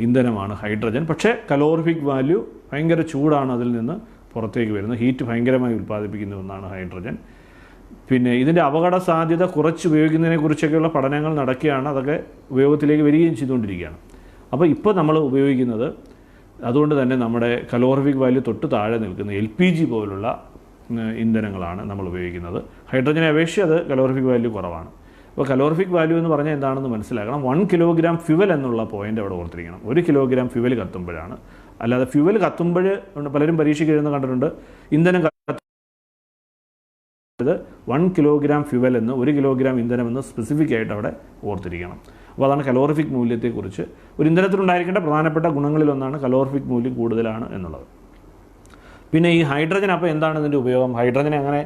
ഇന്ധനമാണ് ഹൈഡ്രജൻ. പക്ഷേ കലോറിഫിക് വാല്യൂ ഭയങ്കര ചൂടാണ് അതിൽ നിന്ന് പുറത്തേക്ക് വരുന്നത്. ഹീറ്റ് ഭയങ്കരമായി ഉൽപ്പാദിപ്പിക്കുന്ന ഒന്നാണ് ഹൈഡ്രജൻ. പിന്നെ ഇതിൻ്റെ അപകട സാധ്യത കുറച്ച് ഉപയോഗിക്കുന്നതിനെക്കുറിച്ചൊക്കെയുള്ള പഠനങ്ങൾ നടക്കുകയാണ്. അതൊക്കെ ഉപയോഗത്തിലേക്ക് വരികയും ചെയ്തുകൊണ്ടിരിക്കുകയാണ്. അപ്പോൾ ഇപ്പോൾ നമ്മൾ ഉപയോഗിക്കുന്നത്, അതുകൊണ്ട് തന്നെ നമ്മുടെ കലോറിഫിക് വാല്യൂ തൊട്ട് താഴെ നിൽക്കുന്ന LPG പോലുള്ള ഇന്ധനങ്ങളാണ് നമ്മൾ ഉപയോഗിക്കുന്നത്. ഹൈഡ്രജനെ അപേക്ഷിച്ച് അത് കലോറിഫിക് വാല്യൂ കുറവാണ്. അപ്പോൾ കലോറിഫിക് വാല്യൂ എന്ന് പറഞ്ഞാൽ എന്താണെന്ന് മനസ്സിലാക്കണം. 1 കിലോഗ്രാം ഫ്യുവൽ എന്നുള്ള പോയിൻ്റ് അവിടെ ഓർത്തിരിക്കണം. 1 കിലോഗ്രാം ഫ്യുവൽ കത്തുമ്പോഴാണ്. അല്ലാതെ ഫ്യുവൽ കത്തുമ്പോൾ പലരും പരീക്ഷയ്ക്ക് എഴുതുന്ന കണ്ടിട്ടുണ്ട്, ഇന്ധനം 1 കിലോഗ്രാം ഫ്യുവൽ എന്ന് 1 കിലോഗ്രാം ഇന്ധനമെന്ന് സ്പെസിഫിക് ആയിട്ട് അവിടെ ഓർത്തിരിക്കണം. അപ്പോൾ അതാണ് കലോറിഫിക് മൂല്യത്തെക്കുറിച്ച്. ഒരു ഇന്ധനത്തിലുണ്ടായിരിക്കേണ്ട പ്രധാനപ്പെട്ട ഗുണങ്ങളിലൊന്നാണ് കലോറിഫിക് മൂല്യം കൂടുതലാണ് എന്നുള്ളത്. പിന്നെ ഈ ഹൈഡ്രജൻ, അപ്പോൾ എന്താണ് ഇതിൻ്റെ ഉപയോഗം? ഹൈഡ്രജനെ അങ്ങനെ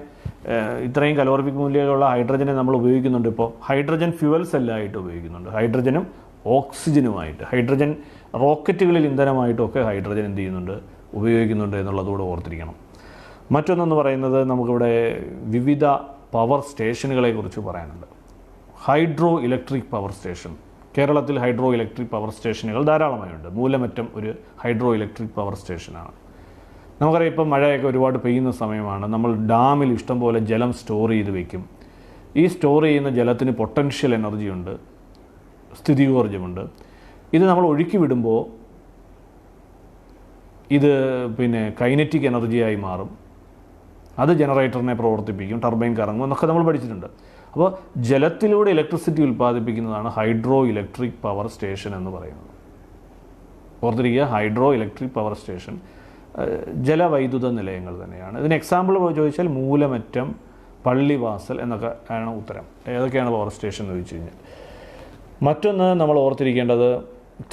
ഇത്രയും കലോറിഫിക് മൂല്യമുള്ള ഹൈഡ്രജനെ നമ്മൾ ഉപയോഗിക്കുന്നുണ്ട്. ഇപ്പോൾ ഹൈഡ്രജൻ ഫ്യുവൽ സെല്ലായിട്ട് ഉപയോഗിക്കുന്നുണ്ട്. ഹൈഡ്രജനും ഓക്സിജനുമായിട്ട്, ഹൈഡ്രജൻ റോക്കറ്റുകളിൽ ഇന്ധനമായിട്ടൊക്കെ ഹൈഡ്രജൻ എന്ത് ചെയ്യുന്നുണ്ട്, ഉപയോഗിക്കുന്നുണ്ട് എന്നുള്ളതുകൂടെ ഓർത്തിരിക്കണം. മറ്റൊന്നെന്ന് പറയുന്നത് നമുക്കിവിടെ വിവിധ പവർ സ്റ്റേഷനുകളെ കുറിച്ച് പറയാനുണ്ട്. ഹൈഡ്രോ ഇലക്ട്രിക് പവർ സ്റ്റേഷൻ, കേരളത്തിൽ ഹൈഡ്രോ ഇലക്ട്രിക് പവർ സ്റ്റേഷനുകൾ ധാരാളമായുണ്ട്. മൂലമറ്റം ഒരു ഹൈഡ്രോ ഇലക്ട്രിക് പവർ സ്റ്റേഷനാണ്. നമുക്കറിയാം ഇപ്പം മഴയൊക്കെ ഒരുപാട് പെയ്യുന്ന സമയമാണ്. നമ്മൾ ഡാമിൽ ഇഷ്ടംപോലെ ജലം സ്റ്റോർ ചെയ്ത് വയ്ക്കും. ഈ സ്റ്റോർ ചെയ്യുന്ന ജലത്തിന് പൊട്ടൻഷ്യൽ എനർജിയുണ്ട്, സ്ഥിതികോർജ്ജമുണ്ട്. ഇത് നമ്മൾ ഒഴുക്കി വിടുമ്പോൾ ഇത് കൈനറ്റിക് എനർജിയായി മാറും. അത് ജനറേറ്ററിനെ പ്രവർത്തിപ്പിക്കും, ടർബൈൻ കറങ്ങും എന്നൊക്കെ നമ്മൾ പഠിച്ചിട്ടുണ്ട്. അപ്പോൾ ജലത്തിലൂടെ ഇലക്ട്രിസിറ്റി ഉൽപ്പാദിപ്പിക്കുന്നതാണ് ഹൈഡ്രോ ഇലക്ട്രിക് പവർ സ്റ്റേഷൻ എന്ന് പറയുന്നത്. ഓർത്തിരിക്കുക, ഹൈഡ്രോ ഇലക്ട്രിക് പവർ സ്റ്റേഷൻ ജലവൈദ്യുത നിലയങ്ങൾ തന്നെയാണ്. ഇതിന് എക്സാമ്പിൾ ചോദിച്ചാൽ മൂലമറ്റം, പള്ളിവാസൽ എന്നൊക്കെ ആണ് ഉത്തരം. ഏതൊക്കെയാണ് പവർ സ്റ്റേഷൻ എന്ന് ചോദിച്ചു കഴിഞ്ഞാൽ. മറ്റൊന്ന് നമ്മൾ ഓർത്തിരിക്കേണ്ടത്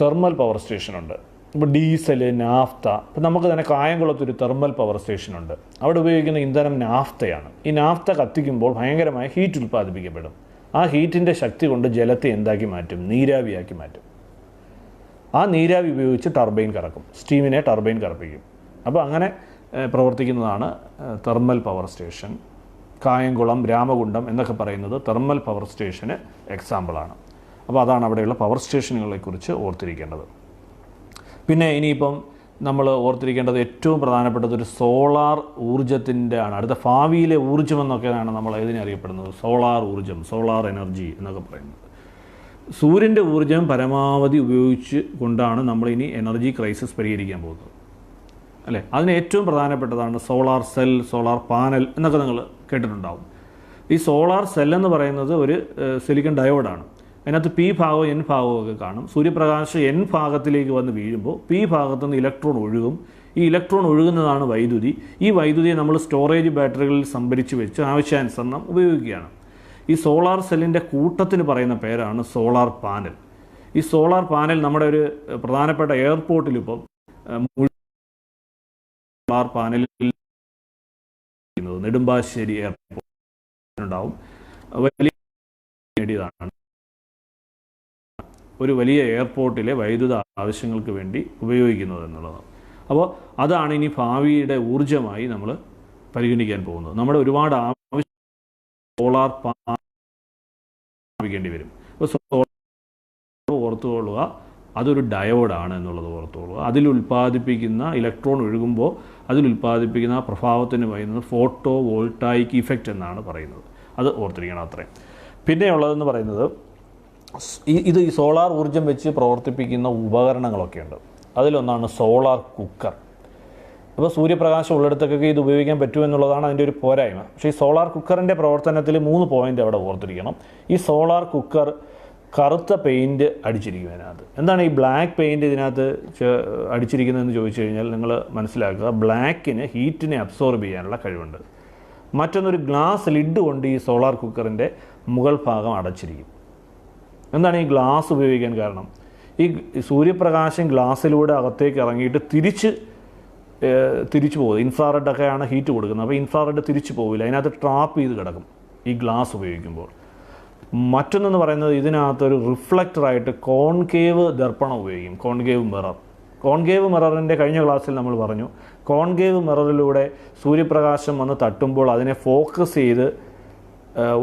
തെർമൽ പവർ സ്റ്റേഷനുണ്ട്. ഇപ്പോൾ ഡീസൽ, നാഫ്ത. ഇപ്പം നമുക്ക് തന്നെ കായംകുളത്തൊരു തെർമൽ പവർ സ്റ്റേഷനുണ്ട്. അവിടെ ഉപയോഗിക്കുന്ന ഇന്ധനം നാഫ്തയാണ്. ഈ നാഫ്ത കത്തിക്കുമ്പോൾ ഭയങ്കരമായ ഹീറ്റ് ഉൽപ്പാദിപ്പിക്കപ്പെടും. ആ ഹീറ്റിൻ്റെ ശക്തി കൊണ്ട് ജലത്തെ എന്താക്കി മാറ്റും? നീരാവിയാക്കി മാറ്റും. ആ നീരാവി ഉപയോഗിച്ച് ടർബൈൻ കറക്കും, സ്റ്റീമിനെ ടർബൈൻ കറപ്പിക്കും. അപ്പോൾ അങ്ങനെ പ്രവർത്തിക്കുന്നതാണ് thermal power station. Kayamkulam, Ramagundam എന്നൊക്കെ പറയുന്നത് തെർമൽ പവർ സ്റ്റേഷന് എക്സാമ്പിളാണ്. അപ്പോൾ അതാണ് അവിടെയുള്ള പവർ സ്റ്റേഷനുകളെക്കുറിച്ച് ഓർത്തിരിക്കേണ്ടത്. പിന്നെ ഇനിയിപ്പം നമ്മൾ ഓർത്തിരിക്കേണ്ടത് ഏറ്റവും പ്രധാനപ്പെട്ടത് ഒരു സോളാർ ഊർജ്ജത്തിൻ്റെ ആണ്. അടുത്ത ഭാവിയിലെ ഊർജ്ജം എന്നൊക്കെയാണ് നമ്മൾ ഇതിനെ അറിയപ്പെടുന്നത്. സോളാർ ഊർജ്ജം, സോളാർ എനർജി എന്നൊക്കെ പറയുന്നത്. സൂര്യൻ്റെ ഊർജ്ജം പരമാവധി ഉപയോഗിച്ച് കൊണ്ടാണ് നമ്മളിനി എനർജി ക്രൈസിസ് പരിഹരിക്കാൻ പോകുന്നത്, അല്ലേ? അതിന് ഏറ്റവും പ്രധാനപ്പെട്ടതാണ് സോളാർ സെൽ, സോളാർ പാനൽ എന്നൊക്കെ നിങ്ങൾ കേട്ടിട്ടുണ്ടാവും. ഈ സോളാർ സെൽ എന്ന് പറയുന്നത് ഒരു സിലിക്കൺ ഡയോഡാണ്. അതിനകത്ത് പി ഭാഗവും എൻ ഭാഗവും ഒക്കെ കാണും. സൂര്യപ്രകാശം എൻ ഭാഗത്തിലേക്ക് വന്ന് വീഴുമ്പോൾ പി ഭാഗത്തു നിന്ന് ഇലക്ട്രോൺ ഒഴുകും. ഈ ഇലക്ട്രോൺ ഒഴുകുന്നതാണ് വൈദ്യുതി. ഈ വൈദ്യുതിയെ നമ്മൾ സ്റ്റോറേജ് ബാറ്ററികളിൽ സംഭരിച്ച് വെച്ച് ആവശ്യാനുസരണം ഉപയോഗിക്കുകയാണ്. ഈ സോളാർ സെല്ലിൻ്റെ കൂട്ടത്തിന് പറയുന്ന പേരാണ് സോളാർ പാനൽ. ഈ സോളാർ പാനൽ നമ്മുടെ ഒരു പ്രധാനപ്പെട്ട എയർപോർട്ടിലിപ്പം സോളാർ പാനലിൽ നെടുമ്പാശ്ശേരി എയർപോർട്ട് ഉണ്ടാവും. വലിയ നേടിയതാണ്. ഒരു വലിയ എയർപോർട്ടിലെ വൈദ്യുത ആവശ്യങ്ങൾക്ക് വേണ്ടി ഉപയോഗിക്കുന്നത് എന്നുള്ളതാണ്. അപ്പോൾ അതാണ് ഇനി ഭാവിയുടെ ഊർജ്ജമായി നമ്മൾ പരിഗണിക്കാൻ പോകുന്നത്. നമ്മുടെ ഒരുപാട് ആവശ്യം സോളാർ പാവേണ്ടി വരും. അപ്പോൾ സോളാർ ഓർത്തുകൊള്ളുക, അതൊരു ഡയോഡാണ് എന്നുള്ളത് ഓർത്തുകൊള്ളുക. അതിൽ ഉൽപ്പാദിപ്പിക്കുന്ന ഇലക്ട്രോൺ ഒഴുകുമ്പോൾ അതിൽ ഉൽപ്പാദിപ്പിക്കുന്ന പ്രഭാവത്തിന് പറയുന്നത് ഫോട്ടോ വോൾട്ടായിക് ഇഫക്റ്റ് എന്നാണ് പറയുന്നത്. അത് ഓർത്തിരിക്കണം അത്രയും. പിന്നെയുള്ളതെന്ന് പറയുന്നത് ഈ സോളാർ ഊർജ്ജം വെച്ച് പ്രവർത്തിപ്പിക്കുന്ന ഉപകരണങ്ങളൊക്കെയുണ്ട്. അതിലൊന്നാണ് സോളാർ കുക്കർ. അപ്പോൾ സൂര്യപ്രകാശം ഉള്ളിടത്തൊക്കെ ഇത് ഉപയോഗിക്കാൻ പറ്റുമെന്നുള്ളതാണ് അതിൻ്റെ ഒരു പോരായ്മ. പക്ഷേ ഈ സോളാർ കുക്കറിൻ്റെ പ്രവർത്തനത്തിൽ 3 പോയിൻ്റ് അവിടെ ഓർത്തിരിക്കണം. ഈ സോളാർ കുക്കർ കറുത്ത പെയിൻറ്റ് അടിച്ചിരിക്കും അതിനകത്ത്. എന്താണ് ഈ ബ്ലാക്ക് പെയിൻറ്റ് ഇതിനകത്ത് അടിച്ചിരിക്കുന്നതെന്ന് ചോദിച്ചു കഴിഞ്ഞാൽ നിങ്ങൾ മനസ്സിലാക്കുക, ബ്ലാക്കിന് ഹീറ്റിനെ അബ്സോർബ് ചെയ്യാനുള്ള കഴിവുണ്ട്. മറ്റൊന്നൊരു ഗ്ലാസ് ലിഡ് കൊണ്ട് ഈ സോളാർ കുക്കറിൻ്റെ മുകൾ ഭാഗം അടച്ചിരിക്കും. എന്താണ് ഈ ഗ്ലാസ് ഉപയോഗിക്കാൻ കാരണം? ഈ സൂര്യപ്രകാശം ഗ്ലാസ്സിലൂടെ അകത്തേക്ക് ഇറങ്ങിയിട്ട് തിരിച്ചു പോകും. ഇൻഫ്രാറെഡൊക്കെയാണ് ഹീറ്റ് കൊടുക്കുന്നത്. അപ്പോൾ ഇൻഫ്രാറെഡ് തിരിച്ചു പോവില്ല, അതിനകത്ത് ട്രാപ്പ് ചെയ്ത് കിടക്കും ഈ ഗ്ലാസ് ഉപയോഗിക്കുമ്പോൾ. മറ്റൊന്നെന്ന് പറയുന്നത് ഇതിനകത്തൊരു റിഫ്ലക്ടറായിട്ട് കോൺകേവ് ദർപ്പണം ഉപയോഗിക്കും, കോൺകേവ് മിറർ. കോൺകേവ് മിററിൻ്റെ കഴിഞ്ഞ ക്ലാസ്സിൽ നമ്മൾ പറഞ്ഞു, കോൺകേവ് മിററിലൂടെ സൂര്യപ്രകാശം വന്ന് തട്ടുമ്പോൾ അതിനെ ഫോക്കസ് ചെയ്ത്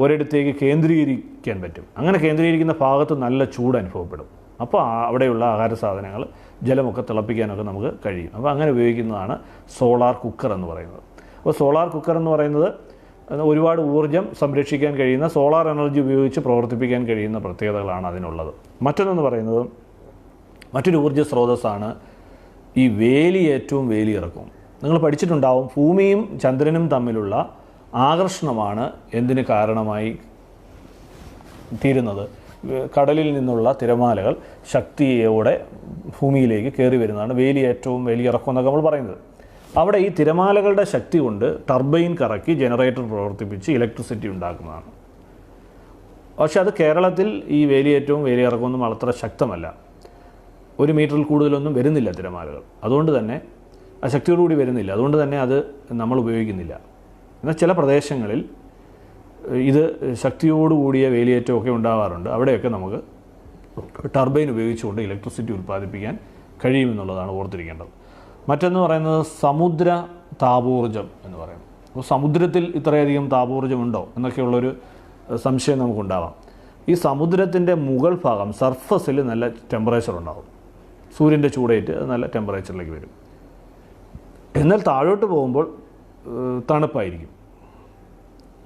ഒരിടത്തേക്ക് കേന്ദ്രീകരിക്കാൻ പറ്റും. അങ്ങനെ കേന്ദ്രീകരിക്കുന്ന ഭാഗത്ത് നല്ല ചൂട് അനുഭവപ്പെടും. അപ്പോൾ അവിടെയുള്ള ആഹാര സാധനങ്ങൾ, ജലമൊക്കെ തിളപ്പിക്കാനൊക്കെ നമുക്ക് കഴിയും. അപ്പോൾ അങ്ങനെ ഉപയോഗിക്കുന്നതാണ് സോളാർ കുക്കർ എന്ന് പറയുന്നത്. അപ്പോൾ സോളാർ കുക്കർ എന്ന് പറയുന്നത് ഒരുപാട് ഊർജ്ജം സംരക്ഷിക്കാൻ കഴിയുന്ന, സോളാർ എനർജി ഉപയോഗിച്ച് പ്രവർത്തിപ്പിക്കാൻ കഴിയുന്ന പ്രത്യേകതകളാണ് അതിനുള്ളത്. മറ്റൊന്നെന്ന് പറയുന്നത് മറ്റൊരു ഊർജ്ജ സ്രോതസ്സാണ് ഈ വേലിയേറ്റവും വേലിയിറക്കവും. നിങ്ങൾ പഠിച്ചിട്ടുണ്ടാവും, ഭൂമിയും ചന്ദ്രനും തമ്മിലുള്ള ആകർഷണമാണ് എന്തിന് കാരണമായി തീരുന്നത്? കടലിൽ നിന്നുള്ള തിരമാലകൾ ശക്തിയോടെ ഭൂമിയിലേക്ക് കയറി വരുന്നതാണ് വേലിയേറ്റവും വേലിയിറക്കവും എന്നൊക്കെ നമ്മൾ പറയുന്നത്. അവിടെ ഈ തിരമാലകളുടെ ശക്തി കൊണ്ട് ടർബൈൻ കറക്കി ജനറേറ്റർ പ്രവർത്തിപ്പിച്ച് ഇലക്ട്രിസിറ്റി ഉണ്ടാക്കുന്നതാണ്. പക്ഷെ അത് കേരളത്തിൽ ഈ വേലിയേറ്റവും വേലിയിറക്കമൊന്നും അത്ര ശക്തമല്ല. 1 മീറ്ററിൽ കൂടുതലൊന്നും വരുന്നില്ല തിരമാലകൾ. അതുകൊണ്ട് തന്നെ ആ ശക്തിയോടുകൂടി വരുന്നില്ല. അതുകൊണ്ട് തന്നെ അത് നമ്മൾ ഉപയോഗിക്കുന്നില്ല. എന്നാൽ ചില പ്രദേശങ്ങളിൽ ഇത് ശക്തിയോടുകൂടിയ വേലിയേറ്റമൊക്കെ ഉണ്ടാകാറുണ്ട്. അവിടെയൊക്കെ നമുക്ക് ടർബൈൻ ഉപയോഗിച്ചുകൊണ്ട് ഇലക്ട്രിസിറ്റി ഉൽപ്പാദിപ്പിക്കാൻ കഴിയുമെന്നുള്ളതാണ് ഓർത്തിരിക്കേണ്ടത്. മറ്റൊന്ന് പറയുന്നത് സമുദ്ര താപോർജ്ജം എന്ന് പറയുന്നത്. അപ്പോൾ സമുദ്രത്തിൽ ഇത്രയധികം താപോർജ്ജമുണ്ടോ എന്നൊക്കെയുള്ളൊരു സംശയം നമുക്കുണ്ടാവാം. ഈ സമുദ്രത്തിൻ്റെ മുകൾ ഭാഗം സർഫസിൽ നല്ല ടെമ്പറേച്ചർ ഉണ്ടാകും. സൂര്യൻ്റെ ചൂടേറ്റ് നല്ല ടെമ്പറേച്ചറിലേക്ക് വരും. എന്നാൽ താഴോട്ട് പോകുമ്പോൾ തണുപ്പായിരിക്കും,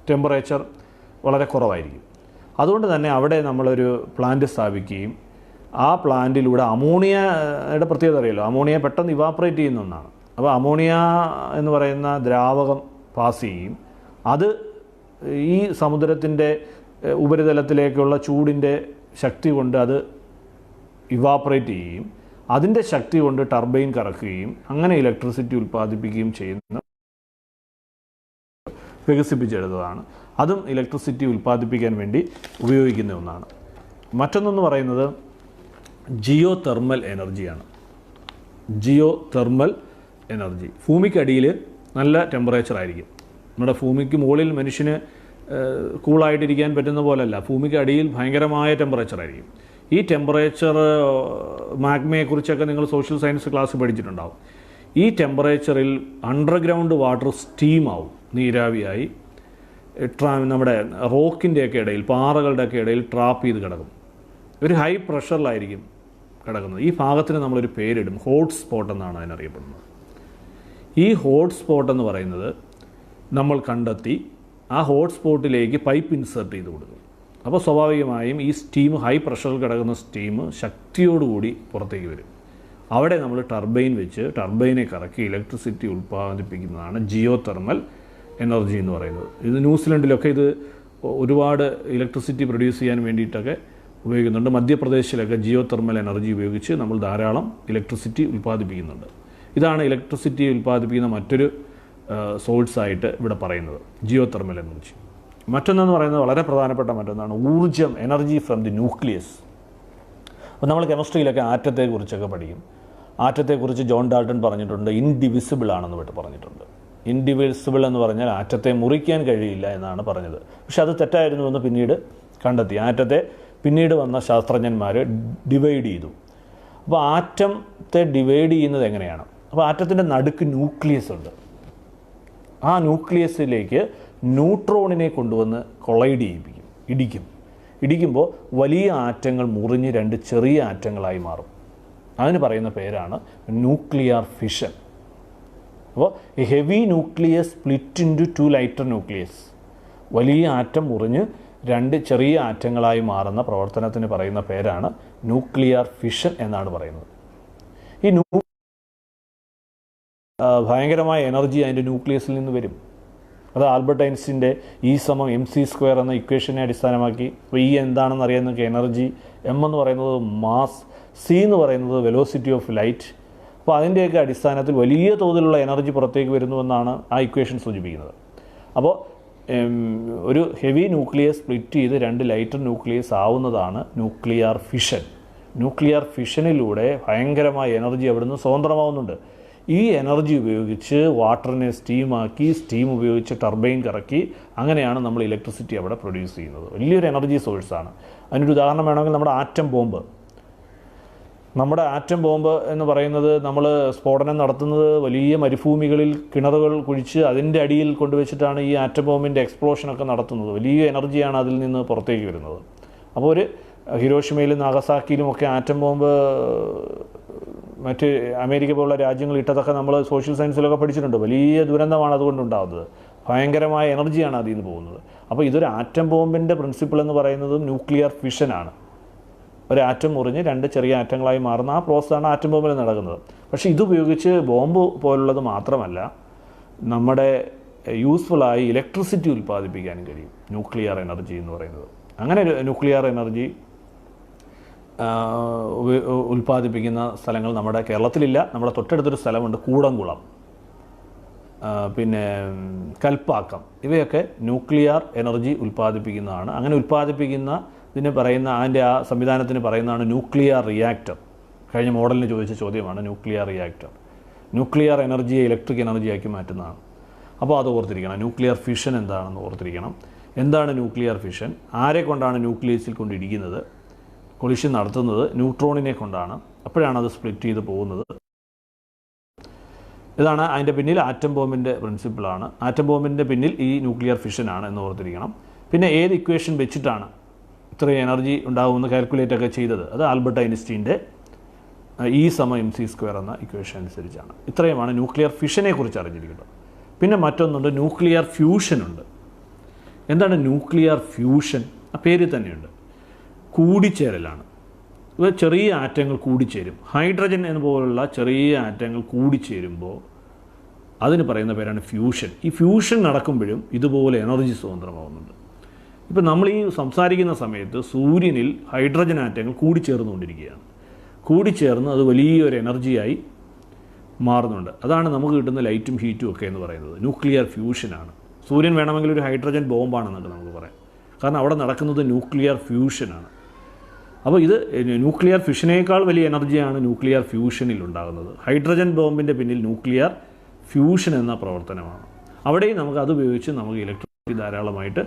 ടെമ്പറേച്ചർ വളരെ കുറവായിരിക്കും. അതുകൊണ്ട് തന്നെ അവിടെ നമ്മളൊരു പ്ലാന്റ് സ്ഥാപിക്കുകയും ആ പ്ലാന്റിലൂടെ അമോണിയയുടെ പ്രത്യേകത അറിയാലോ, അമോണിയ പെട്ടെന്ന് ഇവാപ്പറേറ്റ് ചെയ്യുന്ന ഒന്നാണ്. അപ്പോൾ അമോണിയ എന്ന് പറയുന്ന ദ്രാവകം പാസ് ചെയ്യും. അത് ഈ സമുദ്രത്തിൻ്റെ ഉപരിതലത്തിലേക്കുള്ള ചൂടിൻ്റെ ശക്തി കൊണ്ട് അത് ഇവാപ്പറേറ്റ് ചെയ്യുകയും അതിൻ്റെ ശക്തി കൊണ്ട് ടർബൈൻ കറക്കുകയും അങ്ങനെ ഇലക്ട്രിസിറ്റി ഉൽപ്പാദിപ്പിക്കുകയും ചെയ്യുന്ന വികസിപ്പിച്ചെടുത്തതാണ്. അതും ഇലക്ട്രിസിറ്റി ഉൽപ്പാദിപ്പിക്കാൻ വേണ്ടി ഉപയോഗിക്കുന്ന ഒന്നാണ്. മറ്റൊന്നെന്ന് പറയുന്നത് ജിയോ തെർമൽ എനർജിയാണ്. ജിയോ തെർമൽ എനർജി ഭൂമിക്കടിയിൽ നല്ല ടെമ്പറേച്ചർ ആയിരിക്കും. നമ്മുടെ ഭൂമിക്ക് മുകളിൽ മനുഷ്യന് കൂളായിട്ടിരിക്കാൻ പറ്റുന്ന പോലെയല്ല, ഭൂമിക്ക് അടിയിൽ ഭയങ്കരമായ ടെമ്പറേച്ചർ ആയിരിക്കും. ഈ ടെമ്പറേച്ചർ മാഗ്മയെക്കുറിച്ചൊക്കെ നിങ്ങൾ സോഷ്യൽ സയൻസ് ക്ലാസ് പഠിച്ചിട്ടുണ്ടാവും. ഈ ടെമ്പറേച്ചറിൽ അണ്ടർഗ്രൗണ്ട് വാട്ടർ സ്റ്റീമാവും, നീരാവിയായി നമ്മുടെ റോക്കിൻ്റെയൊക്കെ ഇടയിൽ, പാറകളുടെയൊക്കെ ഇടയിൽ ട്രാപ്പ് ചെയ്ത് കിടക്കും. ഒരു ഹൈ പ്രഷറിലായിരിക്കും കിടക്കുന്നത്. ഈ ഭാഗത്തിന് നമ്മളൊരു പേരിടും, ഹോട്ട് സ്പോട്ട് എന്നാണ് അതിനറിയപ്പെടുന്നത്. ഈ ഹോട്ട് സ്പോട്ട് എന്ന് പറയുന്നത് നമ്മൾ കണ്ടെത്തി ആ ഹോട്ട് സ്പോട്ടിലേക്ക് പൈപ്പ് ഇൻസേർട്ട് ചെയ്ത് കൊടുക്കും. അപ്പോൾ സ്വാഭാവികമായും ഈ സ്റ്റീം, ഹൈ പ്രഷറിൽ കിടക്കുന്ന സ്റ്റീം ശക്തിയോടുകൂടി പുറത്തേക്ക് വരും. അവിടെ നമ്മൾ ടർബൈൻ വെച്ച് ടർബൈനെ കറക്കി ഇലക്ട്രിസിറ്റി ഉൽപ്പാദിപ്പിക്കുന്നതാണ് ജിയോ തെർമൽ എനർജി എന്ന് പറയുന്നത്. ഇത് ന്യൂസിലൻഡിലൊക്കെ ഇത് ഒരുപാട് ഇലക്ട്രിസിറ്റി പ്രൊഡ്യൂസ് ചെയ്യാൻ വേണ്ടിയിട്ടൊക്കെ ഉപയോഗിക്കുന്നുണ്ട്. മധ്യപ്രദേശിലൊക്കെ ജിയോ തെർമൽ എനർജി ഉപയോഗിച്ച് നമ്മൾ ധാരാളം ഇലക്ട്രിസിറ്റി ഉൽപ്പാദിപ്പിക്കുന്നുണ്ട്. ഇതാണ് ഇലക്ട്രിസിറ്റി ഉൽപ്പാദിപ്പിക്കുന്ന മറ്റൊരു സോഴ്സായിട്ട് ഇവിടെ പറയുന്നത്, ജിയോ തെർമൽ എനർജി. മറ്റൊന്നെന്ന് പറയുന്നത് വളരെ പ്രധാനപ്പെട്ട മറ്റൊന്നാണ് ഊർജ്ജം, എനർജി ഫ്രം ദി ന്യൂക്ലിയസ്. അപ്പോൾ നമ്മൾ കെമിസ്ട്രിയിലൊക്കെ ആറ്റത്തെക്കുറിച്ചൊക്കെ പഠിക്കും. ആറ്റത്തെക്കുറിച്ച് ജോൺ ഡാൾട്ടൺ പറഞ്ഞിട്ടുണ്ട് ഇൻഡിവിസിബിൾ ആണെന്ന് പറഞ്ഞിട്ടുണ്ട്. ഇൻഡിവിസിബിൾ എന്ന് പറഞ്ഞാൽ ആറ്റത്തെ മുറിക്കാൻ കഴിയില്ല എന്നാണ് പറഞ്ഞത്. പക്ഷെ അത് തെറ്റായിരുന്നുവെന്ന് പിന്നീട് കണ്ടെത്തി. ആറ്റത്തെ പിന്നീട് വന്ന ശാസ്ത്രജ്ഞന്മാർ ഡിവൈഡ് ചെയ്തു. അപ്പോൾ ആറ്റത്തെ ഡിവൈഡ് ചെയ്യുന്നത് എങ്ങനെയാണ്? അപ്പോൾ ആറ്റത്തിൻ്റെ നടുക്ക് ന്യൂക്ലിയസ് ഉണ്ട്. ആ ന്യൂക്ലിയസിലേക്ക് ന്യൂട്രോണിനെ കൊണ്ടുവന്ന് കൊളൈഡ് ചെയ്യിപ്പിക്കും, ഇടിക്കുമ്പോൾ വലിയ ആറ്റങ്ങൾ മുറിഞ്ഞ് രണ്ട് ചെറിയ ആറ്റങ്ങളായി മാറും. അതിന് പറയുന്ന പേരാണ് ന്യൂക്ലിയർ ഫിഷൻ. അപ്പോൾ A heavy nucleus split into two lighter nucleus. വലിയ ആറ്റം മുറിഞ്ഞ് രണ്ട് ചെറിയ ആറ്റങ്ങളായി മാറുന്ന പ്രവർത്തനത്തിന് പറയുന്ന പേരാണ് ന്യൂക്ലിയർ ഫിഷൻ എന്നാണ് പറയുന്നത്. ഈ ഭയങ്കരമായ എനർജി അതിൻ്റെ ന്യൂക്ലിയസിൽ നിന്ന് വരും. അത് ആൽബർട്ട് ഐൻസ്റ്റീൻ്റെ E=mc² എന്ന ഇക്വേഷനെ അടിസ്ഥാനമാക്കി. അപ്പോൾ E എന്താണെന്ന് അറിയാൻ നിങ്ങൾക്ക് എനർജി, M എന്ന് പറയുന്നത് മാസ്, C എന്ന് പറയുന്നത് വെലോസിറ്റി ഓഫ് ലൈറ്റ്. അപ്പോൾ അതിൻ്റെയൊക്കെ അടിസ്ഥാനത്തിൽ വലിയ തോതിലുള്ള എനർജി പുറത്തേക്ക് വരുന്നുവെന്നാണ് ആ ഇക്വേഷൻ സൂചിപ്പിക്കുന്നത്. അപ്പോൾ ഒരു ഹെവി ന്യൂക്ലിയസ് സ്പ്ലിറ്റ് ചെയ്ത് രണ്ട് ലൈറ്റർ ന്യൂക്ലിയസ് ആവുന്നതാണ് ന്യൂക്ലിയർ ഫിഷൻ. ന്യൂക്ലിയർ ഫിഷനിലൂടെ ഭയങ്കരമായ എനർജി അവിടുന്ന് സ്വതന്ത്രമാവുന്നുണ്ട്. ഈ എനർജി ഉപയോഗിച്ച് വാട്ടറിനെ സ്റ്റീമാക്കി, സ്റ്റീം ഉപയോഗിച്ച് ടർബൈൻ കറക്കി, അങ്ങനെയാണ് നമ്മൾ ഇലക്ട്രിസിറ്റി അവിടെ പ്രൊഡ്യൂസ് ചെയ്യുന്നത്. വലിയൊരു എനർജി സോഴ്സാണ്. അതിനൊരു ഉദാഹരണം വേണമെങ്കിൽ നമ്മുടെ ആറ്റം ബോംബ്. നമ്മുടെ ആറ്റം ബോംബ് എന്ന് പറയുന്നത് നമ്മൾ സ്ഫോടനം നടത്തുന്നത് വലിയ മരുഭൂമികളിൽ കിണറുകൾ കുഴിച്ച് അതിൻ്റെ അടിയിൽ കൊണ്ടുവച്ചിട്ടാണ് ഈ ആറ്റം ബോംബിൻ്റെ എക്സ്പ്ലോഷനൊക്കെ നടത്തുന്നത്. വലിയ എനർജിയാണ് അതിൽ നിന്ന് പുറത്തേക്ക് വരുന്നത്. അപ്പോൾ ഒരു ഹിരോഷിമയിലും നാഗസാക്കിയിലുമൊക്കെ ആറ്റം ബോംബ് മറ്റ് അമേരിക്ക പോലുള്ള രാജ്യങ്ങൾ ഇട്ടതൊക്കെ നമ്മൾ സോഷ്യൽ സയൻസിലൊക്കെ പഠിച്ചിട്ടുണ്ട്. വലിയ ദുരന്തമാണ് അതുകൊണ്ടുണ്ടാകുന്നത്. ഭയങ്കരമായ എനർജിയാണ് അതിൽ നിന്ന് പോകുന്നത്. അപ്പോൾ ഇതൊരു ആറ്റം ബോംബിൻ്റെ പ്രിൻസിപ്പിൾ എന്ന് പറയുന്നതും ന്യൂക്ലിയർ ഫിഷനാണ്. ഒരു ആറ്റം മുറിഞ്ഞ് രണ്ട് ചെറിയ ആറ്റങ്ങളായി മാറുന്ന ആ പ്രോസസ്സാണ് ആറ്റം ബോംബിൽ നടക്കുന്നത്. പക്ഷേ ഇതുപയോഗിച്ച് ബോംബ് പോലുള്ളത് മാത്രമല്ല, നമ്മുടെ യൂസ്ഫുള്ളായി ഇലക്ട്രിസിറ്റി ഉൽപ്പാദിപ്പിക്കാനും കഴിയും ന്യൂക്ലിയർ എനർജി എന്ന് പറയുന്നത്. അങ്ങനെ ന്യൂക്ലിയർ എനർജി ഉൽപ്പാദിപ്പിക്കുന്ന സ്ഥലങ്ങൾ നമ്മുടെ കേരളത്തിലില്ല. നമ്മുടെ തൊട്ടടുത്തൊരു സ്ഥലമുണ്ട്, കൂടംകുളം, പിന്നെ കൽപ്പാക്കം. ഇവയൊക്കെ ന്യൂക്ലിയർ എനർജി ഉൽപ്പാദിപ്പിക്കുന്നതാണ്. അങ്ങനെ ഉൽപ്പാദിപ്പിക്കുന്ന ഇതിന് പറയുന്ന അതിൻ്റെ ആ സംവിധാനത്തിന് പറയുന്നതാണ് ന്യൂക്ലിയർ റിയാക്ടർ. കഴിഞ്ഞ മോഡലിന് ചോദിച്ച ചോദ്യമാണ് ന്യൂക്ലിയർ റിയാക്ടർ. ന്യൂക്ലിയർ എനർജിയെ ഇലക്ട്രിക് എനർജിയാക്കി മാറ്റുന്നതാണ്. അപ്പോൾ അത് ഓർത്തിരിക്കണം. ന്യൂക്ലിയർ ഫിഷൻ എന്താണെന്ന് ഓർത്തിരിക്കണം. എന്താണ് ന്യൂക്ലിയർ ഫിഷൻ? ആരെ കൊണ്ടാണ് ന്യൂക്ലിയസിൽ കൊണ്ടിരിക്കുന്നത്? കൊളിഷൻ നടത്തുന്നത് ന്യൂട്രോണിനെ കൊണ്ടാണ്. അപ്പോഴാണ് അത് സ്പ്ലിറ്റ് ചെയ്ത് പോകുന്നത്. ഇതാണ് അതിൻ്റെ പിന്നിൽ ആറ്റം ബോംബിൻ്റെ പ്രിൻസിപ്പിളാണ്. ആറ്റം ബോംബിൻ്റെ പിന്നിൽ ഈ ന്യൂക്ലിയർ ഫിഷനാണ് എന്ന് ഓർത്തിരിക്കണം. പിന്നെ ഏത് ഇക്വേഷൻ വെച്ചിട്ടാണ് ഇത്രയും എനർജി ഉണ്ടാകുമെന്ന് കാൽക്കുലേറ്റ് ഒക്കെ ചെയ്തത്. അത് ആൽബർട്ട് ഐൻസ്റ്റീൻ്റെ E=mc² എന്ന ഇക്വേഷൻ അനുസരിച്ചാണ്. ഇത്രയുമാണ് ന്യൂക്ലിയർ ഫിഷനെ കുറിച്ച് അറിഞ്ഞിരിക്കുന്നത്. പിന്നെ മറ്റൊന്നുണ്ട്, ന്യൂക്ലിയർ ഫ്യൂഷനുണ്ട്. എന്താണ് ന്യൂക്ലിയർ ഫ്യൂഷൻ? ആ പേരിൽ തന്നെയുണ്ട്, കൂടിച്ചേരലാണ്. ഇവ ചെറിയ ആറ്റങ്ങൾ കൂടിച്ചേരും. ഹൈഡ്രജൻ പോലുള്ള ചെറിയ ആറ്റങ്ങൾ കൂടിച്ചേരുമ്പോൾ അതിന് പറയുന്ന പേരാണ് ഫ്യൂഷൻ. ഈ ഫ്യൂഷൻ നടക്കുമ്പോഴും ഇതുപോലെ എനർജി സ്വതന്ത്രമാവുന്നുണ്ട്. ഇപ്പം നമ്മൾ ഈ സംസാരിക്കുന്ന സമയത്ത് സൂര്യനിൽ ഹൈഡ്രജൻ ആറ്റങ്ങൾ കൂടിച്ചേർന്നുകൊണ്ടിരിക്കുകയാണ്. കൂടിച്ചേർന്ന് അത് വലിയൊരു എനർജിയായി മാറുന്നുണ്ട്. അതാണ് നമുക്ക് കിട്ടുന്ന ലൈറ്റും ഹീറ്റും ഒക്കെ എന്ന് പറയുന്നത് ന്യൂക്ലിയർ ഫ്യൂഷനാണ്. സൂര്യൻ വേണമെങ്കിൽ ഒരു ഹൈഡ്രജൻ ബോംബാണെന്നൊക്കെ നമുക്ക് പറയാം. കാരണം അവിടെ നടക്കുന്നത് ന്യൂക്ലിയർ ഫ്യൂഷനാണ്. അപ്പോൾ ഇത് ന്യൂക്ലിയർ ഫിഷനേക്കാൾ വലിയ എനർജിയാണ് ന്യൂക്ലിയർ ഫ്യൂഷനിൽ ഉണ്ടാകുന്നത്. ഹൈഡ്രജൻ ബോംബിൻ്റെ പിന്നിൽ ന്യൂക്ലിയർ ഫ്യൂഷൻ എന്ന പ്രവർത്തനമാണ്. അവിടെയും നമുക്ക് അത് ഉപയോഗിച്ച് നമുക്ക് ഇലക്ട്രിസിറ്റി ധാരാളമായിട്ട്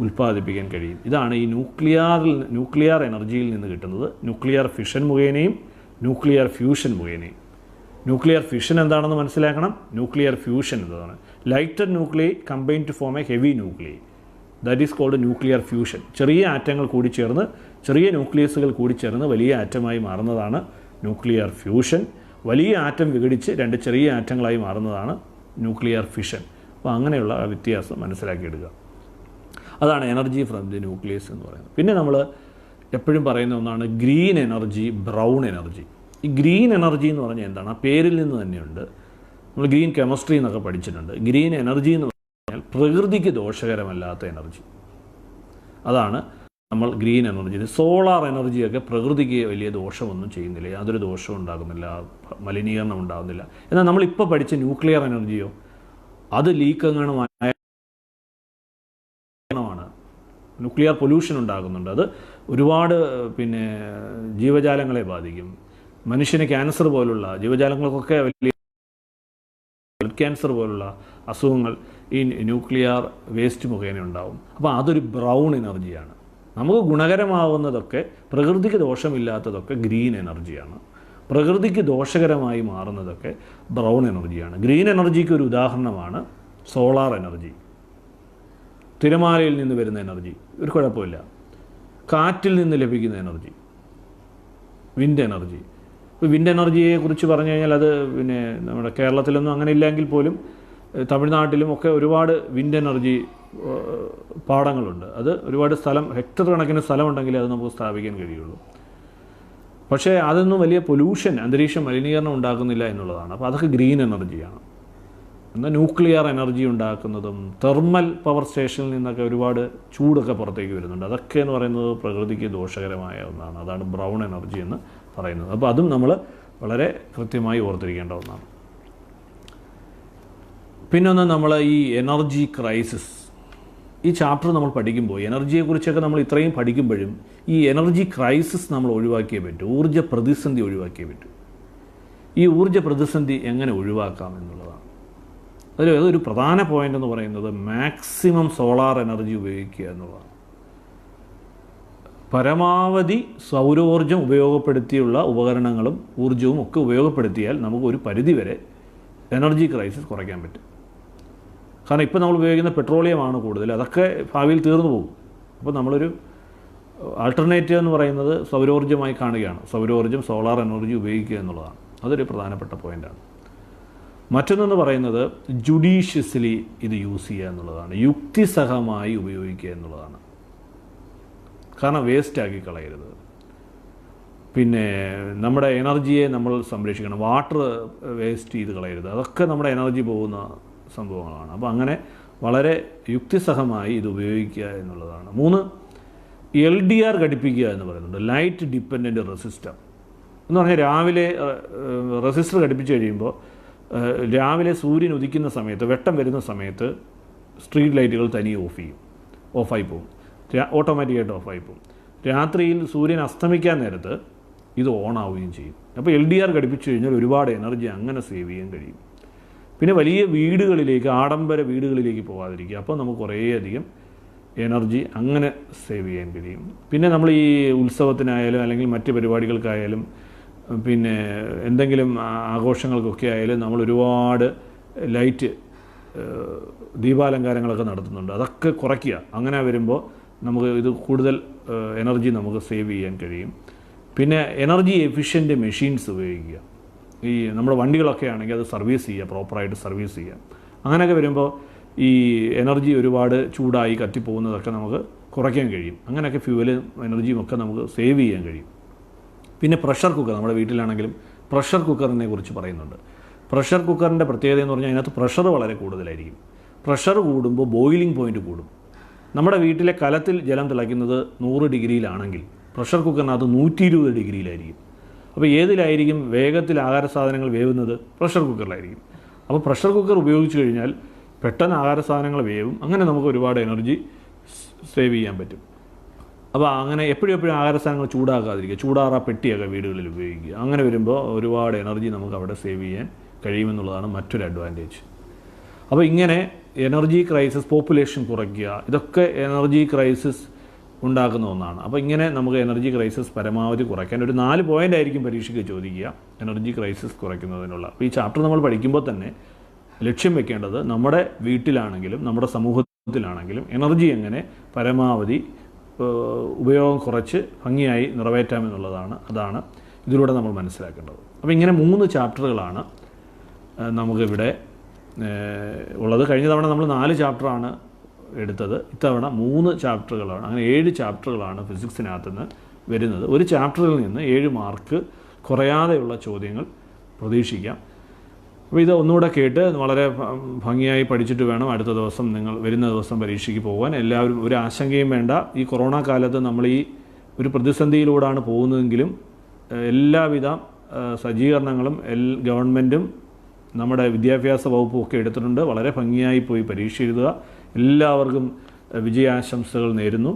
ഉൽപ്പാദിപ്പിക്കാൻ കഴിയും. ഇതാണ് ഈ ന്യൂക്ലിയർ എനർജിയിൽ നിന്ന് കിട്ടുന്നത്, ന്യൂക്ലിയർ ഫിഷൻ മുഖേനയും ന്യൂക്ലിയർ ഫ്യൂഷൻ മുഖേനയും. ന്യൂക്ലിയർ ഫിഷൻ എന്താണെന്ന് മനസ്സിലാക്കണം. ന്യൂക്ലിയർ ഫ്യൂഷൻ എന്നതാണ് lighter nuclei combine to form a heavy nuclei, that is cold nuclear fusion. ചെറിയ ആറ്റങ്ങൾ കൂടിച്ചേർന്ന്, ചെറിയ ന്യൂക്ലിയസുകൾ കൂടിച്ചേർന്ന് വലിയ ആറ്റമായി മാറുന്നതാണ് ന്യൂക്ലിയർ ഫ്യൂഷൻ. വലിയ ആറ്റം വിഘടിച്ച് രണ്ട് ചെറിയ ആറ്റങ്ങളായി മാറുന്നതാണ് ന്യൂക്ലിയർ ഫിഷൻ. അപ്പോൾ അങ്ങനെയുള്ള വ്യത്യാസം മനസ്സിലാക്കിയെടുക്കുക. അതാണ് എനർജി ഫ്രം ദി ന്യൂക്ലിയസ് എന്ന് പറയുന്നത്. പിന്നെ നമ്മൾ എപ്പോഴും പറയുന്ന ഒന്നാണ് ഗ്രീൻ എനർജി, ബ്രൗൺ എനർജി. ഈ ഗ്രീൻ എനർജി എന്ന് പറഞ്ഞാൽ എന്താണ്? ആ പേരിൽ നിന്ന് തന്നെയുണ്ട്. നമ്മൾ ഗ്രീൻ കെമിസ്ട്രി എന്നൊക്കെ പഠിച്ചിട്ടുണ്ട്. ഗ്രീൻ എനർജി എന്ന് പറഞ്ഞാൽ പ്രകൃതിക്ക് ദോഷകരമല്ലാത്ത എനർജി. അതാണ് നമ്മൾ ഗ്രീൻ എനർജി. സോളാർ എനർജിയൊക്കെ പ്രകൃതിക്ക് വലിയ ദോഷമൊന്നും ചെയ്യുന്നില്ല, യാതൊരു ദോഷവും ഉണ്ടാകുന്നില്ല, മലിനീകരണം ഉണ്ടാകുന്നില്ല. എന്നാൽ നമ്മളിപ്പോൾ പഠിച്ച ന്യൂക്ലിയർ എനർജിയോ അത് ലീക്കങ്ങണമാണ്, ന്യൂക്ലിയർ പൊല്യൂഷൻ ഉണ്ടാകുന്നുണ്ട്. അത് ഒരുപാട് ജീവജാലങ്ങളെ ബാധിക്കും. മനുഷ്യന് ക്യാൻസർ പോലുള്ള ജീവജാലങ്ങൾക്കൊക്കെ വലിയ ക്യാൻസർ പോലുള്ള അസുഖങ്ങൾ ഈ ന്യൂക്ലിയർ വേസ്റ്റ് മുഖേന ഉണ്ടാവും. അപ്പോൾ അതൊരു ബ്രൗൺ എനർജിയാണ്. നമുക്ക് ഗുണകരമാവുന്നതൊക്കെ, പ്രകൃതിക്ക് ദോഷമില്ലാത്തതൊക്കെ ഗ്രീൻ എനർജിയാണ്. പ്രകൃതിക്ക് ദോഷകരമായി മാറുന്നതൊക്കെ ബ്രൗൺ എനർജിയാണ്. ഗ്രീൻ എനർജിക്ക് ഒരു ഉദാഹരണമാണ് സോളാർ എനർജി. തിരമാലയിൽ നിന്ന് വരുന്ന എനർജി ഒരു കുഴപ്പമില്ല. കാറ്റിൽ നിന്ന് ലഭിക്കുന്ന എനർജി, വിൻഡ് എനർജി. ഇപ്പോൾ വിൻഡ് എനർജിയെ കുറിച്ച് പറഞ്ഞു കഴിഞ്ഞാൽ അത് നമ്മുടെ കേരളത്തിലൊന്നും അങ്ങനെ ഇല്ലെങ്കിൽ പോലും തമിഴ്നാട്ടിലും ഒക്കെ ഒരുപാട് വിൻഡ് എനർജി പാടങ്ങളുണ്ട്. അത് ഒരുപാട് സ്ഥലം, ഹെക്ടർ കണക്കിന് സ്ഥലമുണ്ടെങ്കിൽ അത് നമുക്ക് സ്ഥാപിക്കാൻ കഴിയുള്ളൂ. പക്ഷേ അതൊന്നും വലിയ പൊല്യൂഷൻ, അന്തരീക്ഷ മലിനീകരണം ഉണ്ടാക്കുന്നില്ല എന്നുള്ളതാണ്. അപ്പോൾ അതൊക്കെ ഗ്രീൻ എനർജിയാണ്. എന്നാൽ ന്യൂക്ലിയർ എനർജി ഉണ്ടാക്കുന്നതും തെർമൽ പവർ സ്റ്റേഷനിൽ നിന്നൊക്കെ ഒരുപാട് ചൂടൊക്കെ പുറത്തേക്ക് വരുന്നുണ്ട്. അതൊക്കെ എന്ന് പറയുന്നത് പ്രകൃതിക്ക് ദോഷകരമായ ഒന്നാണ്. അതാണ് ബ്രൗൺ എനർജി എന്ന് പറയുന്നത്. അപ്പോൾ അതും നമ്മൾ വളരെ കൃത്യമായി ഓർത്തിരിക്കേണ്ട ഒന്നാണ്. പിന്നൊന്ന്, നമ്മൾ ഈ എനർജി ക്രൈസിസ്, ഈ ചാപ്റ്റർ നമ്മൾ പഠിക്കുമ്പോൾ എനർജിയെക്കുറിച്ചൊക്കെ നമ്മൾ ഇത്രയും പഠിക്കുമ്പോഴും ഈ എനർജി ക്രൈസിസ് നമ്മൾ ഒഴിവാക്കിയേ പറ്റൂ. ഊർജ്ജ പ്രതിസന്ധി ഒഴിവാക്കിയേ പറ്റൂ. ഈ ഊർജ്ജ പ്രതിസന്ധി എങ്ങനെ ഒഴിവാക്കാം എന്നുള്ളതാണ്. ഒരു പ്രധാന പോയിന്റ് എന്ന് പറയുന്നത് മാക്സിമം സോളാർ എനർജി ഉപയോഗിക്കുക എന്നുള്ളതാണ്. പരമാവധി സൗരോർജ്ജം ഉപയോഗപ്പെടുത്തിയുള്ള ഉപകരണങ്ങളും ഊർജ്ജവും ഒക്കെ ഉപയോഗപ്പെടുത്തിയാൽ നമുക്ക് ഒരു പരിധിവരെ എനർജി ക്രൈസിസ് കുറയ്ക്കാൻ പറ്റും. കാരണം ഇപ്പോൾ നമ്മൾ ഉപയോഗിക്കുന്ന പെട്രോളിയമാണ് കൂടുതൽ, അതൊക്കെ ഭാവിയിൽ തീർന്നു പോകും. അപ്പോൾ നമ്മളൊരു ആൾട്ടർനേറ്റീവ് എന്ന് പറയുന്നത് സൗരോർജ്ജമായി കാണുകയാണ്. സൗരോർജ്ജം, സോളാർ എനർജി ഉപയോഗിക്കുക എന്നുള്ളതാണ്. അതൊരു പ്രധാനപ്പെട്ട പോയിൻ്റാണ്. മറ്റൊന്നെന്ന് പറയുന്നത് ജുഡീഷ്യസ്ലി ഇത് യൂസ് ചെയ്യുക എന്നുള്ളതാണ്. യുക്തിസഹമായി ഉപയോഗിക്കുക എന്നുള്ളതാണ്. കാരണം വേസ്റ്റാക്കി കളയരുത്. പിന്നെ നമ്മുടെ എനർജിയെ നമ്മൾ സംരക്ഷിക്കണം. വാട്ടർ വേസ്റ്റ് ചെയ്ത് കളയരുത്. അതൊക്കെ നമ്മുടെ എനർജി പോകുന്ന സംഭവങ്ങളാണ്. അപ്പോൾ അങ്ങനെ വളരെ യുക്തിസഹമായി ഇത് ഉപയോഗിക്കുക എന്നുള്ളതാണ്. 3, LDR ഘടിപ്പിക്കുക എന്ന് പറയുന്നുണ്ട്. ലൈറ്റ് ഡിപ്പെൻഡൻറ്റ് റെസിസ്റ്റർ എന്ന് പറഞ്ഞാൽ രാവിലെ റെസിസ്റ്റർ ഘടിപ്പിച്ച് കഴിയുമ്പോൾ രാവിലെ സൂര്യൻ ഉദിക്കുന്ന സമയത്ത്, വെട്ടം വരുന്ന സമയത്ത് സ്ട്രീറ്റ് ലൈറ്റുകൾ തനിയെ ഓഫായി പോകും. ഓട്ടോമാറ്റിക്കായിട്ട് ഓഫായി പോകും. രാത്രിയിൽ സൂര്യൻ അസ്തമിക്കാൻ നേരത്ത് ഇത് ഓണാവുകയും ചെയ്യും. അപ്പോൾ LDR ഘടിപ്പിച്ച് കഴിഞ്ഞാൽ ഒരുപാട് എനർജി അങ്ങനെ സേവ് ചെയ്യാൻ കഴിയും. പിന്നെ വലിയ വീടുകളിലേക്ക്, ആഡംബര വീടുകളിലേക്ക് പോകാതിരിക്കുക. അപ്പോൾ നമുക്ക് കുറേയധികം എനർജി അങ്ങനെ സേവ് ചെയ്യാൻ കഴിയും. പിന്നെ നമ്മൾ ഈ ഉത്സവത്തിനായാലും അല്ലെങ്കിൽ മറ്റ് പരിപാടികൾക്കായാലും പിന്നെ എന്തെങ്കിലും ആഘോഷങ്ങൾക്കൊക്കെ ആയാലും നമ്മൾ ഒരുപാട് ലൈറ്റ്, ദീപാലങ്കാരങ്ങളൊക്കെ നടത്തുന്നുണ്ട്. അതൊക്കെ കുറയ്ക്കുക. അങ്ങനെ വരുമ്പോൾ നമുക്ക് ഇത് കൂടുതൽ എനർജി നമുക്ക് സേവ് ചെയ്യാൻ കഴിയും. പിന്നെ എനർജി എഫിഷ്യൻ്റ് മെഷീൻസ് ഉപയോഗിക്കുക. ഈ നമ്മുടെ വണ്ടികളൊക്കെ ആണെങ്കിൽ അത് സർവീസ് ചെയ്യുക, പ്രോപ്പറായിട്ട് സർവീസ് ചെയ്യുക. അങ്ങനെയൊക്കെ വരുമ്പോൾ ഈ എനർജി ഒരുപാട് ചൂടായി കത്തിപ്പോകുന്നതൊക്കെ നമുക്ക് കുറയ്ക്കാൻ കഴിയും. അങ്ങനെയൊക്കെ ഫ്യൂവലും എനർജിയും ഒക്കെ നമുക്ക് സേവ് ചെയ്യാൻ കഴിയും. പിന്നെ പ്രഷർ കുക്കർ, നമ്മുടെ വീട്ടിലാണെങ്കിലും പ്രഷർ കുക്കറിനെ കുറിച്ച് പറയുന്നുണ്ട്. പ്രഷർ കുക്കറിൻ്റെ പ്രത്യേകത എന്ന് പറഞ്ഞാൽ അതിനകത്ത് പ്രഷർ വളരെ കൂടുതലായിരിക്കും. പ്രഷർ കൂടുമ്പോൾ ബോയിലിംഗ് പോയിൻറ്റ് കൂടും. നമ്മുടെ വീട്ടിലെ കലത്തിൽ ജലം തിളയ്ക്കുന്നത് 100 ഡിഗ്രിയിലാണെങ്കിൽ പ്രഷർ കുക്കറിനകത്ത് 120 ഡിഗ്രിയിലായിരിക്കും. അപ്പോൾ ഏതിലായിരിക്കും വേഗത്തിൽ ആഹാര സാധനങ്ങൾ വേവുന്നത്? പ്രഷർ കുക്കറിലായിരിക്കും. അപ്പോൾ പ്രഷർ കുക്കർ ഉപയോഗിച്ച് കഴിഞ്ഞാൽ പെട്ടെന്ന് ആഹാര സാധനങ്ങൾ വേവും. അങ്ങനെ നമുക്ക് ഒരുപാട് എനർജി സേവ് ചെയ്യാൻ പറ്റും. അപ്പോൾ അങ്ങനെ എപ്പോഴും ആഹാര സാധനങ്ങൾ ചൂടാക്കാതിരിക്കുക. ചൂടാറാ പെട്ടിയൊക്കെ വീടുകളിൽ ഉപയോഗിക്കുക. അങ്ങനെ വരുമ്പോൾ ഒരുപാട് എനർജി നമുക്ക് അവിടെ സേവ് ചെയ്യാൻ കഴിയുമെന്നുള്ളതാണ് മറ്റൊരു അഡ്വാൻറ്റേജ്. അപ്പോൾ ഇങ്ങനെ എനർജി ക്രൈസിസ്, പോപ്പുലേഷൻ കുറയ്ക്കുക, ഇതൊക്കെ എനർജി ക്രൈസിസ് ഉണ്ടാക്കുന്ന ഒന്നാണ്. അപ്പോൾ ഇങ്ങനെ നമുക്ക് എനർജി ക്രൈസിസ് പരമാവധി കുറയ്ക്കാൻ ഒരു 4 പോയിൻ്റ് ആയിരിക്കും പരീക്ഷയ്ക്ക് ചോദിക്കുക എനർജി ക്രൈസിസ് കുറയ്ക്കുന്നതിനുള്ള. അപ്പോൾ ഈ ചാപ്റ്റർ നമ്മൾ പഠിക്കുമ്പോൾ തന്നെ ലക്ഷ്യം വെക്കേണ്ടത് നമ്മുടെ വീട്ടിലാണെങ്കിലും നമ്മുടെ സമൂഹത്തിലാണെങ്കിലും എനർജി എങ്ങനെ പരമാവധി ഉപയോഗം കുറച്ച് ഭംഗിയായി നിറവേറ്റാമെന്നുള്ളതാണ്. അതാണ് ഇതിലൂടെ നമ്മൾ മനസ്സിലാക്കേണ്ടത്. അപ്പോൾ ഇങ്ങനെ 3 ചാപ്റ്ററുകളാണ് നമുക്കിവിടെ ഉള്ളത്. കഴിഞ്ഞ തവണ നമ്മൾ 4 ചാപ്റ്ററാണ് എടുത്തത്. ഇത്തവണ 3 ചാപ്റ്ററുകളാണ്. അങ്ങനെ 7 ചാപ്റ്ററുകളാണ് ഫിസിക്സിനകത്ത് നിന്ന് വരുന്നത്. ഒരു ചാപ്റ്ററിൽ നിന്ന് 7 മാർക്ക് കുറയാതെയുള്ള ചോദ്യങ്ങൾ പ്രതീക്ഷിക്കാം. അപ്പോൾ ഇത് ഒന്നുകൂടെ കേട്ട് വളരെ ഭംഗിയായി പഠിച്ചിട്ട് വേണം അടുത്ത ദിവസം വരുന്ന ദിവസം പരീക്ഷയ്ക്ക് പോകാൻ. എല്ലാവരും ഒരു ആശങ്കയും വേണ്ട. ഈ കൊറോണ കാലത്ത് നമ്മൾ ഈ ഒരു പ്രതിസന്ധിയിലൂടെയാണ് പോകുന്നതെങ്കിലും എല്ലാവിധ സജ്ജീകരണങ്ങളും ഗവൺമെൻറ്റും നമ്മുടെ വിദ്യാഭ്യാസ വകുപ്പും ഒക്കെ എടുത്തിട്ടുണ്ട്. വളരെ ഭംഗിയായി പോയി പരീക്ഷ എഴുതുക. എല്ലാവർക്കും വിജയാശംസകൾ നേരുന്നു.